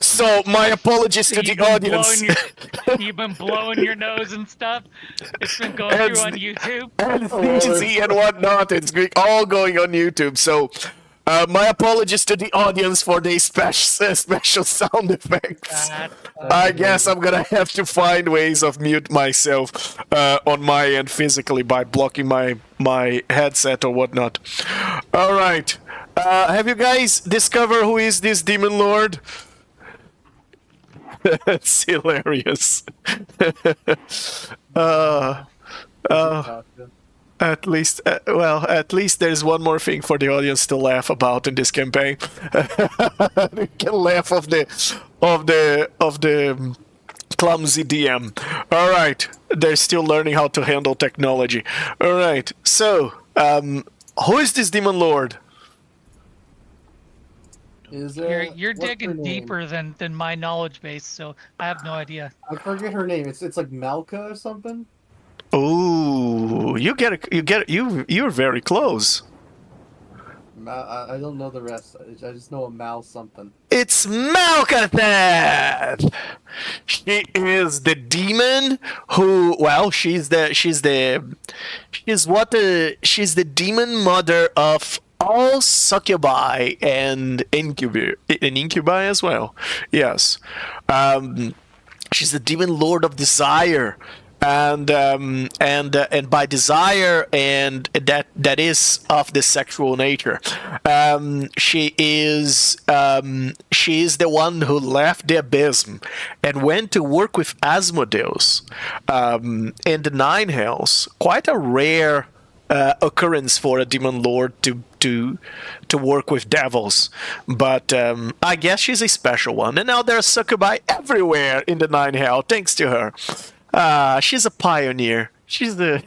So, my apologies to the audience. You've been blowing your nose and stuff. It's been going through on YouTube. And sneezy and whatnot. It's all going on YouTube. So, my apologies to the audience for the special sound effects. I guess I'm gonna have to find ways of mute myself on my end physically by blocking my headset or whatnot. All right. Have you guys discovered who is this demon lord? It's hilarious. At least there's one more thing for the audience to laugh about in this campaign. They can laugh of the clumsy DM. All right, they're still learning how to handle technology. All right, so who is this demon lord? You're What's her digging name? deeper than my knowledge base, so I have no idea. I forget her name. It's like Malka or something. Ooh, Ooh, you're very close. I don't know the rest. I just know a Mal something. It's Malkatheth. She is the demon who, well, she's the demon mother of all succubi and incubi as well. Yes. She's the demon lord of desire, and by desire, and that is of the sexual nature. She is the one who left the abysm and went to work with Asmodeus in the Nine Hells. Quite a rare occurrence for a demon lord to work with devils, but I guess she's a special one. And now there are succubi everywhere in the Nine Hell, thanks to her. She's a pioneer. She's the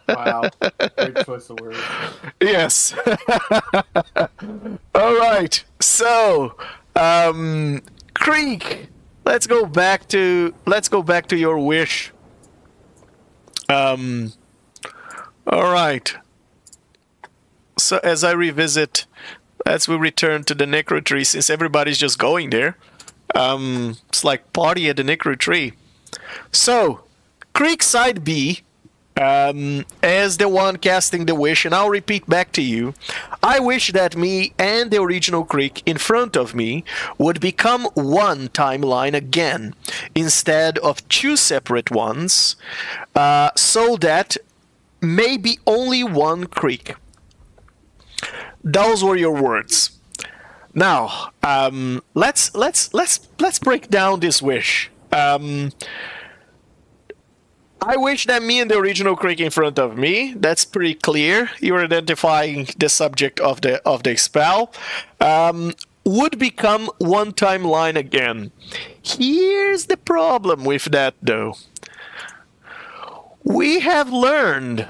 Wow, great choice of words. yes. All right. So, Creek, let's go back to your wish. All right. So as we return to the necro tree, since everybody's just going there, it's like party at the necro tree. So, Creek side B, as the one casting the wish, and I'll repeat back to you. I wish that me and the original Creek in front of me would become one timeline again, instead of two separate ones, so that maybe only one Creek. Those were your words. Now, let's break down this wish. I wish that me and the original Creek in front of me. That's pretty clear. You're identifying the subject of the spell. Would become one timeline again. Here's the problem with that, though. We have learned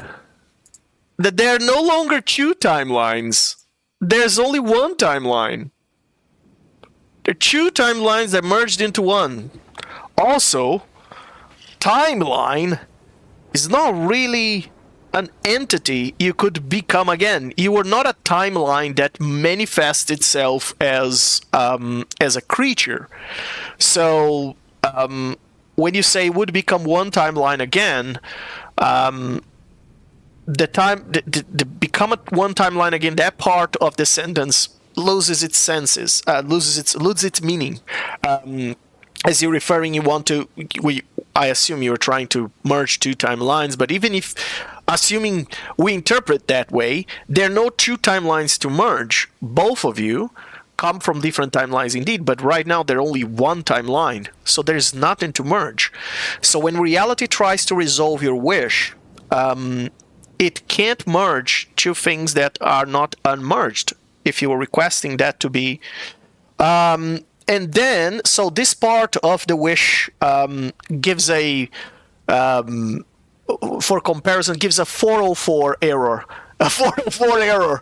that there are no longer two timelines. There's only one timeline. There are two timelines that merged into one. Also, timeline is not really an entity you could become again. You are not a timeline that manifests itself as a creature. So when you say would become one timeline again, the become one timeline again, that part of the sentence loses its senses, loses its meaning. As you're referring, I assume you're trying to merge two timelines, but even if, assuming we interpret that way, there are no two timelines to merge. Both of you come from different timelines indeed, but right now they're only one timeline, so there's nothing to merge. So when reality tries to resolve your wish, it can't merge two things that are not unmerged, if you were requesting that to be. And then, so this part of the wish gives a, for comparison, gives a 404 error. A 404 error,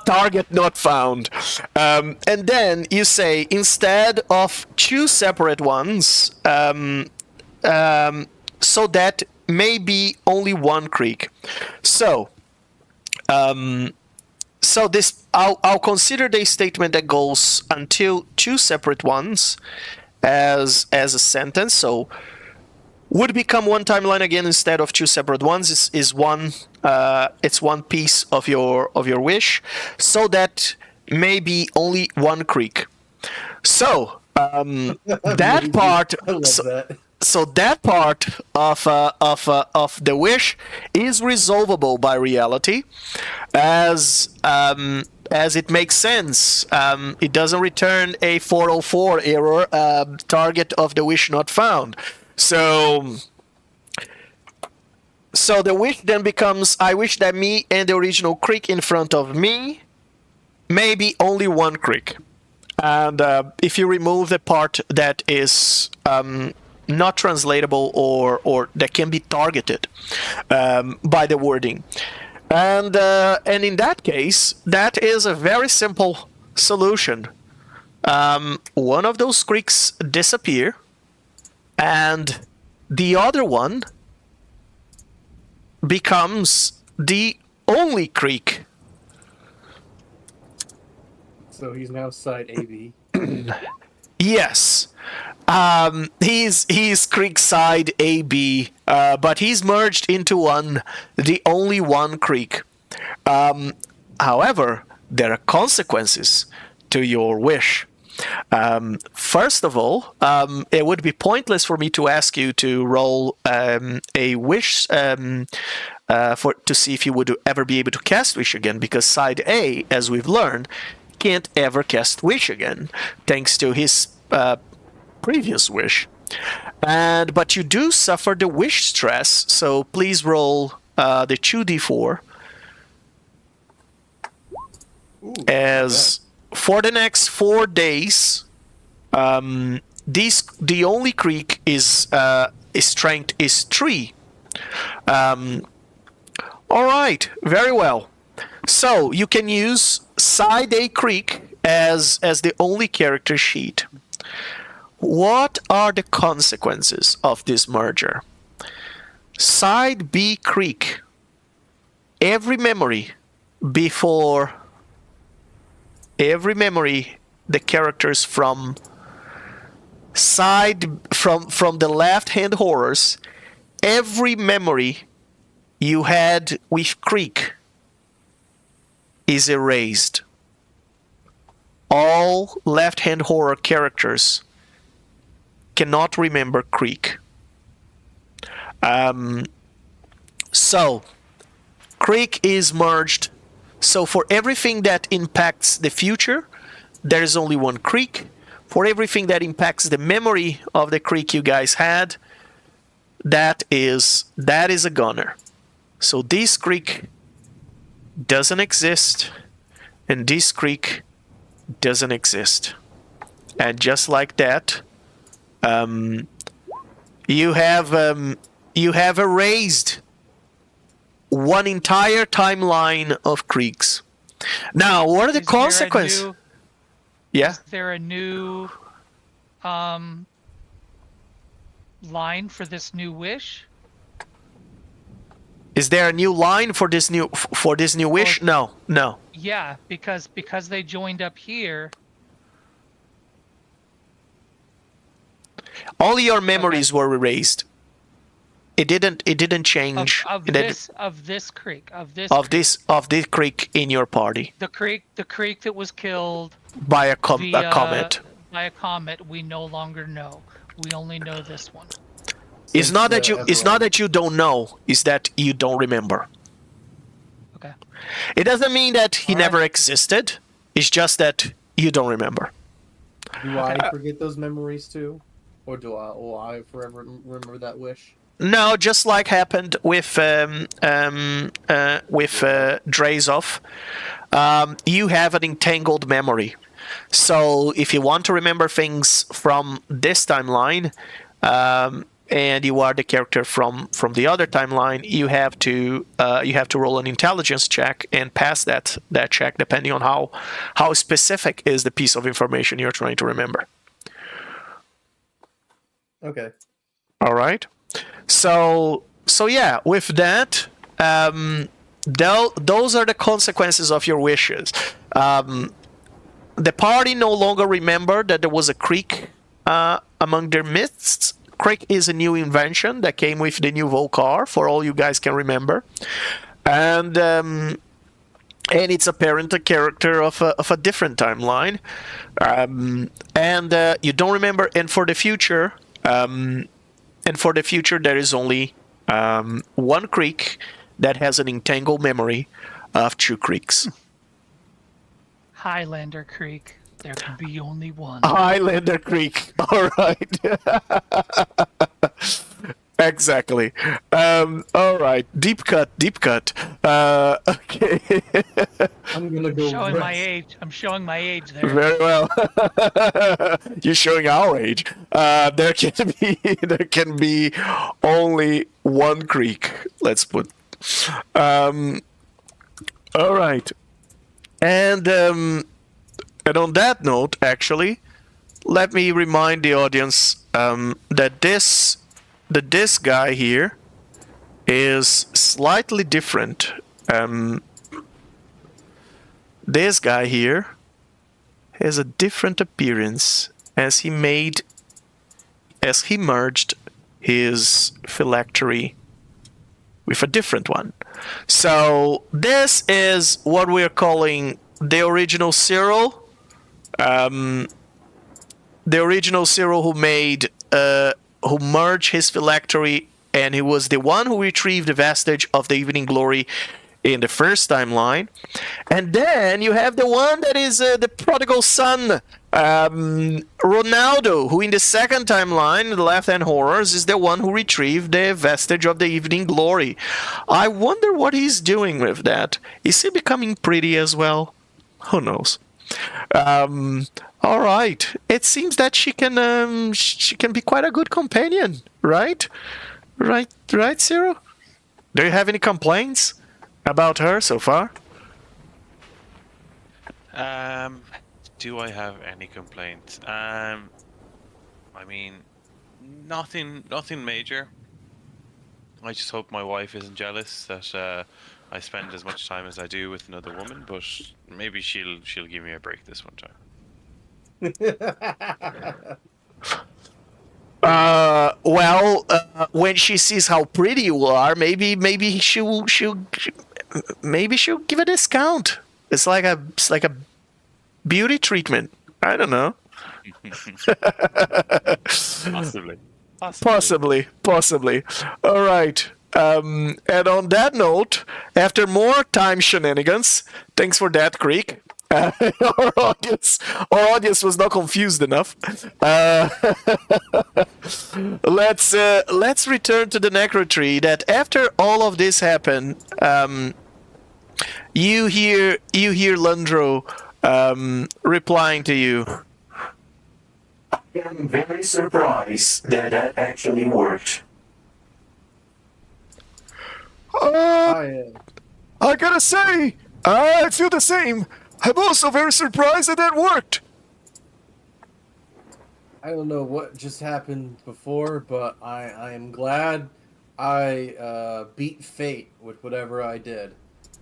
target not found. And then you say, instead of two separate ones, so that may be only one creek. So, so this, I'll consider the statement that goes until two separate ones as a sentence. So would become one timeline again instead of two separate ones is one. It's one piece of your wish, so that may be only one creek. So that part. I love that. So that part of the wish is resolvable by reality, as it makes sense. It doesn't return a 404 error, target of the wish not found. So the wish then becomes, I wish that me and the original creek in front of me, maybe only one creek. And if you remove the part that is not translatable or that can be targeted by the wording. And in that case, that is a very simple solution. One of those creeks disappear, and the other one becomes the only creek. So he's now side AB. Yes. He's Creekside AB, but he's merged into the only one creek. However, there are consequences to your wish. First of all, it would be pointless for me to ask you to roll a wish to see if you would ever be able to cast wish again, because side A, as we've learned, can't ever cast wish again, thanks to his previous wish. But you do suffer the wish stress, so please roll the 2d4. Ooh, As for the next 4 days, the only creek is strength is 3. All right, very well. So you can use side A creek as the only character sheet. What are the consequences of this merger? Side B creek. Every memory the characters from the left hand horrors, every memory you had with creek is erased. All left hand horror characters cannot remember creek. So creek is merged. So for everything that impacts the future, there is only one creek. For everything that impacts the memory of the creek you guys had, that is a gunner. So this creek doesn't exist, and this creek doesn't exist. And just like that, you have erased one entire timeline of creeks. Now, what are the consequences? Yeah. Is there a new line for this new wish? Is there a new line for this new wish? No. Yeah, because they joined up here. All your memories were erased. It didn't change Of this creek. of this creek in your party The creek that was killed by a comet. by a comet. We no longer know. We only know this one. It's not that you don't know. It's that you don't remember. Okay. It doesn't mean that he never existed. It's just that you don't remember. Do I forget those memories too, or will I forever remember that wish? No, just like happened with Drazov, you have an entangled memory. So if you want to remember things from this timeline, and you are the character from the other timeline, you have to roll an intelligence check and pass that check, depending on how specific is the piece of information you're trying to remember. Okay. All right. So yeah, with that, those are the consequences of your wishes. The party no longer remembered that there was a creek among their midst. Creek is a new invention that came with the new Volcar, for all you guys can remember, and it's apparent a character of a different timeline, and you don't remember. And for the future, there is only one creek that has an entangled memory of 2 creeks. Highlander Creek. There can be only one. Highlander Creek. All right. Exactly. All right. Deep cut. Okay. I'm gonna go. Showing my age. I'm showing my age there. Very well. You're showing our age. There can be only one creek. Let's put. All right. And on that note, actually, let me remind the audience that this guy here is slightly different. This guy here has a different appearance as he merged his phylactery with a different one. So this is what we're calling the original Cyril. The original Cyril who merged his phylactery, and he was the one who retrieved the vestige of the evening glory in the first timeline. And then you have the one that is the prodigal son, Ronaldo, who in the second timeline, the Left Hand Horrors, is the one who retrieved the vestige of the evening glory. I wonder what he's doing with that. Is he becoming pretty as well? Who knows? All right. It seems that she can be quite a good companion, right? Right, Cyril? Do you have any complaints about her so far? Do I have any complaints? I mean, nothing major. I just hope my wife isn't jealous that I spend as much time as I do with another woman, but maybe she'll give me a break this one time. When she sees how pretty you are, maybe she'll give a discount. It's like a beauty treatment. I don't know. Possibly. All right. And on that note, after more time shenanigans, thanks for that, Creek. Our audience was not confused enough. Let's return to the necro tree. That after all of this happened, you hear Landro replying to you. I'm very surprised that actually worked. I gotta say, I feel the same. I'm also very surprised that worked. I don't know what just happened before, but I am glad I beat fate with whatever I did.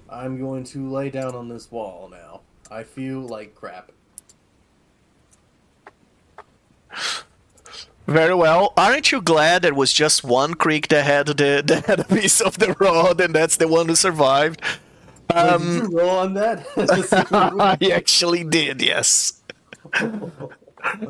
I'm going to lay down on this wall now. I feel like crap. Very well. Aren't you glad there was just one creek that had a piece of the rod, and that's the one who survived? Wait, did you roll on that? I actually did, yes.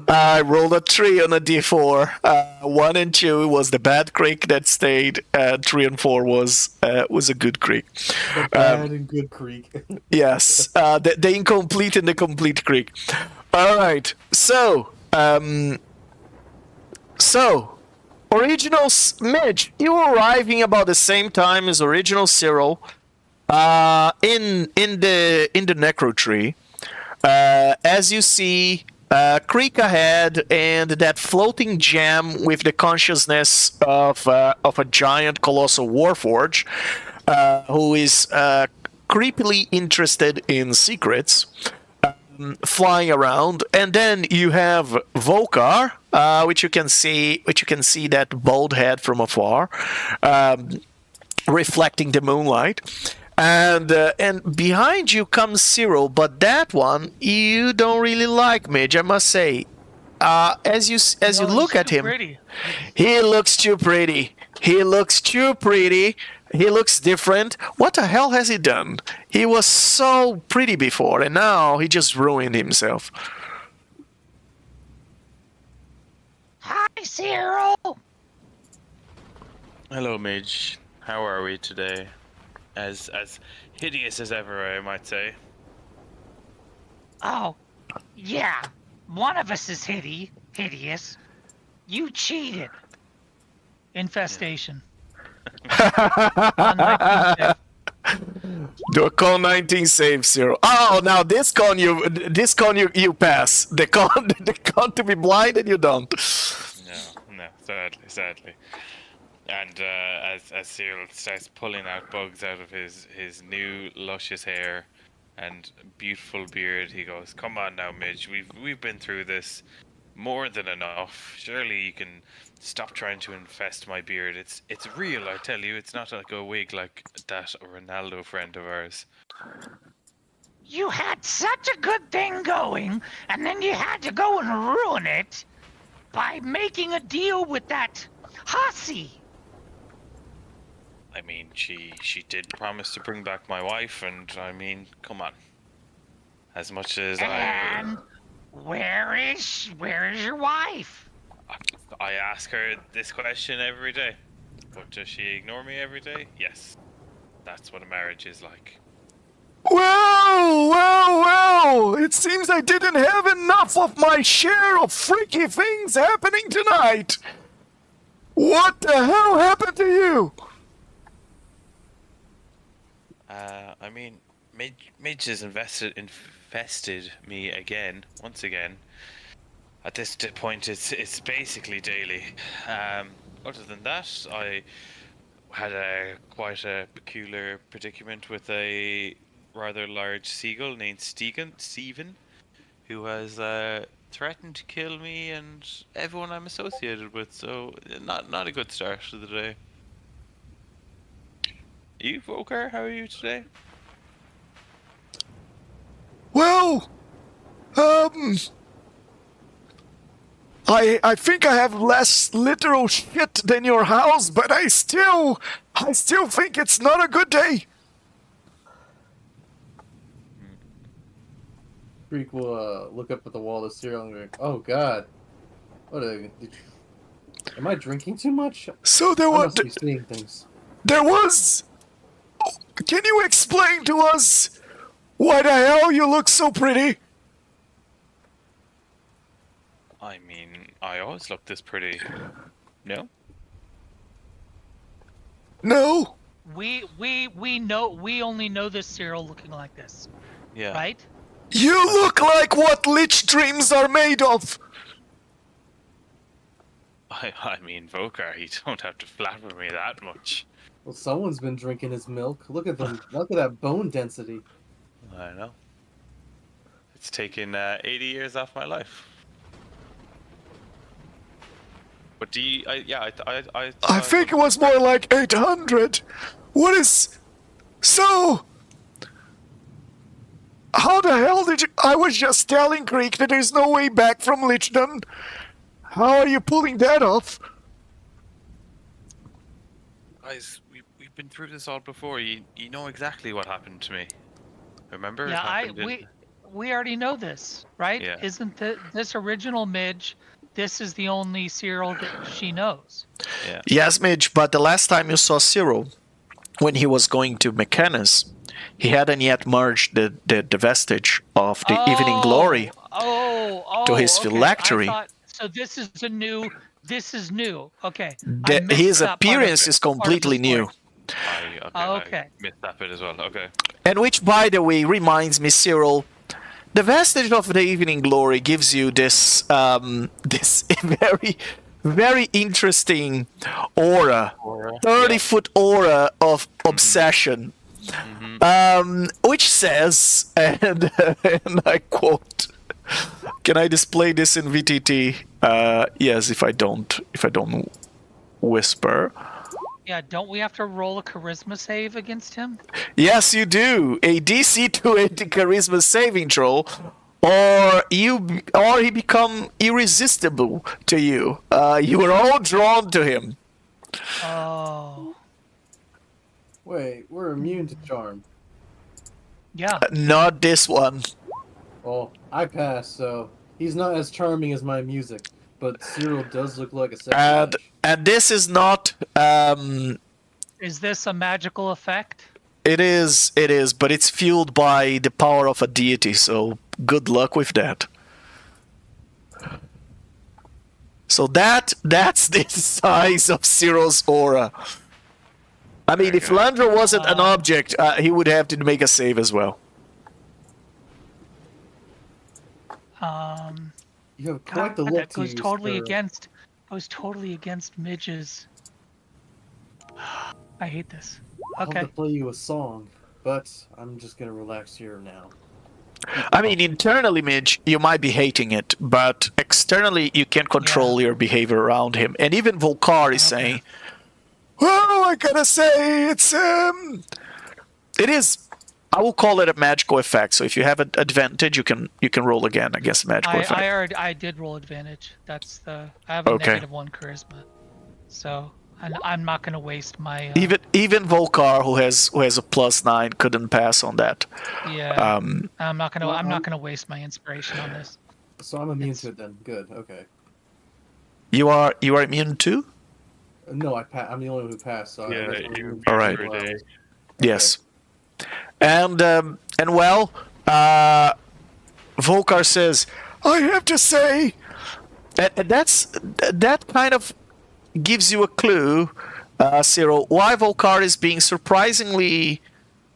I rolled a 3 on a d4. 1 and 2 was the bad creek that stayed. 3 and 4 was a good creek. The bad and good creek. Yes, the incomplete and the complete creek. All right, so original Midge, you arriving about the same time as original Cyril. In the necro tree, as you see, creek ahead and that floating gem with the consciousness of a giant colossal warforge, who is creepily interested in secrets, flying around, and then you have Volkar, which you can see that bald head from afar, reflecting the moonlight. And behind you comes Cyril, but that one you don't really like, Midge, I must say. As you look at him, Pretty. he looks too pretty. He looks different. What the hell has he done? He was so pretty before, and now he just ruined himself. Hi, Cyril. Hello, Midge. How are we today? As hideous as ever, I might say. Oh, yeah. One of us is hideous. You cheated. Infestation. Do a con 19 save, Cyril. Oh, now this con you pass. The con to be blind and you don't. No, sadly. And as Cyril starts pulling out bugs out of his new luscious hair and beautiful beard, he goes, "Come on now, Midge. We've been through this. more than enough. Surely you can stop trying to infest my beard. It's real, I tell you. It's not like a wig like that Ronaldo friend of ours. You had such a good thing going, and then you had to go and ruin it by making a deal with that hussy. I mean, she did promise to bring back my wife, and I mean, come on. As much as And where is your wife? I ask her this question every day, but does she ignore me every day? Yes. That's what a marriage is like. Well, it seems I didn't have enough of my share of freaky things happening tonight. What the hell happened to you? I mean, Midge has infested me once again. At this point, it's basically daily. Other than that, I had quite a peculiar predicament with a rather large seagull named Steven, who has threatened to kill me and everyone I'm associated with. So not a good start to the day. You, Volker, how are you today? Well, I think I have less literal shit than your house, but I still think it's not a good day. Creek will look up at the wall of cereal and go, "Oh God, am I drinking too much? So I must be seeing things." there was. Can you explain to us why the hell you look so pretty? I mean, I always look this pretty. No? No. We know, we only know this Cyril looking like this, Yeah. right? You look like what Lich dreams are made of. I mean, Volker, you don't have to flatter me that much. Well, someone's been drinking his milk. Look at them. Look at that bone density. I know. It's taken 80 years off my life. But do you? I think it was more like 800. What is... So... How the hell did you... I was just telling Greek that there's no way back from Lichdom. How are you pulling that off? Guys, we've been through this all before. You know exactly what happened to me. Remember? Yeah, we already know this, right? Yeah. Isn't this original Midge? This is the only Cyril that she knows. Yeah. Yes, Midge, but the last time you saw Cyril, when he was going to Mechanus, he hadn't yet merged the vestige of the Evening Glory to his okay. phylactery. So this is new. Okay. His appearance is completely new. Okay. I missed that bit as well. Okay. And which, by the way, reminds me, Cyril, the vestige of the Evening Glory gives you this this very, very interesting aura, 30-foot aura of obsession, which says, and I quote, can I display this in VTT? Yes, if I don't whisper. Yeah, don't we have to roll a charisma save against him? Yes, you do. A DC 20 charisma saving throw, or he become irresistible to you. You are all drawn to him. Oh. Wait, we're immune to charm. Yeah. Not this one. Well, I passed, so he's not as charming as my music. But Cyril does look like a sex match. And this is not. Is this a magical effect? It is, but it's fueled by the power of a deity. So good luck with that. So that's the size of Cyril's aura. I mean, if Landro wasn't an object, he would have to make a save as well. You have quite the look that to goes you, totally Sparrow. against. Goes totally against Midge's. I hate this. I'll Okay. have to play you a song, but I'm just gonna relax here now. I mean, internally, Midge, you might be hating it, but externally, you can control your behavior around him. And even Volkar is saying, "Well, I gotta say, it is. I will call it a magical effect. So if you have an advantage, you can roll again against magical effect." I did roll advantage. That's I have a -1 charisma, so I'm not gonna waste my. Even Volkar, who has a +9, couldn't pass on that. Yeah. I'm not gonna waste my inspiration on this. So I'm immune to it then. Good. Okay. You are immune too? No, I'm the only one who passed. So Yeah, I guess I'm you're immune All right. as well. Okay. Yes. And well, Volkar says, "I have to say," and that kind of gives you a clue, Cyril, why Volkar is being surprisingly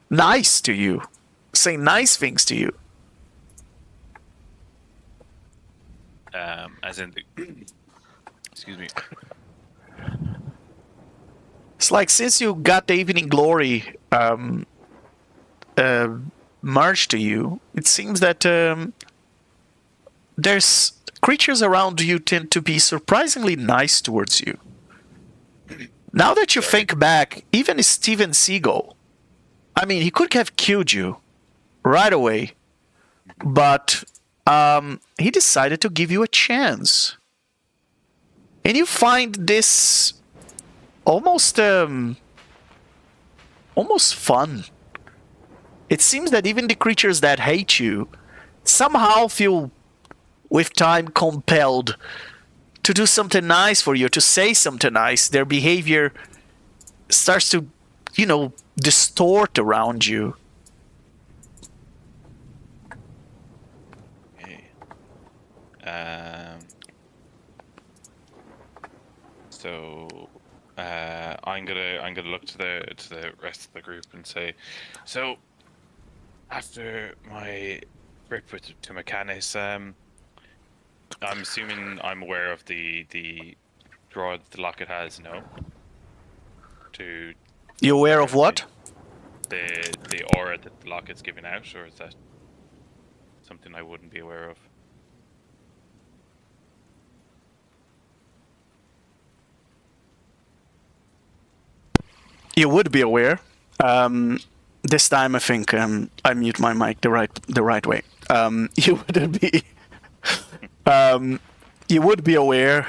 nice to you, saying nice things to you. As in the excuse me. It's like since you got the Evening Glory merged to you, it seems that there's creatures around you tend to be surprisingly nice towards you. Now that you think back, even Steven Seagal, I mean, he could have killed you right away, but he decided to give you a chance. And you find this almost fun. It seems that even the creatures that hate you somehow feel with time compelled to do something nice for you, to say something nice. Their behavior starts to, distort around you. Okay. So I'm gonna look to the rest of the group and say, so after my trip to Mechanics, I'm assuming I'm aware of the draw that the locket has, no? You aware of what? The aura that the locket's giving out, or is that something I wouldn't be aware of? You would be aware. This time, I think I mute my mic the right way. You wouldn't be. You would be aware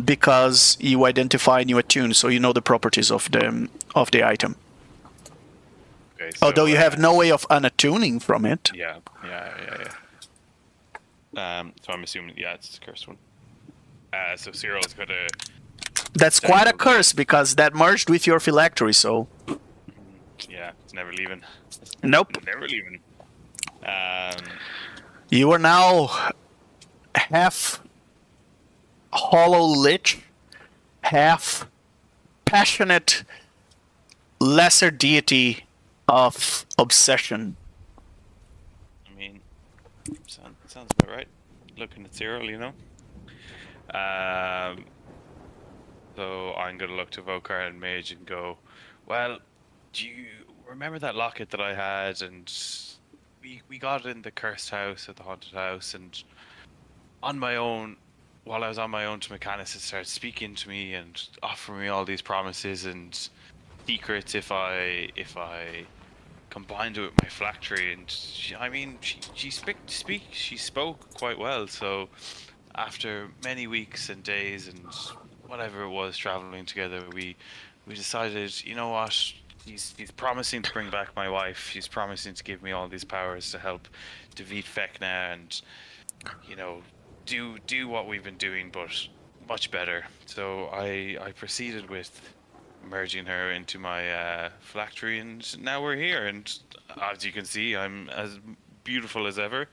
because you identify new attune, so you know the properties of the item. Okay, so, Although you have no way of unattuning from it. Yeah. So I'm assuming, it's the cursed one. So Cyril's gonna. That's quite a curse because that merged with your phylactery, so. Yeah, it's never leaving. Nope. Never leaving. You are now half hollow lich, half passionate lesser deity of obsession. I mean, sounds about right. Looking at Cyril, So I'm gonna look to Vokar and Mage and go, well, do you remember that locket that I had, and we got it in the cursed house at the haunted house, and on my own, while I was on my own to Mechanics, it started speaking to me and offering me all these promises and secrets if I combined it with my phylactery, and she spoke quite well. So after many weeks and days and whatever it was traveling together, we decided, you know what, he's promising to bring back my wife, he's promising to give me all these powers to help defeat Vecna and do what we've been doing, but much better. So I proceeded with merging her into my phylactery, and now we're here, and as you can see, I'm as beautiful as ever.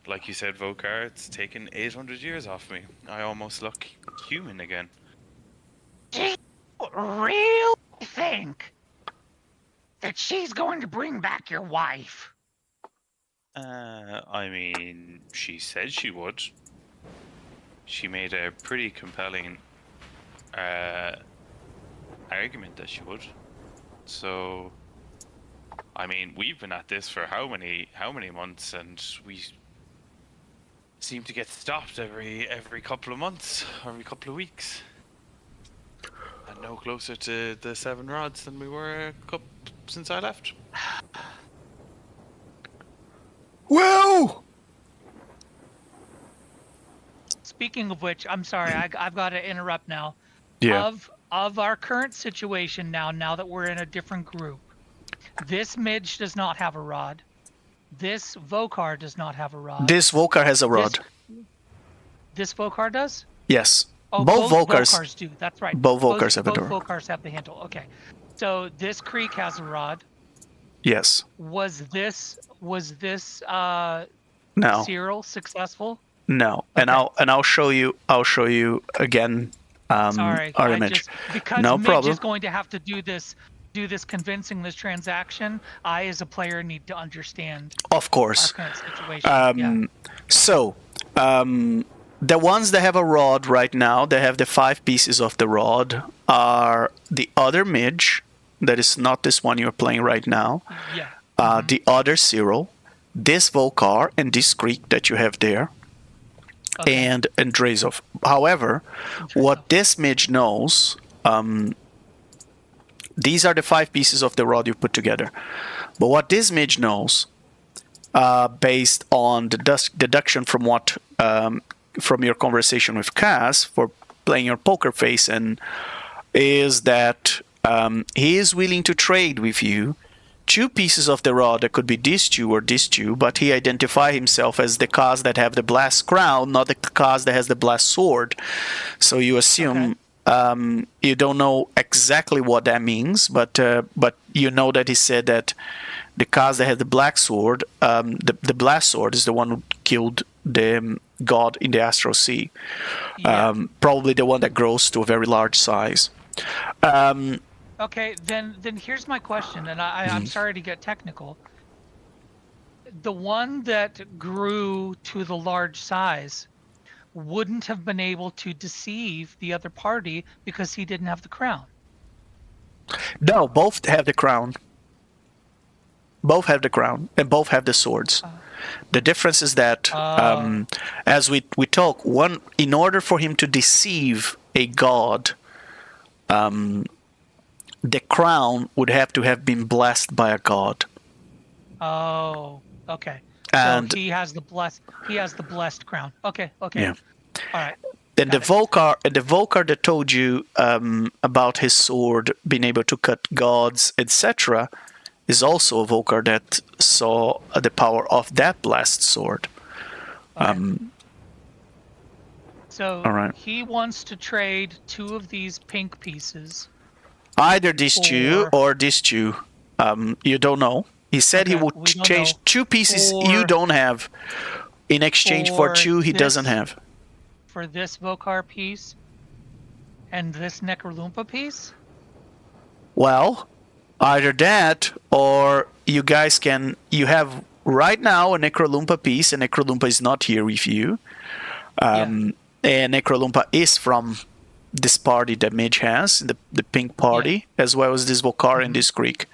Like you said, Vokar, it's taken 800 years off me. I almost look human again. Do you really think that she's going to bring back your wife? I mean, she said she would. She made a pretty compelling argument that she would. So I mean, we've been at this for how many months, and we seem to get stopped every couple of months, every couple of weeks. And no closer to the 7 rods than we were since I left. Well, Speaking of which, I'm sorry, I've got to interrupt now. yeah. Of our current situation now that we're in a different group, this midge does not have a rod. This Vokar does not have a rod. This Vokar has a rod. This Vokar does? Yes. Oh, both Vokars do. That's right. Both Vokars have a both rod. Vokars have the handle. Okay. So this creek has a rod. Yes. Was this No. Cyril successful? No. Okay. And I'll show you again. Sorry, our I image. just, because No Midge problem. is going to have to do this convincing this transaction. I, as a player, need to understand Of course. our current situation. So, the ones that have a rod right now, they have the 5 pieces of the rod, are the other midge, that is not this one you're playing right now, Yeah. the other Cyril, this Vokar, and this Creek that you have there, Okay. and Drazov. However, what this midge knows, these are the 5 pieces of the rod you put together. But what this midge knows, based on the deduction from what from your conversation with Cass for playing your poker face, and is that he is willing to trade with you 2 pieces of the rod that could be this 2 or this 2, but he identify himself as the cause that have the blast crown, not the cause that has the blast sword. So you assume you don't know exactly what that means, but you know that he said that the cause that had the black sword, the blast sword, is the one who killed the god in the astral sea. Yeah. Probably the one that grows to a very large size. Okay, then here's my question, and I'm sorry to get technical. The one that grew to the large size wouldn't have been able to deceive the other party because he didn't have the crown. No, both have the crown. Both have the crown, and both have the swords. The difference is that, as we talk, one, in order for him to deceive a god, the crown would have to have been blessed by a god. Oh, okay. And so he has the blessed crown. Okay. yeah. All right. And the Got it. Vokar that told you about his sword being able to cut gods, etc., is also a Vokar that saw the power of that blessed sword. So all right. he wants to trade 2 of these pink pieces. Either these 2 or these 2. You don't know. He said he Okay, would we don't change know. 2 pieces For- you don't have in exchange for for 2 he this- doesn't have. For this Vokar piece and this Necrolumpa piece? Well, either that or you guys can... You have right now a Necrolumpa piece, and Necrolumpa is not here with you. And Necrolumpa is from this party that Midge has, the pink party, as well as this Vokar and this Greek.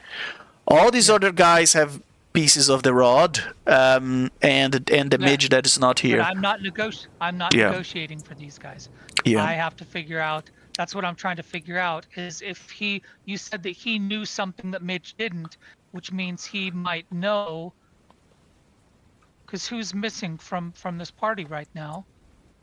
All these other guys have pieces of the rod, and the Midge that is not here. But I'm not negotiating for these guys. Yeah. I have to figure out. That's what I'm trying to figure out. Is if you said that he knew something that Mitch didn't, which means he might know. Because who's missing from this party right now?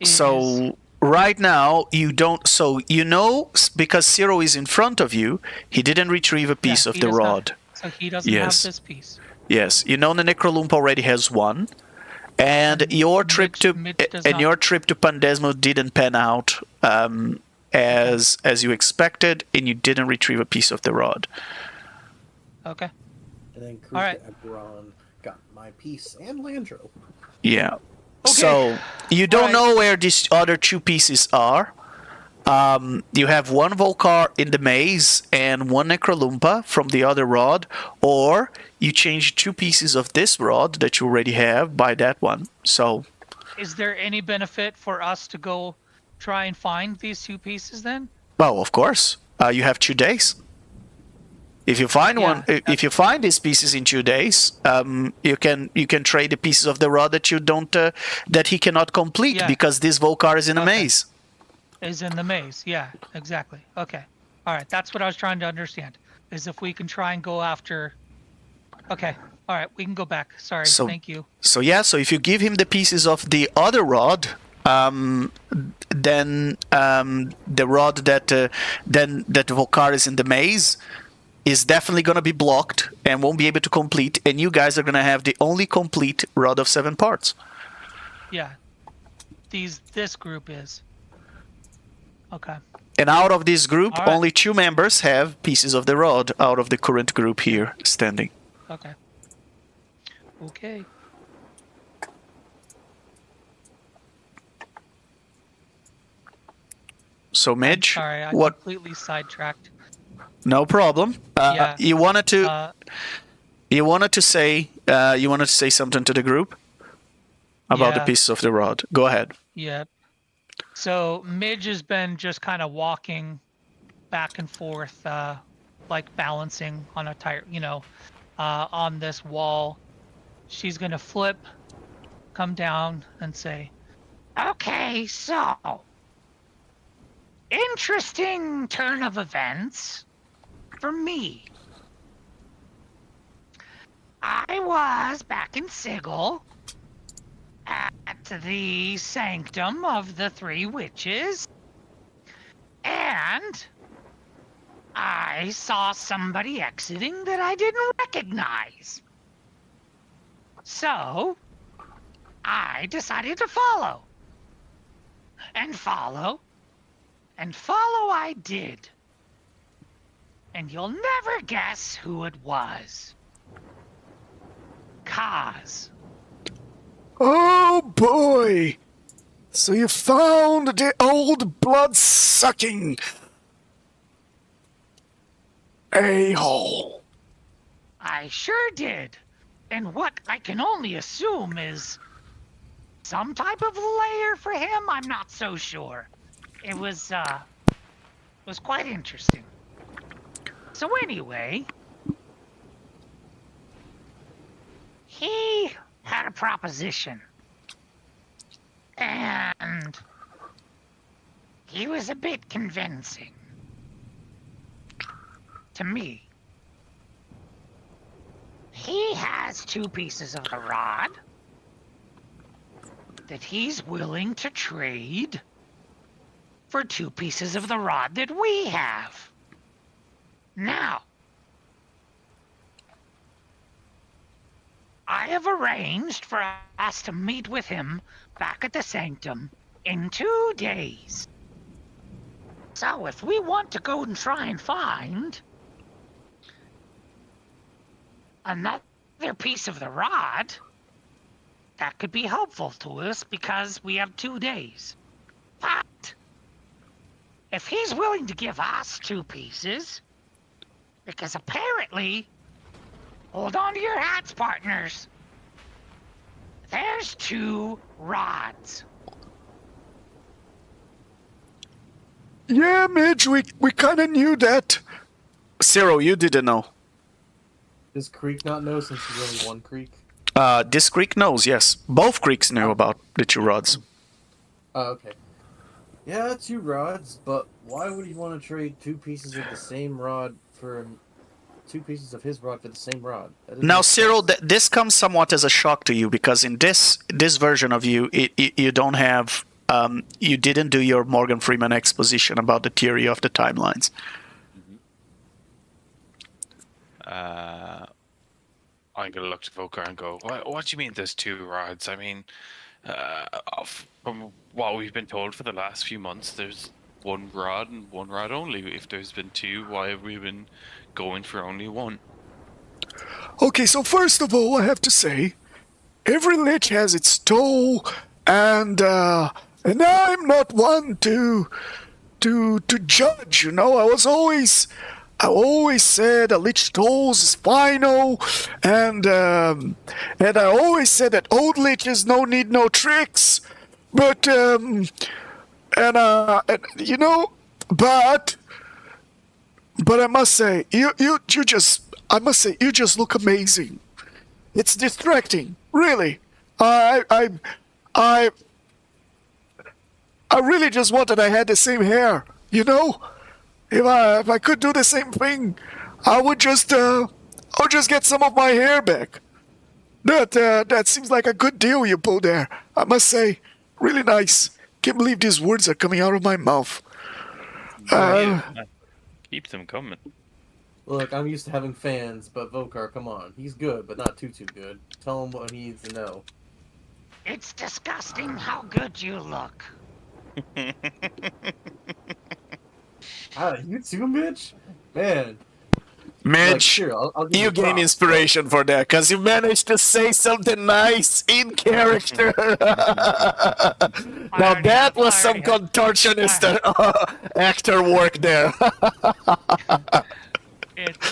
So right now you don't. So you know, because Zero is in front of you, he didn't retrieve a piece of he the does not. rod. So he doesn't Yes. have this piece. Yes, you know the Necrolump already has 1, and your trip to Mitch does not. your trip to Pandesmo didn't pan out as you expected, and you didn't retrieve a piece of the rod. Okay. And then All right. Ebron got my piece and Landro. Yeah. Okay. So you don't Right. know where these other 2 pieces are. You have 1 Vokar in the maze and 1 Necrolumpa from the other rod, or you change 2 pieces of this rod that you already have by that one. So, Is there any benefit for us to go try and find these 2 pieces then? well, of course, you have 2 days. If you find Yeah, one, if you find these pieces in 2 days, you can trade the pieces of the rod that you don't that he cannot complete Yeah. because this Volcar is in a Okay. maze. Is in the maze. Yeah, exactly. Okay. All right. That's what I was trying to understand. Is if we can try and go after. Okay. All right. We can go back. Sorry. So- Thank you. So yeah, so if you give him the pieces of the other rod, then the rod that then that Volcar is in the maze is definitely going to be blocked and won't be able to complete, and you guys are going to have the only complete rod of 7 parts. Yeah. This group is. Okay. And out of this group, All right. only 2 members have pieces of the rod out of the current group here standing. Okay. Okay. So Midge, Sorry, I what? completely sidetracked. No problem. Yeah. You wanted to Uh, you wanted to say something to the group about the Yeah. pieces of the rod. Go ahead. yeah. So Midge has been just kind of walking back and forth, like balancing on a tire, on this wall. She's gonna flip, come down, and say, Okay, so. Interesting turn of events for me. I was back in Sigil at the sanctum of the 3 witches, and I saw somebody exiting that I didn't recognize. So, I decided to follow. And follow. And follow I did. And you'll never guess who it was. Kaz. Oh boy! So you found the old blood-sucking a-hole. I sure did. And what I can only assume is some type of lair for him. I'm not so sure. It was quite interesting. So anyway, he had a proposition. And he was a bit convincing to me. He has 2 pieces of the rod that he's willing to trade for 2 pieces of the rod that we have. Now, I have arranged for us to meet with him back at the sanctum in 2 days. So if we want to go and try and find another piece of the rod, that could be helpful to us because we have 2 days. But if he's willing to give us 2 pieces, because apparently, hold on to your hats, partners, there's 2 rods. Yeah, Midge, we kind of knew that. Cyril, you didn't know. Does Creek not know since there's only one Creek? This creek knows, yes. Both creeks knew about the 2 rods. Oh, okay. Yeah, 2 rods, but why would he want to trade 2 pieces of the same rod for 2 pieces of his rod for the same rod? That doesn't Now, make Cyril, sense. this comes somewhat as a shock to you because in this version of you, you don't have, you didn't do your Morgan Freeman exposition about the theory of the timelines. I'm gonna look to Volcar and go, what do you mean there's 2 rods? I mean, from what we've been told for the last few months, there's 1 rod and 1 rod only. If there's been 2, why have we been going for only 1? Okay, so first of all, I have to say, every lich has its toll, and I'm not one to judge. You know, I always said a lich tolls is final, and I always said that old liches no need no tricks, but and you know, but But I must say, you just look amazing. It's distracting, really. I really just wanted I had the same hair, you know? If I could do the same thing, I would just get some of my hair back. That seems like a good deal you pulled there. I must say, really nice. Can't believe these words are coming out of my mouth. Keep them coming. Look, I'm used to having fans, but Vokar, come on. He's good, but not too good. Tell him what he needs to know. It's disgusting how good you look. You too, Mitch? Man. Mitch, Like, sure, I'll give you gain props. inspiration for that, because you managed to say something nice in character. Now that was some contortionist actor work there.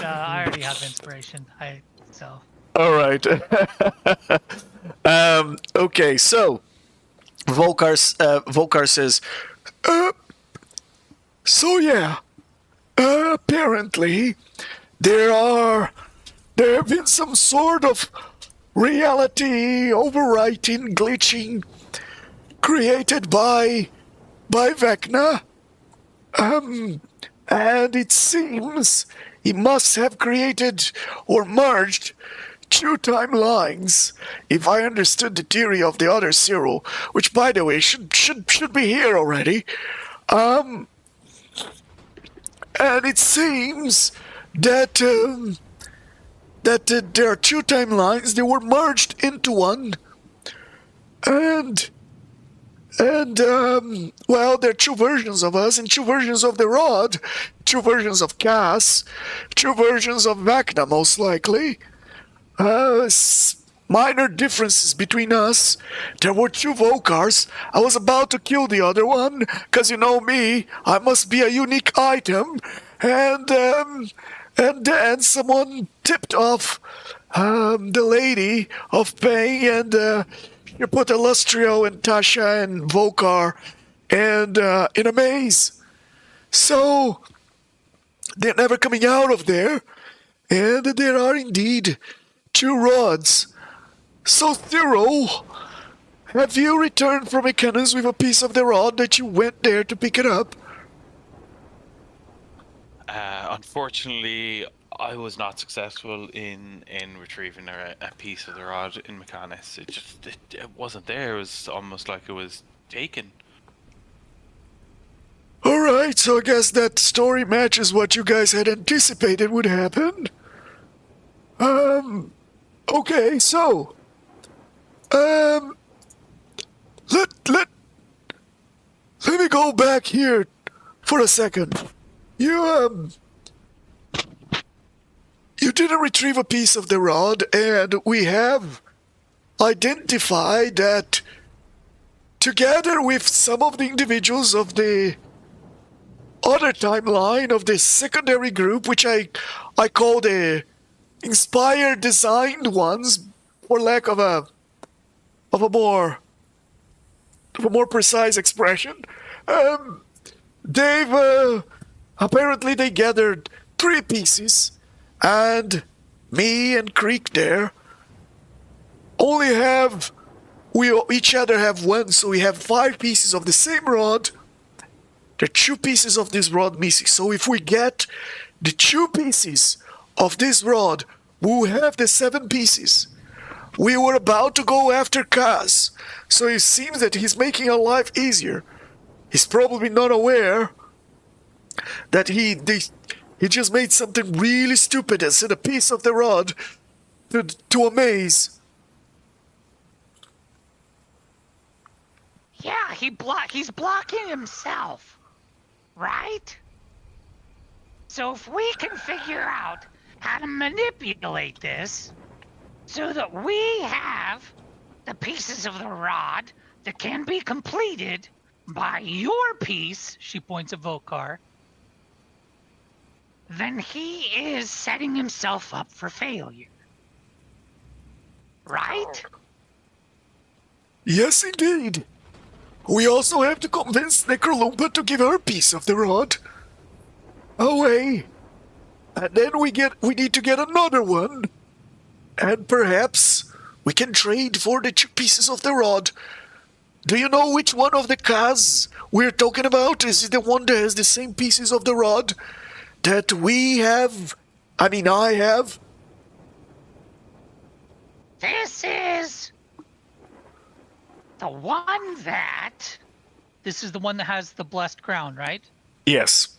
I already have inspiration. All right. Okay, so Vokar says, so yeah, apparently there have been some sort of reality overwriting, glitching created by Vecna. And it seems he must have created or merged two timelines, if I understood the theory of the other Cyril, which, by the way, should be here already. And it seems that there are two timelines. They were merged into one, and well, there are two versions of us and two versions of the Rod, two versions of Cass, two versions of Vecna, most likely. Minor differences between us. There were two Vokars. I was about to kill the other one, cause you know me, I must be a unique item, and then someone tipped off the Lady of Pain, and you put Illustrio and Tasha and Vokar and in a maze. So they're never coming out of there, and there are indeed two rods. So, Cyril, have you returned from Mechanus with a piece of the rod that you went there to pick it up? Unfortunately, I was not successful in retrieving a piece of the rod in Mechanus. It wasn't there. It was almost like it was taken. Alright, so I guess that story matches what you guys had anticipated would happen. Okay, so let me go back here for a second. You didn't retrieve a piece of the rod, and we have identified that together with some of the individuals of the other timeline of the secondary group, which I call the inspired designed ones, for lack of a more precise expression, they've apparently they gathered 3 pieces, and me and Creek there we each other have 1, so we have 5 pieces of the same rod. There are 2 pieces of this rod missing, so if we get the 2 pieces of this rod, we'll have the 7 pieces. We were about to go after Kaz, so it seems that he's making our life easier. He's probably not aware that he just made something really stupid and sent a piece of the rod to a maze. Yeah, he's blocking himself, right? So if we can figure out how to manipulate this so that we have the pieces of the rod that can be completed by your piece, She points at Vokar. then he is setting himself up for failure. Right? Yes, indeed. We also have to convince Necrolumpa to give her piece of the rod away. And then we need to get another one. And perhaps we can trade for the 2 pieces of the rod. Do you know which one of the cars we're talking about? Is it the one that has the same pieces of the rod that we have? I mean, I have? This is the one that. This is the one that has the blessed crown, right? Yes.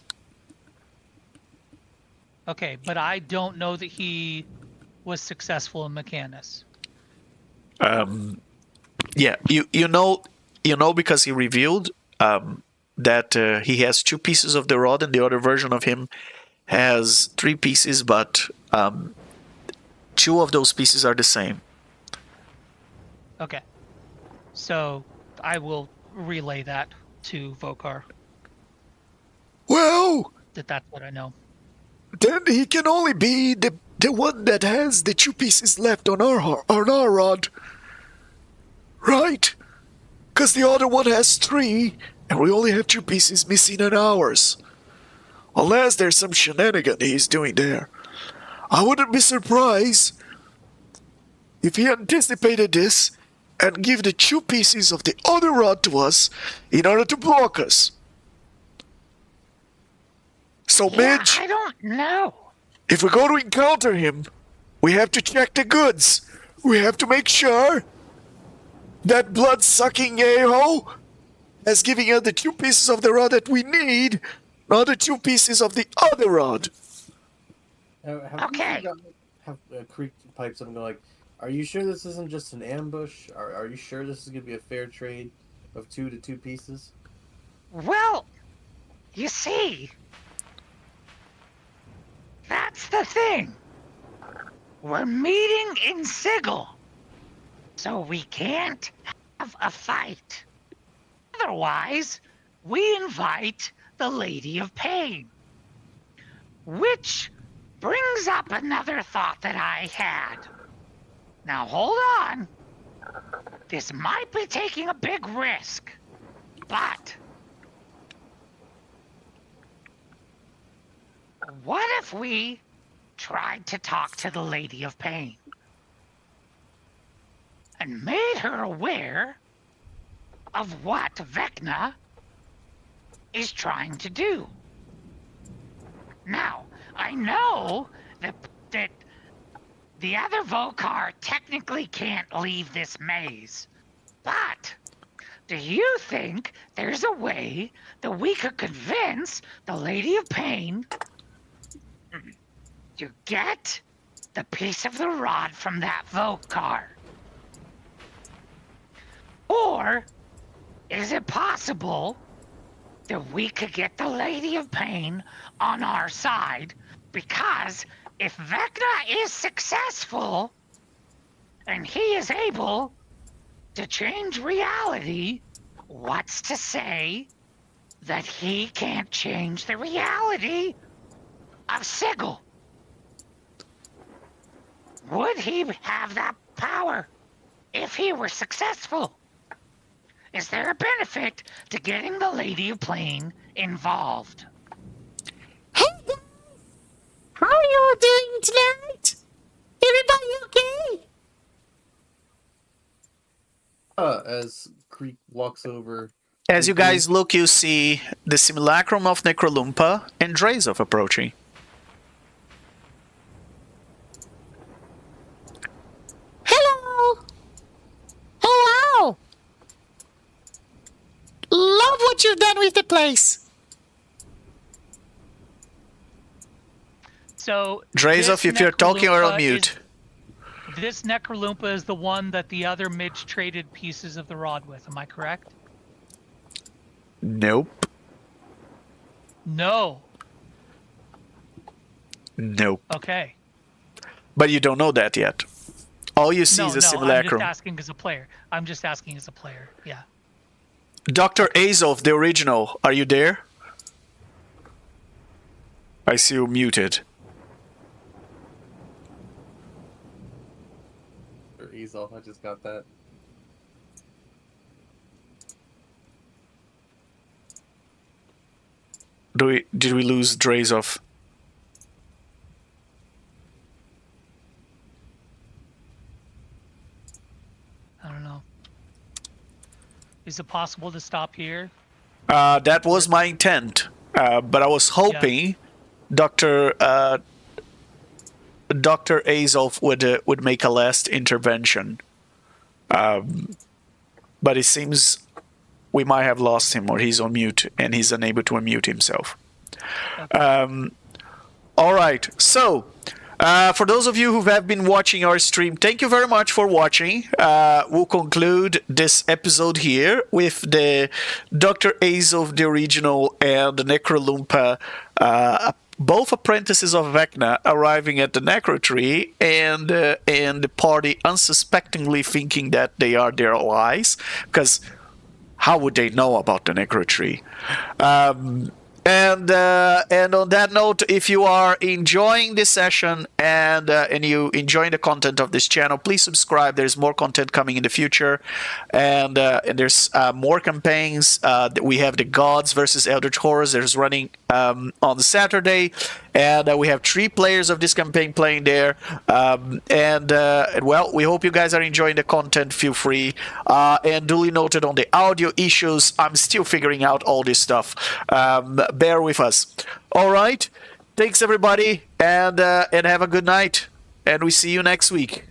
Okay, but I don't know that he was successful in Mechanus. Yeah, you know because he revealed that he has 2 pieces of the rod, and the other version of him has 3 pieces, but 2 of those pieces are the same. Okay. So I will relay that to Vokar, Well, that's what I know. then he can only be the one that has the 2 pieces left on our rod. Right? Because the other one has 3, and we only have 2 pieces missing in ours. Unless there's some shenanigan he's doing there. I wouldn't be surprised if he anticipated this and give the 2 pieces of the other rod to us in order to block us. So, Yeah, Midge, I don't know. if we go to encounter him, we have to check the goods. We have to make sure that blood-sucking a-hole has given us the 2 pieces of the rod that we need, not the 2 pieces of the other rod. Okay. Have Creek pipe something like, are you sure this isn't just an ambush? Are you sure this is going to be a fair trade of 2 to 2 pieces? Well, you see, that's the thing. We're meeting in Sigil, so we can't have a fight. Otherwise, we invite the Lady of Pain. Which brings up another thought that I had. Now hold on. This might be taking a big risk, but what if we tried to talk to the Lady of Pain and made her aware of what Vecna is trying to do? Now, I know that the other Vokar technically can't leave this maze, but do you think there's a way that we could convince the Lady of Pain to get the piece of the rod from that Vokar? Or is it possible that we could get the Lady of Pain on our side? Because if Vecna is successful and he is able to change reality, what's to say that he can't change the reality of Sigil? Would he have that power if he were successful? Is there a benefit to getting the Lady of Pain involved? Hey guys! How are you all doing tonight? Everybody okay? As Creek walks over. As you guys look, you see the simulacrum of Necrolumpa and Drazov approaching. Hello! Oh wow! Love what you've done with the place. So Drazov, this if you're talking, you're on Necrolumpa mute. This Necrolumpa is the one that the other Midge traded pieces of the rod with, am I correct? Nope. No. Nope. Okay. But you don't know that yet. All you see No, is a no, I'm simulacrum. just asking as a player. I'm just asking as a player, yeah. Dr. Azov, the original, are you there? I see you muted. Or ease off, I just got that. Did we lose Drazov? Is it possible to stop here? That was my intent, but I was hoping Dr. Dr. Azov would make a last intervention. But it seems we might have lost him, or he's on mute and he's unable to unmute himself. All right, so for those of you who have been watching our stream, thank you very much for watching. We'll conclude this episode here with the Dr. Azov, the original, and the Necrolumpa, both apprentices of Vecna, arriving at the Necro Tree, and the party unsuspectingly thinking that they are their allies, because how would they know about the Necro Tree? And on that note, if you are enjoying this session and you enjoying the content of this channel, please subscribe. There's more content coming in the future, and there's more campaigns. We have the Gods versus Eldritch Horrors. There's running on Saturday, and we have 3 players of this campaign playing there. Well, we hope you guys are enjoying the content. Feel free, and duly noted on the audio issues. I'm still figuring out all this stuff. Bear with us. All right. Thanks, everybody, and have a good night. And we see you next week.